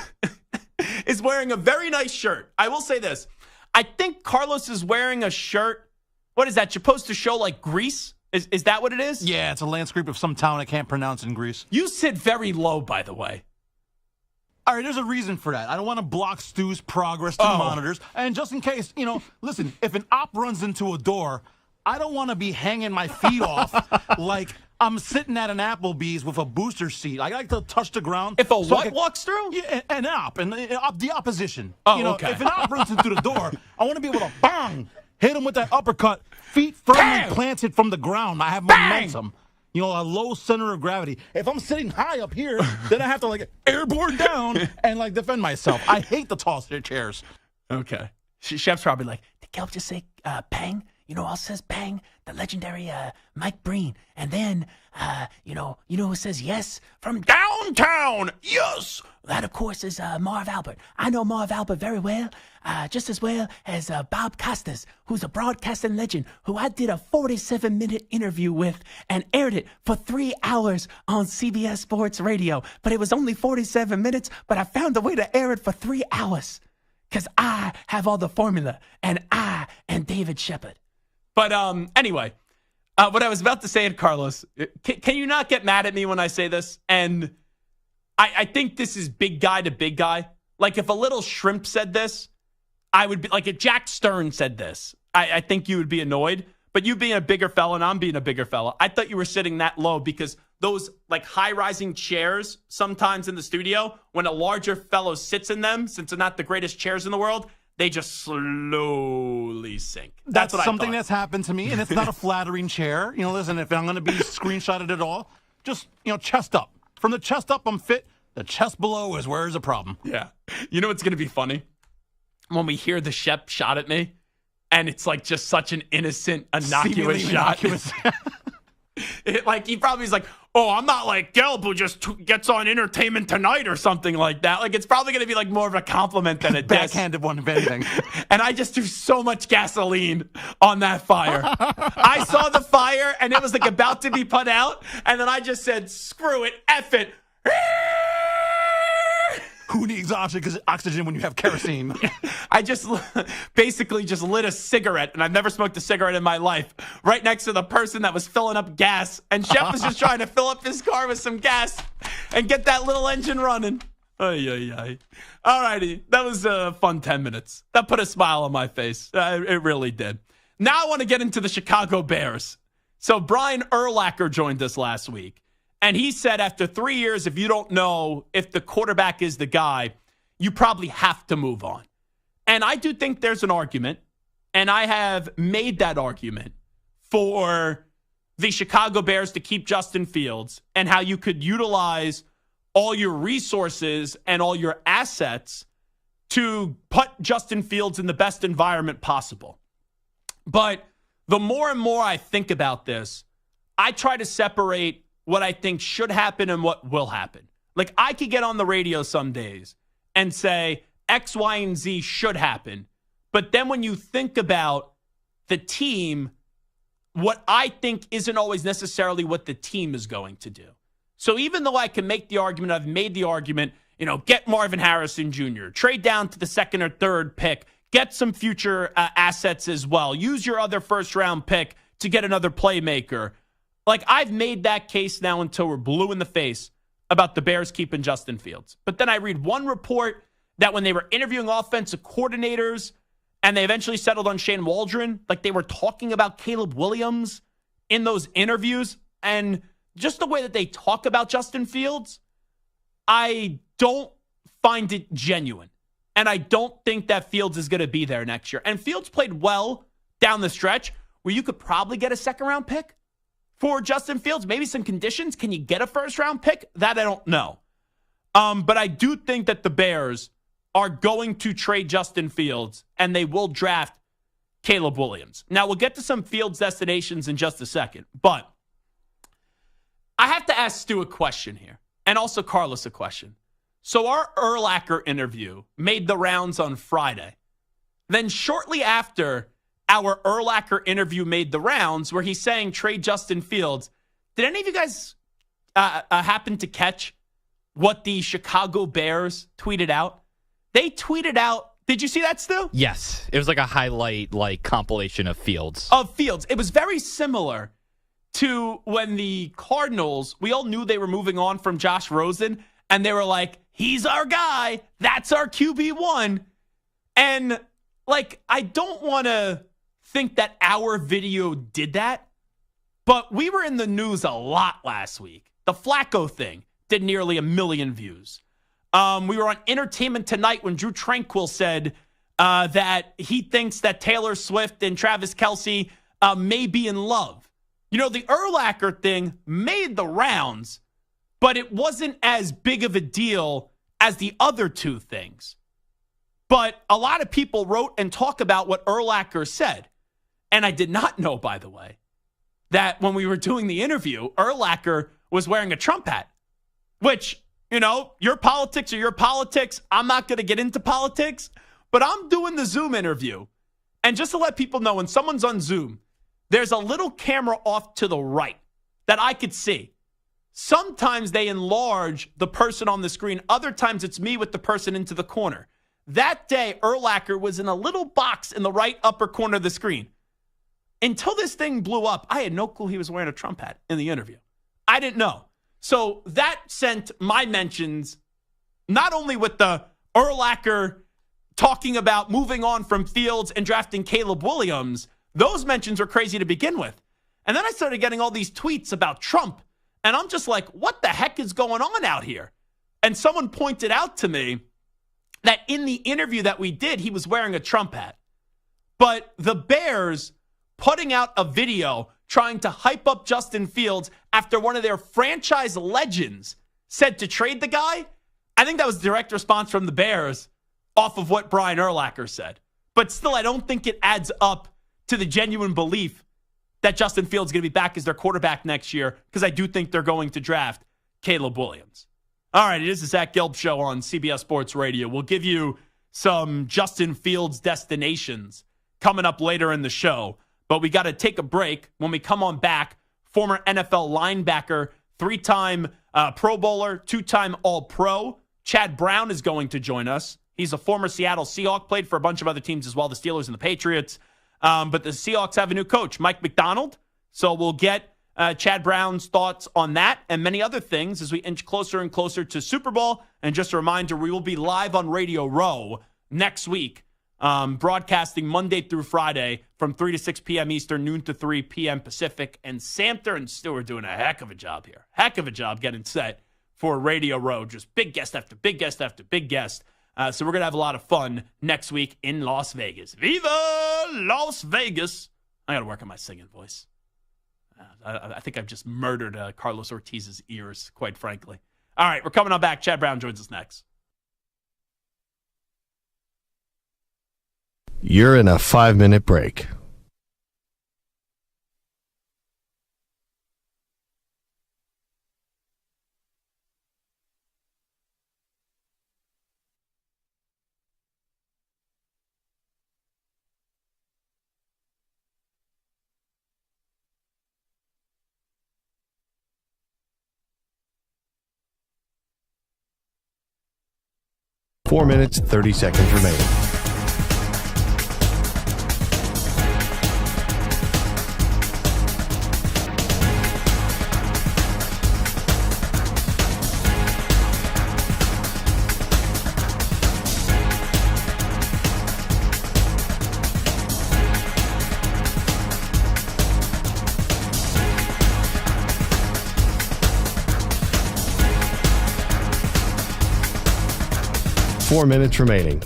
is wearing a very nice shirt. I will say this. I think Carlos is wearing a shirt. What is that? Supposed to show like Greece? Is that what it is? Yeah, it's a landscape of some town I can't pronounce in Greece. You sit very low, by the way. All right, there's a reason for that. I don't want to block Stu's progress to monitors. And just in case, listen, if an op runs into a door, I don't want to be hanging my feet off like I'm sitting at an Applebee's with a booster seat. I like to touch the ground. If walks through? Yeah, an op, and the opposition. Oh, okay. If an op runs into the door, I want to be able to hit him with that uppercut, feet firmly planted from the ground. I have momentum. A low center of gravity. If I'm sitting high up here, then I have to airborne down and defend myself. I hate the toss their chairs. Okay. Chef's probably like, did Gelb just say bang? All says bang, the legendary Mike Breen. And then, who says yes from downtown? Yes! That, of course, is Marv Albert. I know Marv Albert very well, just as well as Bob Costas, who's a broadcasting legend, who I did a 47-minute interview with and aired it for 3 hours on CBS Sports Radio. But it was only 47 minutes, but I found a way to air it for 3 hours because I have all the formula, and I am David Shepard. But anyway, what I was about to say to Carlos, can you not get mad at me when I say this? And I think this is big guy to big guy. Like if a little shrimp said this, I would be like if Jack Stern said this, I think you would be annoyed. But you being a bigger fella and I'm being a bigger fella, I thought you were sitting that low because those high-rising chairs sometimes in the studio, when a larger fellow sits in them, since they're not the greatest chairs in the world, they just slowly sink. That's what something I thought. that's happened to me, and it's not a flattering chair. Listen, if I'm going to be screenshotted at all, just, chest up. From the chest up, I'm fit. The chest below is where there's a problem. Yeah. You know what's going to be funny? When we hear the Shep shot at me, and it's just such an innocent, innocuous shot. He probably is like, oh, I'm not like Gelb who just gets on Entertainment Tonight or something like that. It's probably going to be more of a compliment than a diss. Backhanded one, if anything. And I just threw so much gasoline on that fire. I saw the fire and it was about to be put out. And then I just said, screw it, F it. Who needs oxygen when you have kerosene? I just basically just lit a cigarette, and I've never smoked a cigarette in my life, right next to the person that was filling up gas. And Shep was just trying to fill up his car with some gas and get that little engine running. Ay. All righty. That was a fun 10 minutes. That put a smile on my face. It really did. Now I want to get into the Chicago Bears. So Brian Urlacher joined us last week. And he said after 3 years, if you don't know if the quarterback is the guy, you probably have to move on. And I do think there's an argument, and I have made that argument for the Chicago Bears to keep Justin Fields and how you could utilize all your resources and all your assets to put Justin Fields in the best environment possible. But the more and more I think about this, I try to separate what I think should happen and what will happen. I could get on the radio some days and say X, Y, and Z should happen. But then when you think about the team, what I think isn't always necessarily what the team is going to do. So even though I can make the argument, I've made the argument, get Marvin Harrison Jr., trade down to the second or third pick, get some future assets as well, use your other first-round pick to get another playmaker. Like, I've made that case now until we're blue in the face about the Bears keeping Justin Fields. But then I read one report that when they were interviewing offensive coordinators and they eventually settled on Shane Waldron, like they were talking about Caleb Williams in those interviews. And just the way that they talk about Justin Fields, I don't find it genuine. And I don't think that Fields is going to be there next year. And Fields played well down the stretch where you could probably get a second-round pick for Justin Fields. Maybe some conditions. Can you get a first-round pick? That I don't know. But I do think that the Bears are going to trade Justin Fields, and they will draft Caleb Williams. Now, we'll get to some Fields destinations in just a second, but I have to ask Stu a question here, and also Carlos a question. So our Urlacher interview made the rounds on Friday. Then shortly after our Urlacher interview made the rounds, where he's saying trade Justin Fields, did any of you guys happen to catch what the Chicago Bears tweeted out? They tweeted out, did you see that, Stu? Yes. It was like a highlight, compilation of Fields. Of Fields. It was very similar to when the Cardinals, we all knew they were moving on from Josh Rosen, and they were like, he's our guy. That's our QB1. And, I don't want to think that our video did that, but we were in the news a lot last week. The Flacco thing did nearly 1 million views. We were on Entertainment Tonight when Drew Tranquil said that he thinks that Taylor Swift and Travis Kelce may be in love. The Urlacher thing made the rounds, but it wasn't as big of a deal as the other two things. But a lot of people wrote and talk about what Urlacher said. And I did not know, by the way, that when we were doing the interview, Urlacher was wearing a Trump hat, which, your politics are your politics. I'm not going to get into politics, but I'm doing the Zoom interview. And just to let people know, when someone's on Zoom, there's a little camera off to the right that I could see. Sometimes they enlarge the person on the screen. Other times it's me with the person into the corner. That day, Urlacher was in a little box in the right upper corner of the screen. Until this thing blew up, I had no clue he was wearing a Trump hat in the interview. I didn't know. So that sent my mentions, not only with the Urlacher talking about moving on from Fields and drafting Caleb Williams, those mentions were crazy to begin with. And then I started getting all these tweets about Trump. And I'm just like, what the heck is going on out here? And someone pointed out to me that in the interview that we did, he was wearing a Trump hat. But the Bears putting out a video trying to hype up Justin Fields after one of their franchise legends said to trade the guy, I think that was a direct response from the Bears off of what Brian Urlacher said. But still, I don't think it adds up to the genuine belief that Justin Fields is going to be back as their quarterback next year, because I do think they're going to draft Caleb Williams. All right, it is the Zach Gelb Show on CBS Sports Radio. We'll give you some Justin Fields destinations coming up later in the show. But we got to take a break. When we come on back, former NFL linebacker, 3-time Pro Bowler, 2-time All-Pro, Chad Brown is going to join us. He's a former Seattle Seahawk, played for a bunch of other teams as well, the Steelers and the Patriots. But the Seahawks have a new coach, Mike McDonald. So we'll get Chad Brown's thoughts on that and many other things as we inch closer and closer to Super Bowl. And just a reminder, we will be live on Radio Row next week, broadcasting Monday through Friday from 3 to 6 p.m. Eastern, noon to 3 p.m. Pacific. And Samter and Stu are doing a heck of a job here. Heck of a job getting set for Radio Row. Just big guest after big guest after big guest. So we're going to have a lot of fun next week in Las Vegas. Viva Las Vegas. I got to work on my singing voice. I think I've just murdered Carlos Ortiz's ears, quite frankly. All right, we're coming on back. Chad Brown joins us next. You're in a 5-minute break. 4 minutes, 30 seconds remaining. Four minutes remaining.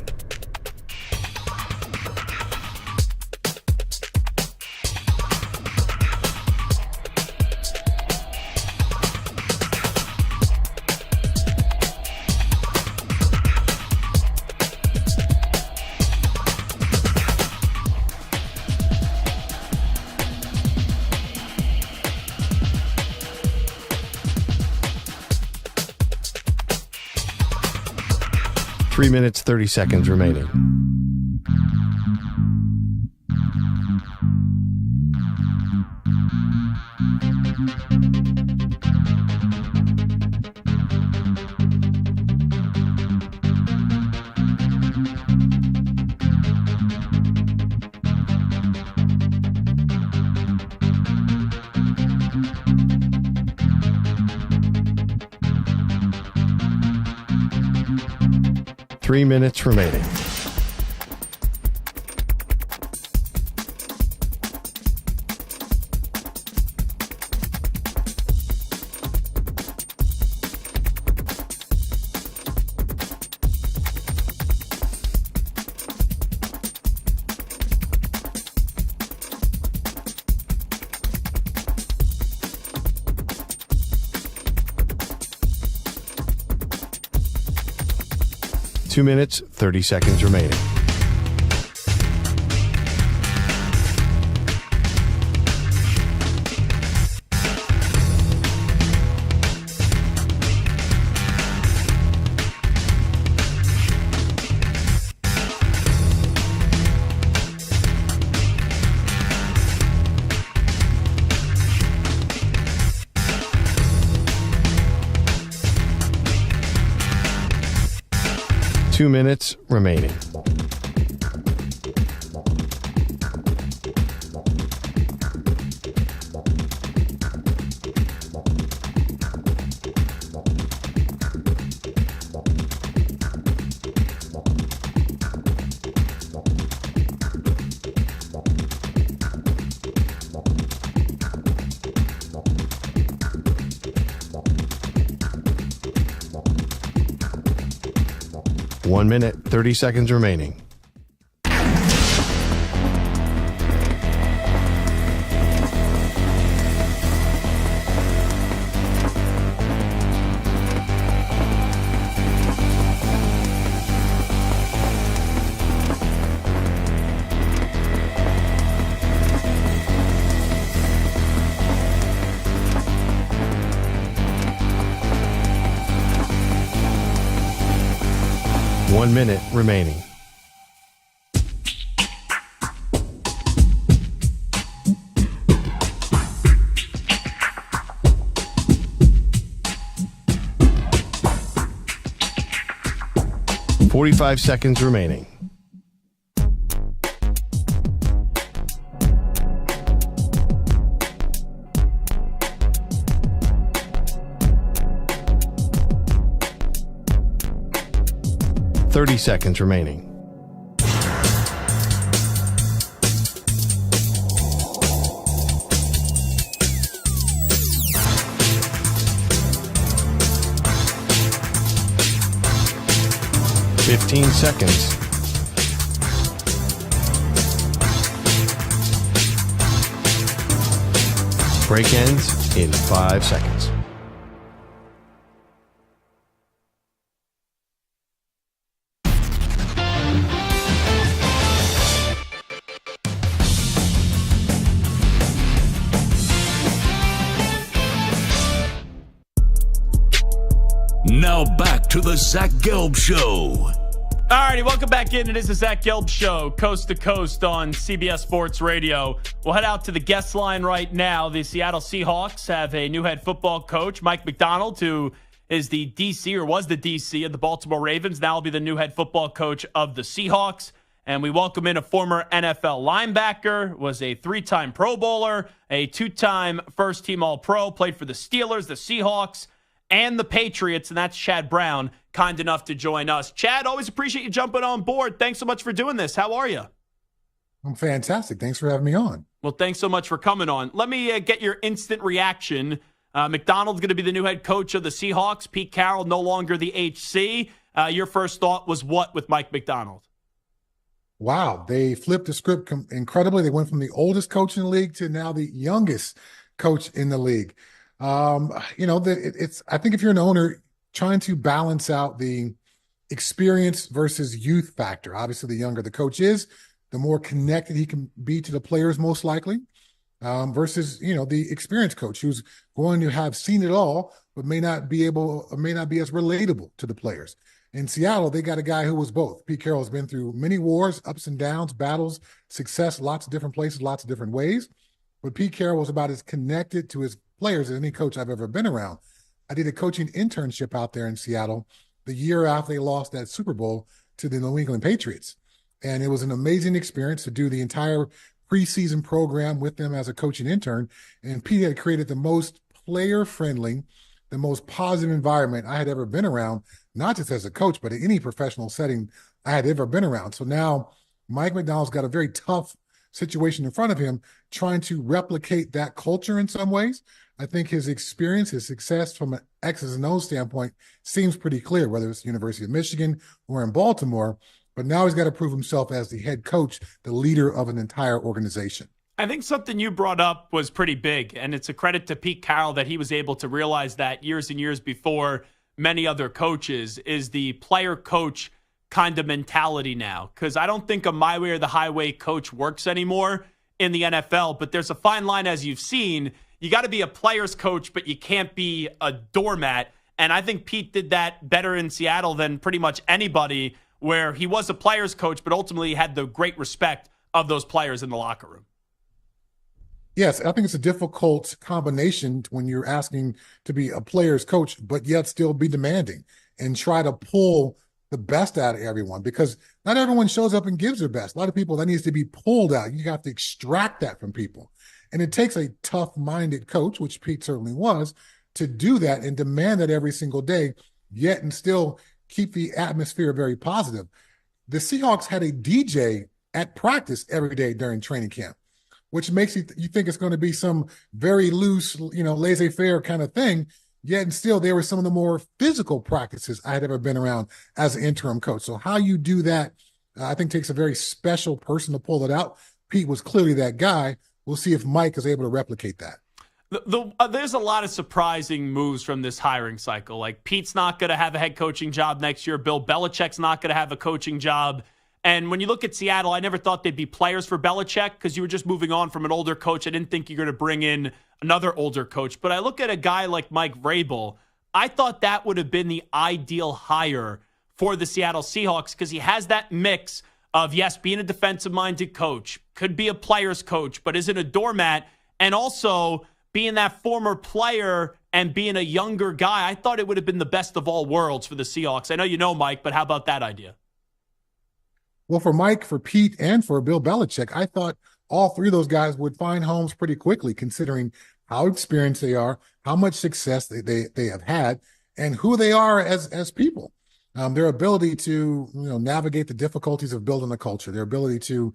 Three minutes, 30 seconds remaining. Three minutes remaining. Two minutes, 30 seconds remaining. Two minutes remaining. One minute, 30 seconds remaining. One minute remaining. Forty-five seconds remaining. Thirty seconds remaining. Fifteen seconds. Break ends in 5 seconds. Now back to the Zach Gelb Show. All righty, welcome back in. It is the Zach Gelb Show, coast to coast on CBS Sports Radio. We'll head out to the guest line right now. The Seattle Seahawks have a new head football coach, Mike Macdonald, who is the DC, or was the DC of the Baltimore Ravens. Now will be the new head football coach of the Seahawks. And we welcome in a former NFL linebacker, was a 3-time Pro Bowler, a 2-time first-team All-Pro, played for the Steelers, the Seahawks, and the Patriots, and that's Chad Brown, kind enough to join us. Chad, always appreciate you jumping on board. Thanks so much for doing this. How are you? I'm fantastic. Thanks for having me on. Well, thanks so much for coming on. Let me get your instant reaction. McDonald's going to be the new head coach of the Seahawks. Pete Carroll no longer the HC. Your first thought was what with Mike McDonald? Wow, they flipped the script incredibly. They went from the oldest coach in the league to now the youngest coach in the league. It's I think if you're an owner, trying to balance out the experience versus youth factor. Obviously, the younger the coach is, the more connected he can be to the players, most likely, versus the experienced coach who's going to have seen it all, but may not be as relatable to the players. In Seattle, they got a guy who was both. Pete Carroll has been through many wars, ups and downs, battles, success, lots of different places, lots of different ways. But Pete Carroll was about as connected to his players as any coach I've ever been around. I did a coaching internship out there in Seattle the year after they lost that Super Bowl to the New England Patriots. And it was an amazing experience to do the entire preseason program with them as a coaching intern. And Pete had created the most player-friendly, the most positive environment I had ever been around, not just as a coach, but in any professional setting I had ever been around. So now Mike McDonald's got a very tough situation in front of him, trying to replicate that culture in some ways. I think his experience, his success from an X's and O's standpoint seems pretty clear, whether it's the University of Michigan or in Baltimore. But now he's got to prove himself as the head coach, the leader of an entire organization. I think something you brought up was pretty big, and it's a credit to Pete Carroll that he was able to realize that years and years before many other coaches, is the player-coach kind of mentality now. Because I don't think a my way or the highway coach works anymore in the NFL, but there's a fine line, as you've seen. You got to be a player's coach, but you can't be a doormat. And I think Pete did that better in Seattle than pretty much anybody, where he was a player's coach, but ultimately had the great respect of those players in the locker room. Yes, I think it's a difficult combination when you're asking to be a player's coach, but yet still be demanding and try to pull the best out of everyone, because not everyone shows up and gives their best. A lot of people, that needs to be pulled out. You have to extract that from people. And it takes a tough-minded coach, which Pete certainly was, to do that and demand that every single day, yet and still keep the atmosphere very positive. The Seahawks had a DJ at practice every day during training camp, which makes you think it's going to be some very loose, laissez-faire kind of thing. Yet and still, they were some of the more physical practices I had ever been around as an interim coach. So how you do that, I think, takes a very special person to pull it out. Pete was clearly that guy. We'll see if Mike is able to replicate that. There's a lot of surprising moves from this hiring cycle. Like, Pete's not going to have a head coaching job next year. Bill Belichick's not going to have a coaching job. And when you look at Seattle, I never thought they'd be players for Belichick because you were just moving on from an older coach. I didn't think you're going to bring in another older coach. But I look at a guy like Mike Vrabel. I thought that would have been the ideal hire for the Seattle Seahawks because he has that mix of, yes, being a defensive-minded coach, could be a player's coach, but isn't a doormat, and also being that former player and being a younger guy. I thought it would have been the best of all worlds for the Seahawks. I know you know Mike, but how about that idea? Well, for Mike, for Pete, and for Bill Belichick, I thought all three of those guys would find homes pretty quickly, considering how experienced they are, how much success they have had, and who they are as people. Their ability to navigate the difficulties of building a culture, their ability to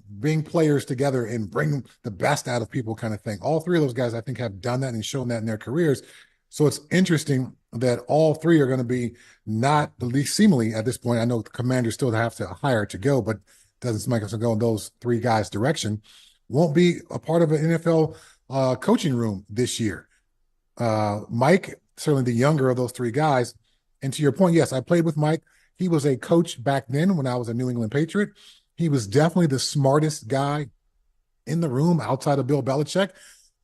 bring players together and bring the best out of people, kind of thing. All three of those guys, I think, have done that and shown that in their careers. So it's interesting that all three are going to be not, at least seemingly at this point. I know the Commanders still have to hire to go, but doesn't seem like it's going to go in those three guys' direction. Won't be a part of an NFL coaching room this year. Mike, certainly the younger of those three guys. And to your point, yes, I played with Mike. He was a coach back then when I was a New England Patriot. He was definitely the smartest guy in the room outside of Bill Belichick.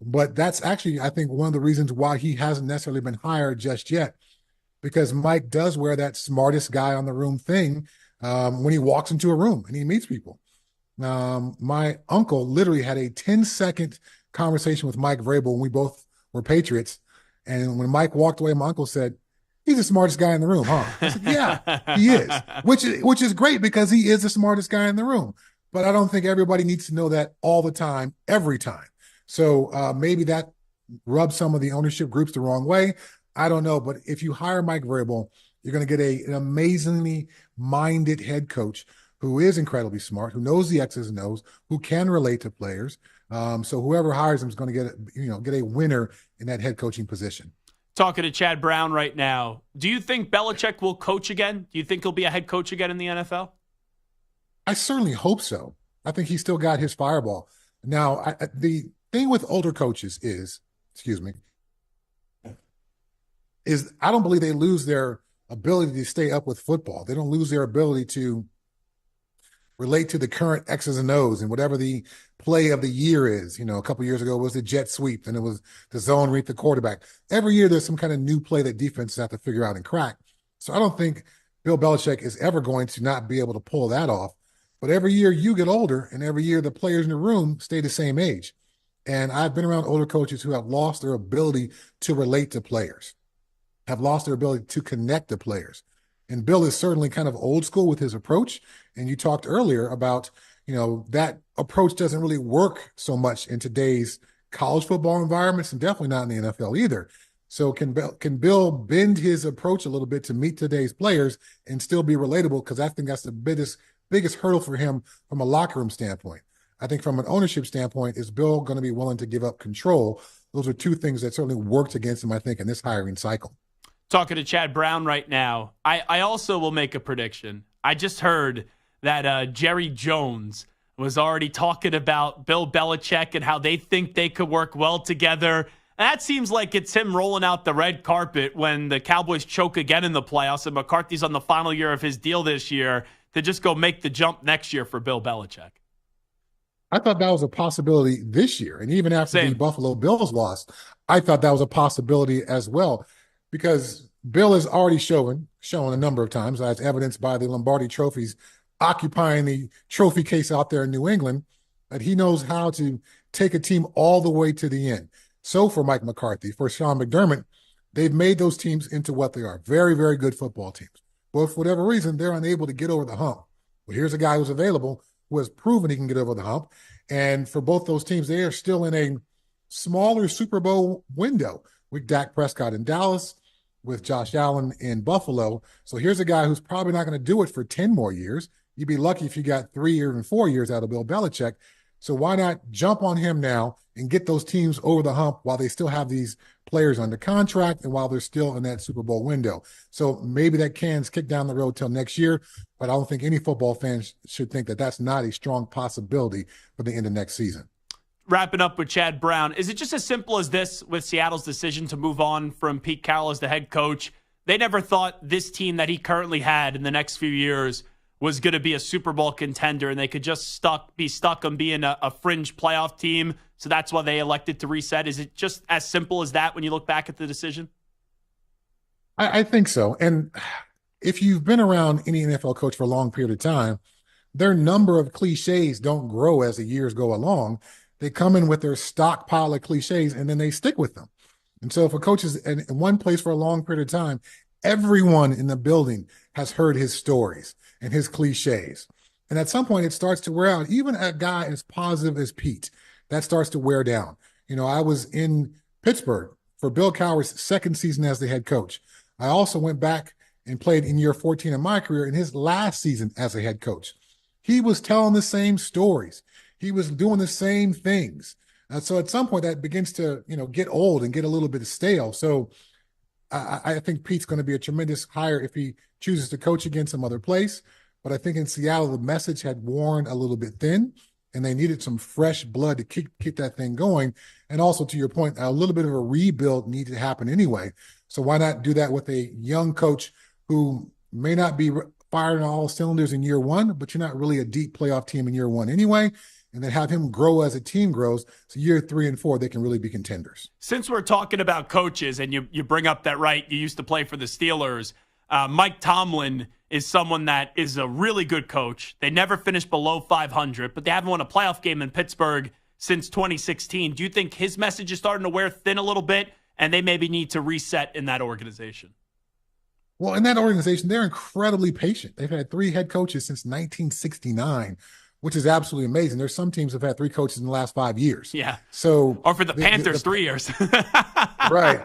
But that's actually, I think, one of the reasons why he hasn't necessarily been hired just yet, because Mike does wear that smartest guy on the room thing when he walks into a room and he meets people. My uncle literally had a 10-second conversation with Mike Vrabel when we both were Patriots. And when Mike walked away, my uncle said, "He's the smartest guy in the room, huh?" I said, "Yeah, he is," which is great because he is the smartest guy in the room. But I don't think everybody needs to know that all the time, every time. So maybe that rubs some of the ownership groups the wrong way. I don't know. But if you hire Mike Vrabel, you're going to get an amazingly minded head coach who is incredibly smart, who knows the X's and O's, who can relate to players. So whoever hires him is going to get a winner in that head coaching position. Talking to Chad Brown right now. Do you think Belichick will coach again? Do you think he'll be a head coach again in the NFL? I certainly hope so. I think he's still got his fireball. Now, the thing with older coaches is I don't believe they lose their ability to stay up with football. They don't lose their ability to relate to the current X's and O's and whatever the play of the year is. You know, a couple of years ago it was the jet sweep, and it was the zone read the quarterback. Every year there's some kind of new play that defenses have to figure out and crack. So I don't think Bill Belichick is ever going to not be able to pull that off. But every year you get older, and every year the players in the room stay the same age. And I've been around older coaches who have lost their ability to relate to players, have lost their ability to connect to players. And Bill is certainly kind of old school with his approach. And you talked earlier about, that approach doesn't really work so much in today's college football environments, and definitely not in the NFL either. So can Bill bend his approach a little bit to meet today's players and still be relatable? Because I think that's the biggest hurdle for him from a locker room standpoint. I think from an ownership standpoint, is Bill going to be willing to give up control? Those are two things that certainly worked against him, I think, in this hiring cycle. Talking to Chad Brown right now. I also will make a prediction. I just heard that Jerry Jones was already talking about Bill Belichick and how they think they could work well together. And that seems like it's him rolling out the red carpet when the Cowboys choke again in the playoffs and McCarthy's on the final year of his deal this year to just go make the jump next year for Bill Belichick. I thought that was a possibility this year. And even after the Buffalo Bills lost, I thought that was a possibility as well, because Bill has already shown a number of times, as evidenced by the Lombardi trophies occupying the trophy case out there in New England, that he knows how to take a team all the way to the end. So for Mike McCarthy, for Sean McDermott, they've made those teams into what they are, very, very good football teams. But for whatever reason, they're unable to get over the hump. Well, here's a guy who's available, who has proven he can get over the hump. And for both those teams, they are still in a smaller Super Bowl window with Dak Prescott in Dallas, with Josh Allen in Buffalo. So here's a guy who's probably not going to do it for 10 more years. You'd be lucky if you got 3 or even 4 years out of Bill Belichick. So why not jump on him now and get those teams over the hump while they still have these players under contract and while they're still in that Super Bowl window? So maybe that can's kicked down the road till next year, but I don't think any football fans should think that that's not a strong possibility for the end of next season. Wrapping up with Chad Brown, is it just as simple as this with Seattle's decision to move on from Pete Carroll as the head coach? They never thought this team that he currently had in the next few years was going to be a Super Bowl contender, and they could just be stuck on being a fringe playoff team. So that's why they elected to reset. Is it just as simple as that when you look back at the decision? I think so. And if you've been around any NFL coach for a long period of time, their number of cliches don't grow as the years go along. They come in with their stockpile of cliches, and then they stick with them. And so if a coach is in one place for a long period of time, everyone in the building has heard his stories and his cliches. And at some point, it starts to wear out. Even a guy as positive as Pete, that starts to wear down. I was in Pittsburgh for Bill Cowher's second season as the head coach. I also went back and played in year 14 of my career in his last season as a head coach. He was telling the same stories. He was doing the same things. So at some point that begins to, get old and get a little bit stale. So I think Pete's going to be a tremendous hire if he chooses to coach again some other place. But I think in Seattle, the message had worn a little bit thin, and they needed some fresh blood to keep that thing going. And also, to your point, a little bit of a rebuild needed to happen anyway. So why not do that with a young coach who may not be firing on all cylinders in year one, but you're not really a deep playoff team in year one anyway, and then have him grow as a team grows. So year 3 and 4, they can really be contenders. Since we're talking about coaches, and you bring up that, right, you used to play for the Steelers, Mike Tomlin is someone that is a really good coach. They never finished below 500, but they haven't won a playoff game in Pittsburgh since 2016. Do you think his message is starting to wear thin a little bit? and they maybe need to reset in that organization. Well, in that organization, they're incredibly patient. They've had 3 head coaches since 1969, which is absolutely amazing. There's some teams that have had 3 coaches in the last 5 years. Yeah. So, or for the Panthers, 3 years. Right.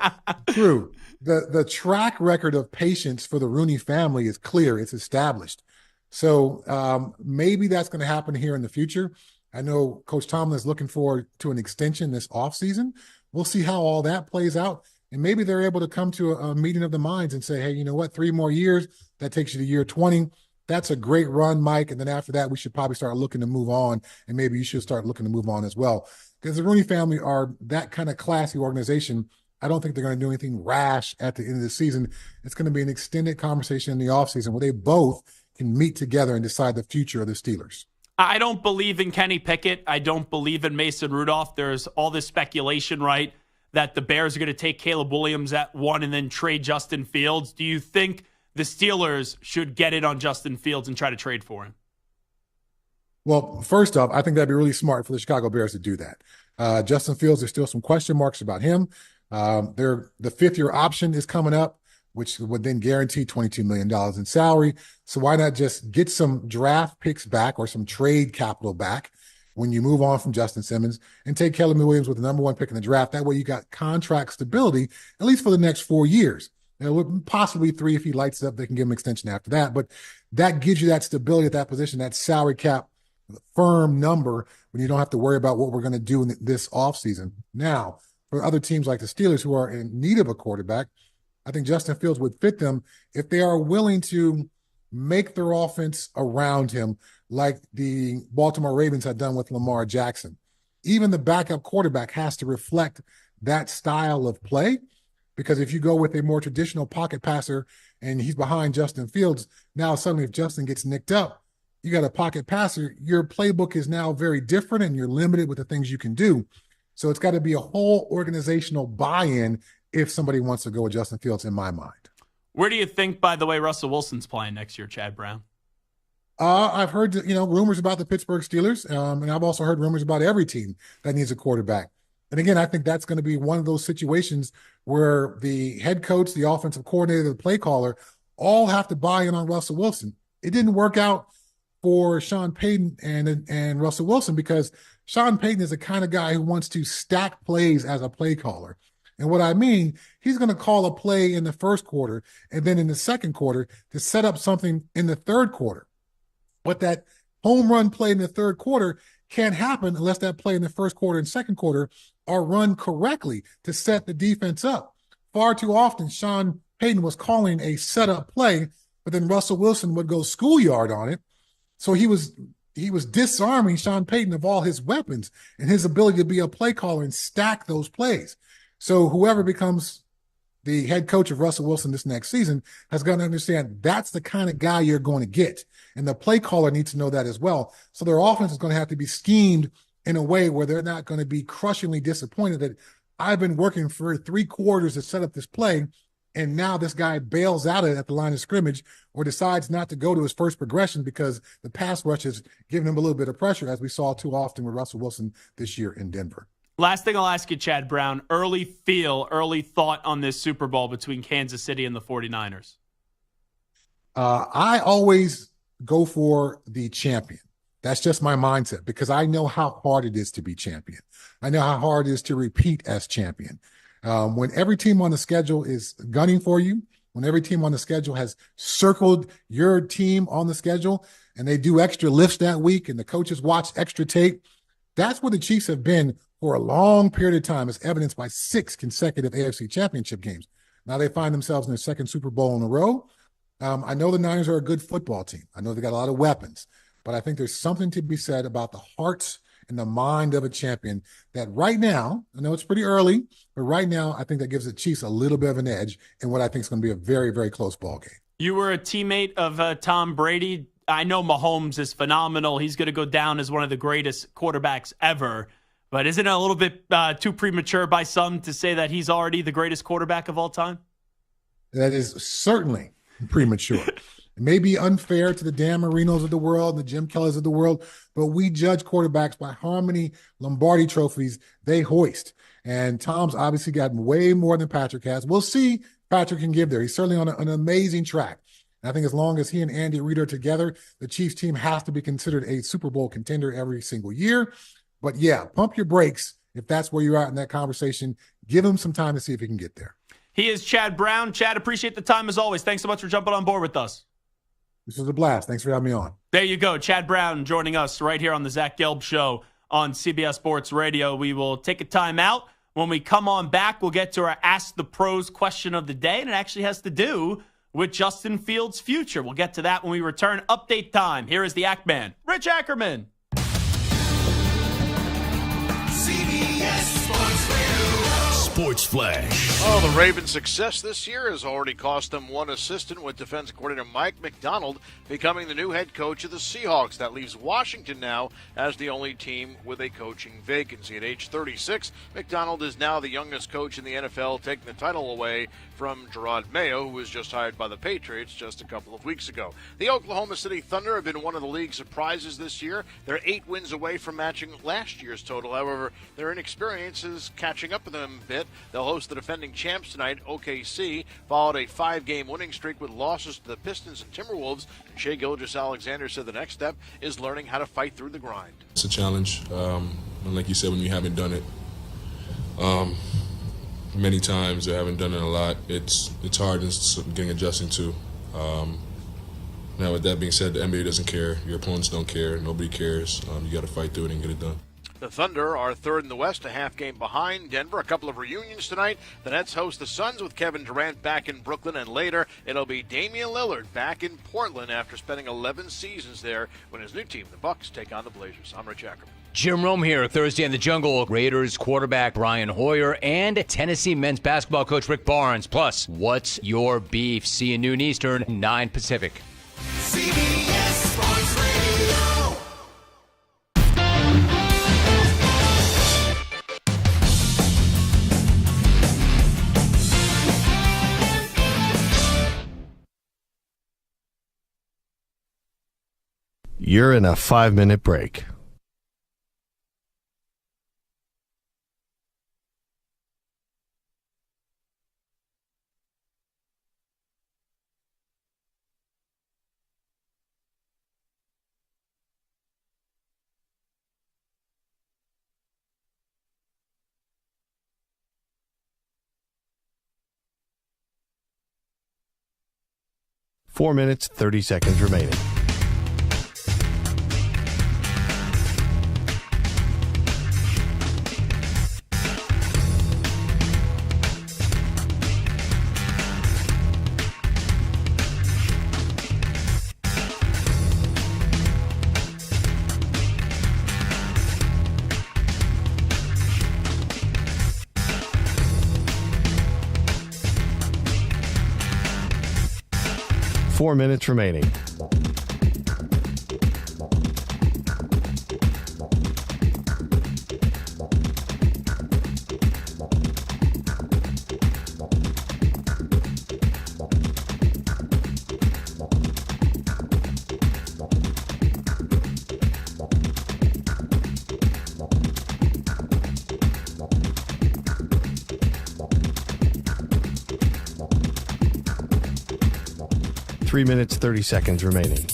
True. The track record of patience for the Rooney family is clear. It's established. So maybe that's going to happen here in the future. I know Coach Tomlin is looking forward to an extension this offseason. We'll see how all that plays out. And maybe they're able to come to a meeting of the minds and say, hey, you know what, 3 more years, that takes you to year 20. That's a great run, Mike. And then after that, we should probably start looking to move on. And maybe you should start looking to move on as well. Because the Rooney family are that kind of classy organization. I don't think they're going to do anything rash at the end of the season. It's going to be an extended conversation in the offseason where they both can meet together and decide the future of the Steelers. I don't believe in Kenny Pickett. I don't believe in Mason Rudolph. There's all this speculation, right, that the Bears are going to take Caleb Williams at 1 and then trade Justin Fields. Do you think the Steelers should get in on Justin Fields and try to trade for him? Well, first off, I think that'd be really smart for the Chicago Bears to do that. Justin Fields, there's still some question marks about him. The 5th-year option is coming up, which would then guarantee $22 million in salary. So why not just get some draft picks back or some trade capital back when you move on from Justin Simmons and take Caleb Williams with the number 1 pick in the draft? That way you got contract stability, at least for the next 4 years. Possibly 3 if he lights it up. They can give him extension after that. But that gives you that stability at that position, that salary cap firm number when you don't have to worry about what we're going to do in this offseason. Now, for other teams like the Steelers who are in need of a quarterback, I think Justin Fields would fit them if they are willing to make their offense around him like the Baltimore Ravens had done with Lamar Jackson. Even the backup quarterback has to reflect that style of play, because if you go with a more traditional pocket passer and he's behind Justin Fields, now suddenly if Justin gets nicked up, you got a pocket passer, your playbook is now very different and you're limited with the things you can do. So it's got to be a whole organizational buy-in if somebody wants to go with Justin Fields, in my mind. Where do you think, by the way, Russell Wilson's playing next year, Chad Brown? I've heard, rumors about the Pittsburgh Steelers, and I've also heard rumors about every team that needs a quarterback. And again, I think that's going to be one of those situations where the head coach, the offensive coordinator, the play caller, all have to buy in on Russell Wilson. It didn't work out for Sean Payton and Russell Wilson because Sean Payton is the kind of guy who wants to stack plays as a play caller. And what I mean, he's going to call a play in the first quarter and then in the second quarter to set up something in the third quarter. But that home run play in the third quarter can't happen unless that play in the first quarter and second quarter are run correctly to set the defense up. Far too often, Sean Payton was calling a setup play, but then Russell Wilson would go schoolyard on it. So he was disarming Sean Payton of all his weapons and his ability to be a play caller and stack those plays. So whoever becomes the head coach of Russell Wilson this next season has got to understand that's the kind of guy you're going to get. And the play caller needs to know that as well. So their offense is going to have to be schemed in a way where they're not going to be crushingly disappointed that I've been working for 3 quarters to set up this play, and now this guy bails out of it at the line of scrimmage or decides not to go to his first progression because the pass rush has given him a little bit of pressure, as we saw too often with Russell Wilson this year in Denver. Last thing I'll ask you, Chad Brown, early thought on this Super Bowl between Kansas City and the 49ers. I always go for the champion. That's just my mindset because I know how hard it is to be champion. I know how hard it is to repeat as champion. When every team on the schedule is gunning for you, when every team on the schedule has circled your team on the schedule and they do extra lifts that week and the coaches watch extra tape, that's where the Chiefs have been for a long period of time, as evidenced by 6 consecutive AFC championship games. Now they find themselves in their second Super Bowl in a row. I know the Niners are a good football team. I know they got a lot of weapons, but I think there's something to be said about the hearts and the mind of a champion that right now, I know it's pretty early, but right now I think that gives the Chiefs a little bit of an edge in what I think is going to be a very, very close ball game. You were a teammate of Tom Brady. I know Mahomes is phenomenal. He's going to go down as one of the greatest quarterbacks ever. But isn't it a little bit too premature by some to say that he's already the greatest quarterback of all time? That is certainly premature. It may be unfair to the Dan Marinos of the world, the Jim Kellers of the world, but we judge quarterbacks by how many Lombardi trophies they hoist. And Tom's obviously gotten way more than Patrick has. We'll see Patrick can give there. He's certainly on an amazing track. And I think as long as he and Andy Reid are together, the Chiefs team has to be considered a Super Bowl contender every single year. But yeah, pump your brakes if that's where you're at in that conversation. Give him some time to see if he can get there. He is Chad Brown. Chad, appreciate the time as always. Thanks so much for jumping on board with us. This was a blast. Thanks for having me on. There you go. Chad Brown joining us right here on the Zach Gelb Show on CBS Sports Radio. We will take a time out. When we come on back, we'll get to our Ask the Pros question of the day, and it actually has to do with Justin Fields' future. We'll get to that when we return. Update time. Here is the Act Man, Rich Ackerman. CBS Sports Radio. Sports Flash. Oh, the Ravens' success this year has already cost them one assistant, with defense coordinator Mike Macdonald becoming the new head coach of the Seahawks. That leaves Washington now as the only team with a coaching vacancy. At age 36, Macdonald is now the youngest coach in the NFL, taking the title away from Gerard Mayo, who was just hired by the Patriots just a couple of weeks ago. The Oklahoma City Thunder have been one of the league's surprises this year. They're 8 wins away from matching last year's total. However, their inexperience is catching up with them a bit. They'll host the defending champs tonight. OKC followed a 5-game winning streak with losses to the Pistons and Timberwolves. Shai Gilgeous-Alexander said the next step is learning how to fight through the grind. It's a challenge, and like you said, when you haven't done it many times or haven't done it a lot, it's hard and getting adjusting to. Now, with that being said, the NBA doesn't care. Your opponents don't care. Nobody cares. You got to fight through it and get it done. The Thunder are third in the West, a half game behind Denver. A couple of reunions tonight. The Nets host the Suns with Kevin Durant back in Brooklyn, and later it'll be Damian Lillard back in Portland after spending 11 seasons there when his new team, the Bucks, take on the Blazers. I'm Rich Ackerman. Jim Rome here, Thursday in the Jungle. Raiders quarterback Brian Hoyer and Tennessee men's basketball coach Rick Barnes. Plus, what's your beef? See you noon Eastern, 9 Pacific. CBS Sports Radio. You're in a 5-minute break. Four minutes, 30 seconds remaining. Four minutes remaining. Three minutes, 30 seconds remaining.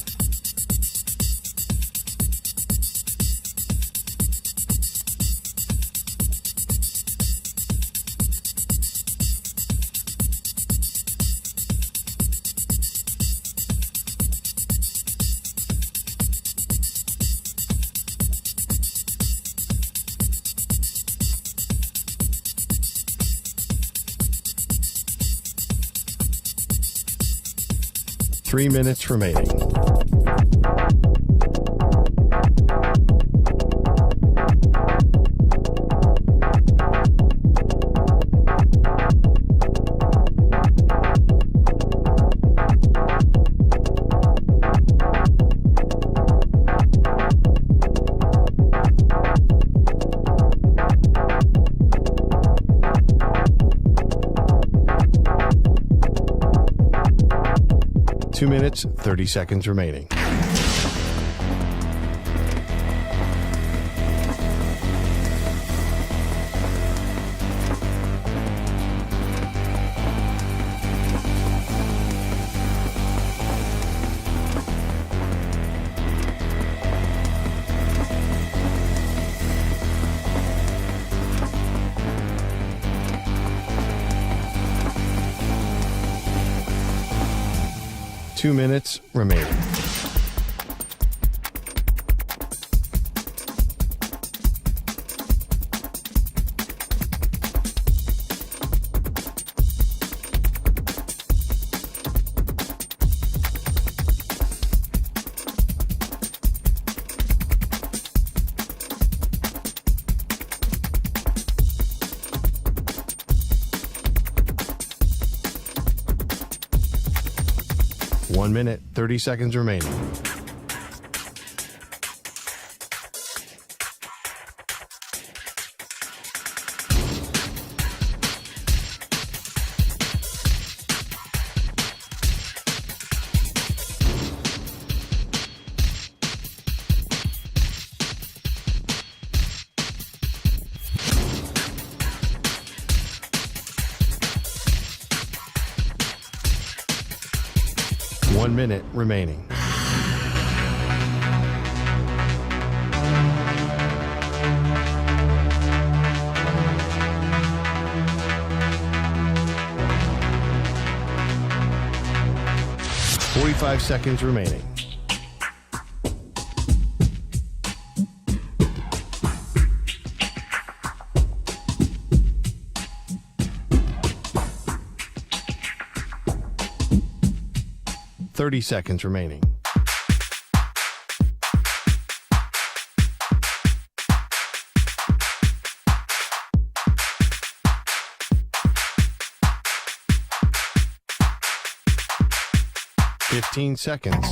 Three minutes remaining. 2 minutes, 30 seconds remaining. Two minutes remaining. One minute, 30 seconds remaining. One minute remaining. Forty-five seconds remaining. Thirty seconds remaining. Fifteen seconds.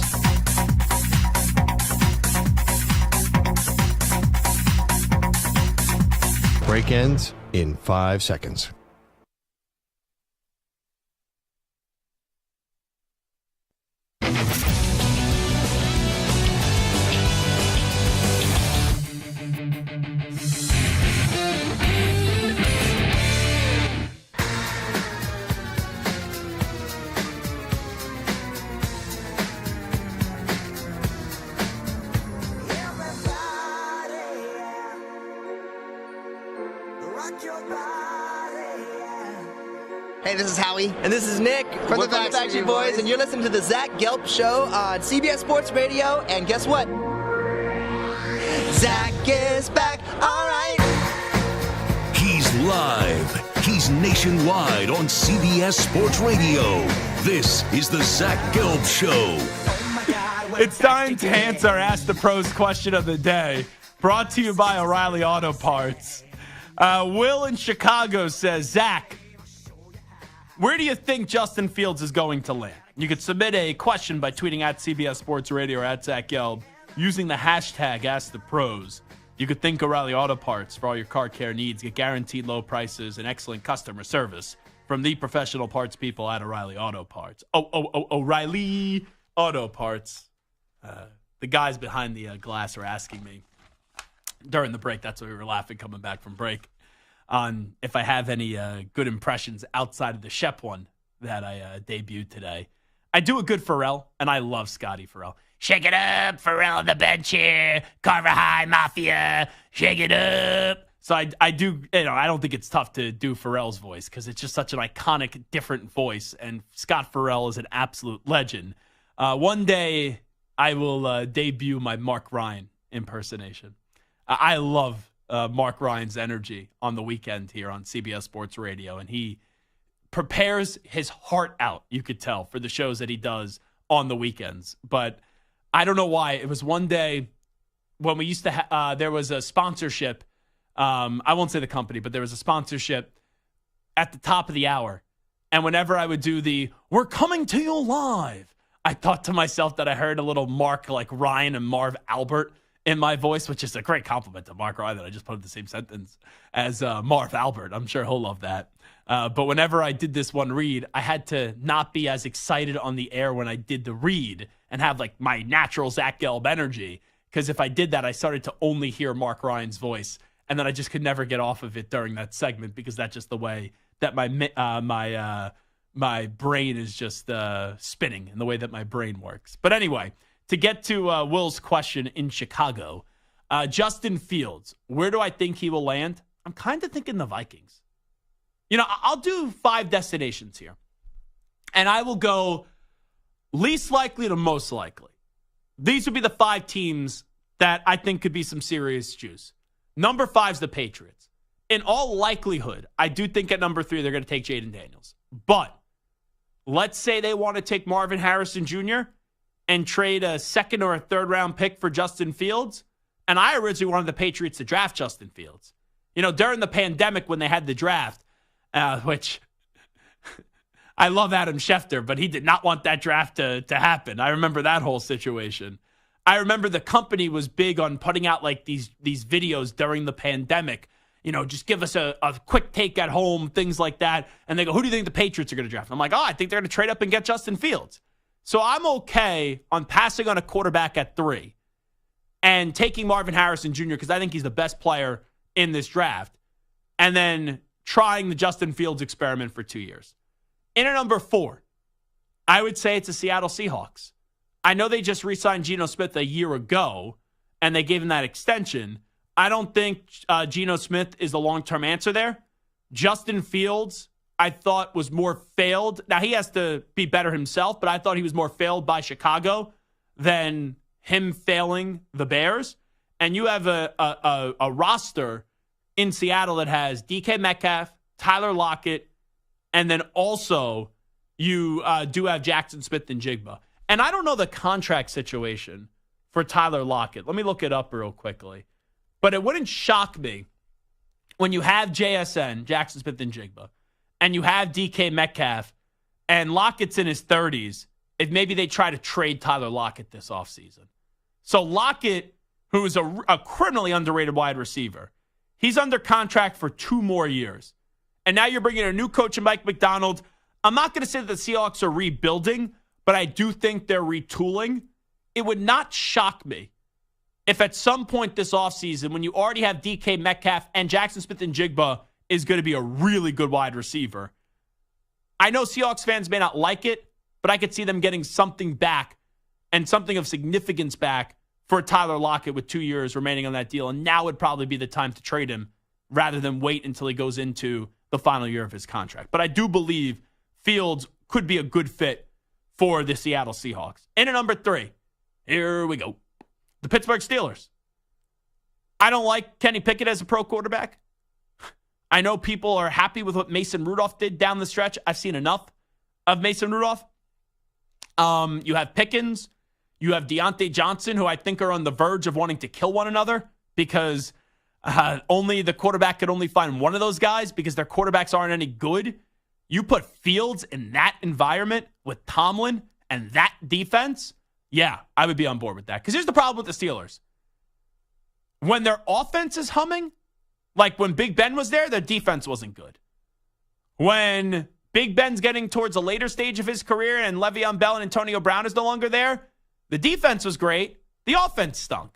Break ends in 5 seconds. Hey, this is Howie. And this is Nick. From the Backstreet Boys. And you're listening to the Zach Gelb Show on CBS Sports Radio. And guess what? Zach is back. All right. He's live. He's nationwide on CBS Sports Radio. This is the Zach Gelb Show. It's time to answer Ask the Pros question of the day. Brought to you by O'Reilly Auto Parts. Will in Chicago says, Zach, where do you think Justin Fields is going to land? You could submit a question by tweeting at CBS Sports Radio or at Zach Gelb using the hashtag #AskThePros. You could think O'Reilly Auto Parts for all your car care needs. Get guaranteed low prices and excellent customer service from the professional parts people at O'Reilly Auto Parts. O'Reilly Auto Parts. The guys behind the glass are asking me during the break. That's why we were laughing coming back from break. On if I have any good impressions outside of the Shep one that I debuted today. I do a good Pharrell, and I love Scotty Pharrell. Shake it up, Pharrell on the bench here. Carver High Mafia, shake it up. So I do, I don't think it's tough to do Pharrell's voice because it's just such an iconic, different voice, and Scott Pharrell is an absolute legend. One day, I will debut my Mark Ryan impersonation. I love Mark Ryan's energy on the weekend here on CBS Sports Radio, and he prepares his heart out, you could tell, for the shows that he does on the weekends. But I don't know why. It was one day when we used to there was a sponsorship. I won't say the company, but there was a sponsorship at the top of the hour. And whenever I would do the, we're coming to you live, I thought to myself that I heard a little Mark like Ryan and Marv Albert in my voice, which is a great compliment to Mark Ryan that I just put in the same sentence as Marv Albert. I'm sure he'll love that. But whenever I did this one read, I had to not be as excited on the air when I did the read and have like my natural Zach Gelb energy. Because if I did that, I started to only hear Mark Ryan's voice. And then I just could never get off of it during that segment because that's just the way that my brain is just spinning and the way that my brain works. But anyway, to get to Will's question in Chicago, Justin Fields, where do I think he will land? I'm kind of thinking the Vikings. You know, I'll do 5 destinations here. And I will go least likely to most likely. These would be the 5 teams that I think could be some serious juice. Number 5 is the Patriots. In all likelihood, I do think at number 3, they're going to take Jaden Daniels. But let's say they want to take Marvin Harrison Jr. and trade a 2nd or a 3rd round pick for Justin Fields. And I originally wanted the Patriots to draft Justin Fields. You know, during the pandemic when they had the draft, which I love Adam Schefter, but he did not want that draft to happen. I remember that whole situation. I remember the company was big on putting out like these videos during the pandemic. You know, just give us a quick take at home, things like that. And they go, who do you think the Patriots are going to draft? I'm like, I think they're going to trade up and get Justin Fields. So I'm okay on passing on a quarterback at 3 and taking Marvin Harrison Jr. because I think he's the best player in this draft. And then trying the Justin Fields experiment for 2 years. In at number 4, I would say it's the Seattle Seahawks. I know they just re-signed Geno Smith a year ago, and they gave him that extension. I don't think Geno Smith is the long-term answer there. Justin Fields, I thought, was more failed. Now, he has to be better himself, but I thought he was more failed by Chicago than him failing the Bears. And you have a roster in Seattle that has DK Metcalf, Tyler Lockett, and then also you do have Jackson Smith and Jigba. And I don't know the contract situation for Tyler Lockett. Let me look it up real quickly. But it wouldn't shock me when you have JSN, Jackson Smith and Jigba, and you have DK Metcalf, and Lockett's in his 30s, if maybe they try to trade Tyler Lockett this offseason. So Lockett, who is a criminally underrated wide receiver, he's under contract for 2 more years. And now you're bringing a new coach in Mike McDonald. I'm not going to say that the Seahawks are rebuilding, but I do think they're retooling. It would not shock me if at some point this offseason, when you already have DK Metcalf and Jackson Smith and Jigba is going to be a really good wide receiver. I know Seahawks fans may not like it, but I could see them getting something back and something of significance back for Tyler Lockett with 2 years remaining on that deal. And now would probably be the time to trade him rather than wait until he goes into the final year of his contract. But I do believe Fields could be a good fit for the Seattle Seahawks. And at number 3, here we go. The Pittsburgh Steelers. I don't like Kenny Pickett as a pro quarterback. I know people are happy with what Mason Rudolph did down the stretch. I've seen enough of Mason Rudolph. You have Pickens. You have Deontay Johnson, who I think are on the verge of wanting to kill one another because only the quarterback could only find one of those guys because their quarterbacks aren't any good. You put Fields in that environment with Tomlin and that defense, yeah, I would be on board with that. Because here's the problem with the Steelers. When their offense is humming, like when Big Ben was there, their defense wasn't good. When Big Ben's getting towards a later stage of his career and Le'Veon Bell and Antonio Brown is no longer there, the defense was great. The offense stunk.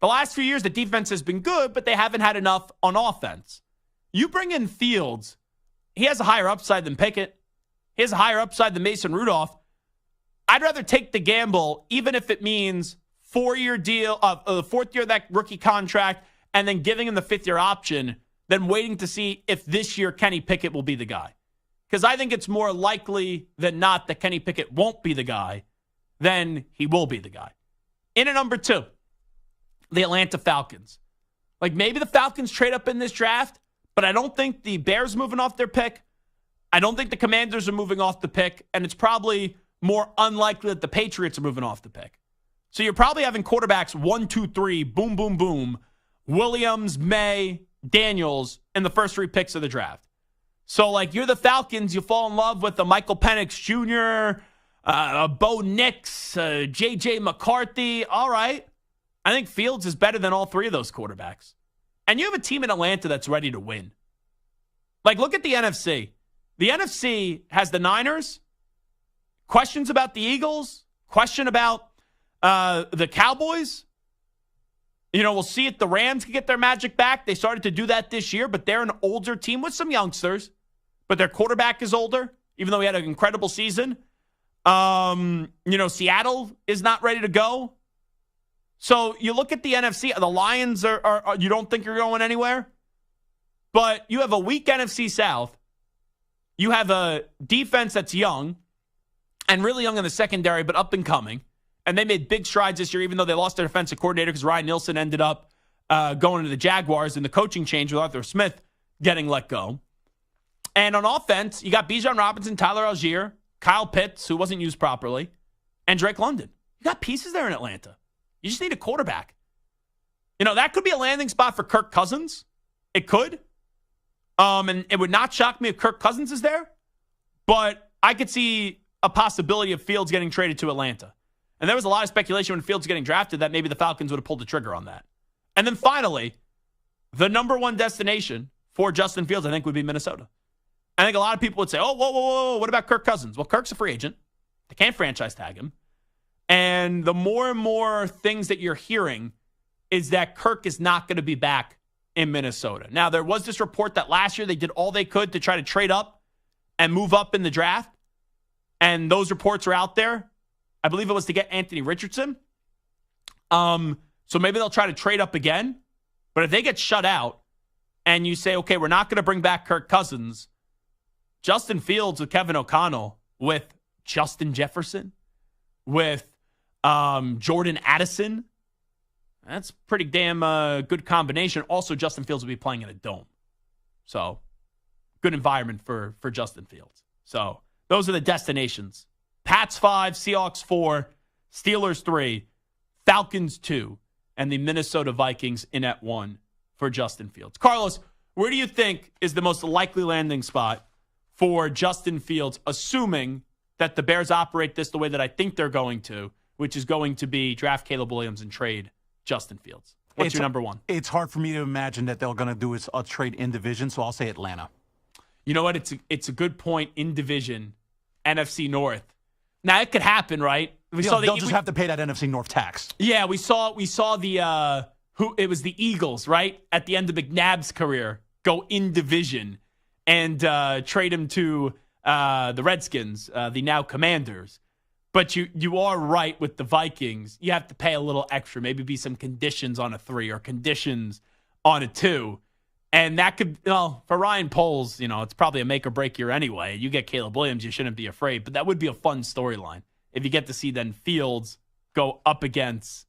The last few years, the defense has been good, but they haven't had enough on offense. You bring in Fields, he has a higher upside than Pickett. He has a higher upside than Mason Rudolph. I'd rather take the gamble, even if it means 4-year deal, the 4th year of that rookie contract, and then giving him the 5th-year option, than waiting to see if this year Kenny Pickett will be the guy. Because I think it's more likely than not that Kenny Pickett won't be the guy than he will be the guy. In at number 2, the Atlanta Falcons. Like maybe the Falcons trade up in this draft, but I don't think the Bears moving off their pick. I don't think the Commanders are moving off the pick, and it's probably more unlikely that the Patriots are moving off the pick. So you're probably having quarterbacks 1, 2, 3, boom, boom, boom, Williams, May, Daniels in the first 3 picks of the draft. So like you're the Falcons, you fall in love with a Michael Penix Jr., Bo Nix, J.J. McCarthy. All right. I think Fields is better than all three of those quarterbacks. And you have a team in Atlanta that's ready to win. Like, look at the NFC. The NFC has the Niners, questions about the Eagles, question about the Cowboys. You know, we'll see if the Rams can get their magic back. They started to do that this year, but they're an older team with some youngsters. But their quarterback is older, even though he had an incredible season. Seattle is not ready to go. So you look at the NFC, the Lions are you don't think you're going anywhere? But you have a weak NFC South. You have a defense that's young and really young in the secondary, but up and coming. And they made big strides this year, even though they lost their defensive coordinator because Ryan Nielsen ended up going to the Jaguars in the coaching change with Arthur Smith getting let go. And on offense, you got Bijan Robinson, Tyler Algier, Kyle Pitts, who wasn't used properly, and Drake London. You got pieces there in Atlanta. You just need a quarterback. That could be a landing spot for Kirk Cousins. It could. And it would not shock me if Kirk Cousins is there. But I could see a possibility of Fields getting traded to Atlanta. And there was a lot of speculation when Fields was getting drafted that maybe the Falcons would have pulled the trigger on that. And then finally, the number one destination for Justin Fields, I think, would be Minnesota. I think a lot of people would say, oh, whoa, what about Kirk Cousins? Well, Kirk's a free agent. They can't franchise tag him. And the more and more things that you're hearing is that Kirk is not going to be back in Minnesota. Now, there was this report that last year they did all they could to try to trade up and move up in the draft. And those reports are out there. I believe it was to get Anthony Richardson. So maybe they'll try to trade up again. But if they get shut out and you say, okay, we're not going to bring back Kirk Cousins, Justin Fields with Kevin O'Connell, with Justin Jefferson, with Jordan Addison, that's pretty damn good combination. Also, Justin Fields will be playing in a dome. So, good environment for Justin Fields. So, those are the destinations. Pats 5, Seahawks 4, Steelers 3, Falcons 2, and the Minnesota Vikings in at 1 for Justin Fields. Carlos, where do you think is the most likely landing spot for Justin Fields, assuming that the Bears operate this the way that I think they're going to, which is going to be draft Caleb Williams and trade Justin Fields? What's your number one? It's hard for me to imagine that they're going to do a trade in division, so I'll say Atlanta. You know what? It's a good point in division, NFC North. Now, it could happen, right? They'll just have to pay that NFC North tax. Yeah, we saw the it was the Eagles, right? At the end of McNabb's career, go in division and trade him to the Redskins, the now Commanders. But you are right with the Vikings. You have to pay a little extra, maybe be some conditions on a 3 or conditions on a 2. And that could, for Ryan Poles, it's probably a make or break year anyway. You get Caleb Williams, you shouldn't be afraid. But that would be a fun storyline if you get to see then Fields go up against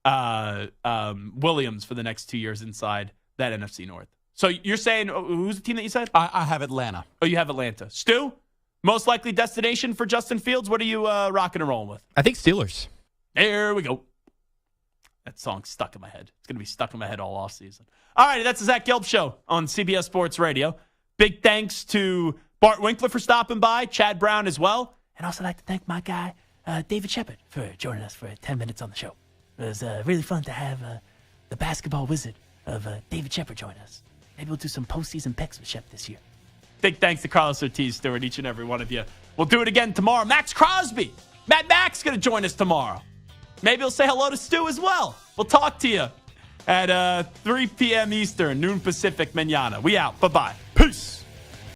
Williams for the next 2 years inside that NFC North. So you're saying, who's the team that you said? I have Atlanta. Oh, you have Atlanta. Stu, most likely destination for Justin Fields? What are you rocking and rolling with? I think Steelers. There we go. That song's stuck in my head. It's going to be stuck in my head all offseason. All right, that's the Zach Gelb Show on CBS Sports Radio. Big thanks to Bart Winkler for stopping by, Chad Brown as well. And also like to thank my guy, David Shepard, for joining us for 10 minutes on the show. It was really fun to have the basketball wizard of David Shepard join us. Maybe we'll do some postseason picks with Shep this year. Big thanks to Carlos Ortiz, Stewart, each and every one of you. We'll do it again tomorrow. Max Crosby, Matt Max, going to join us tomorrow. Maybe he'll say hello to Stu as well. We'll talk to you at 3 p.m. Eastern, noon Pacific, mañana. We out. Bye-bye.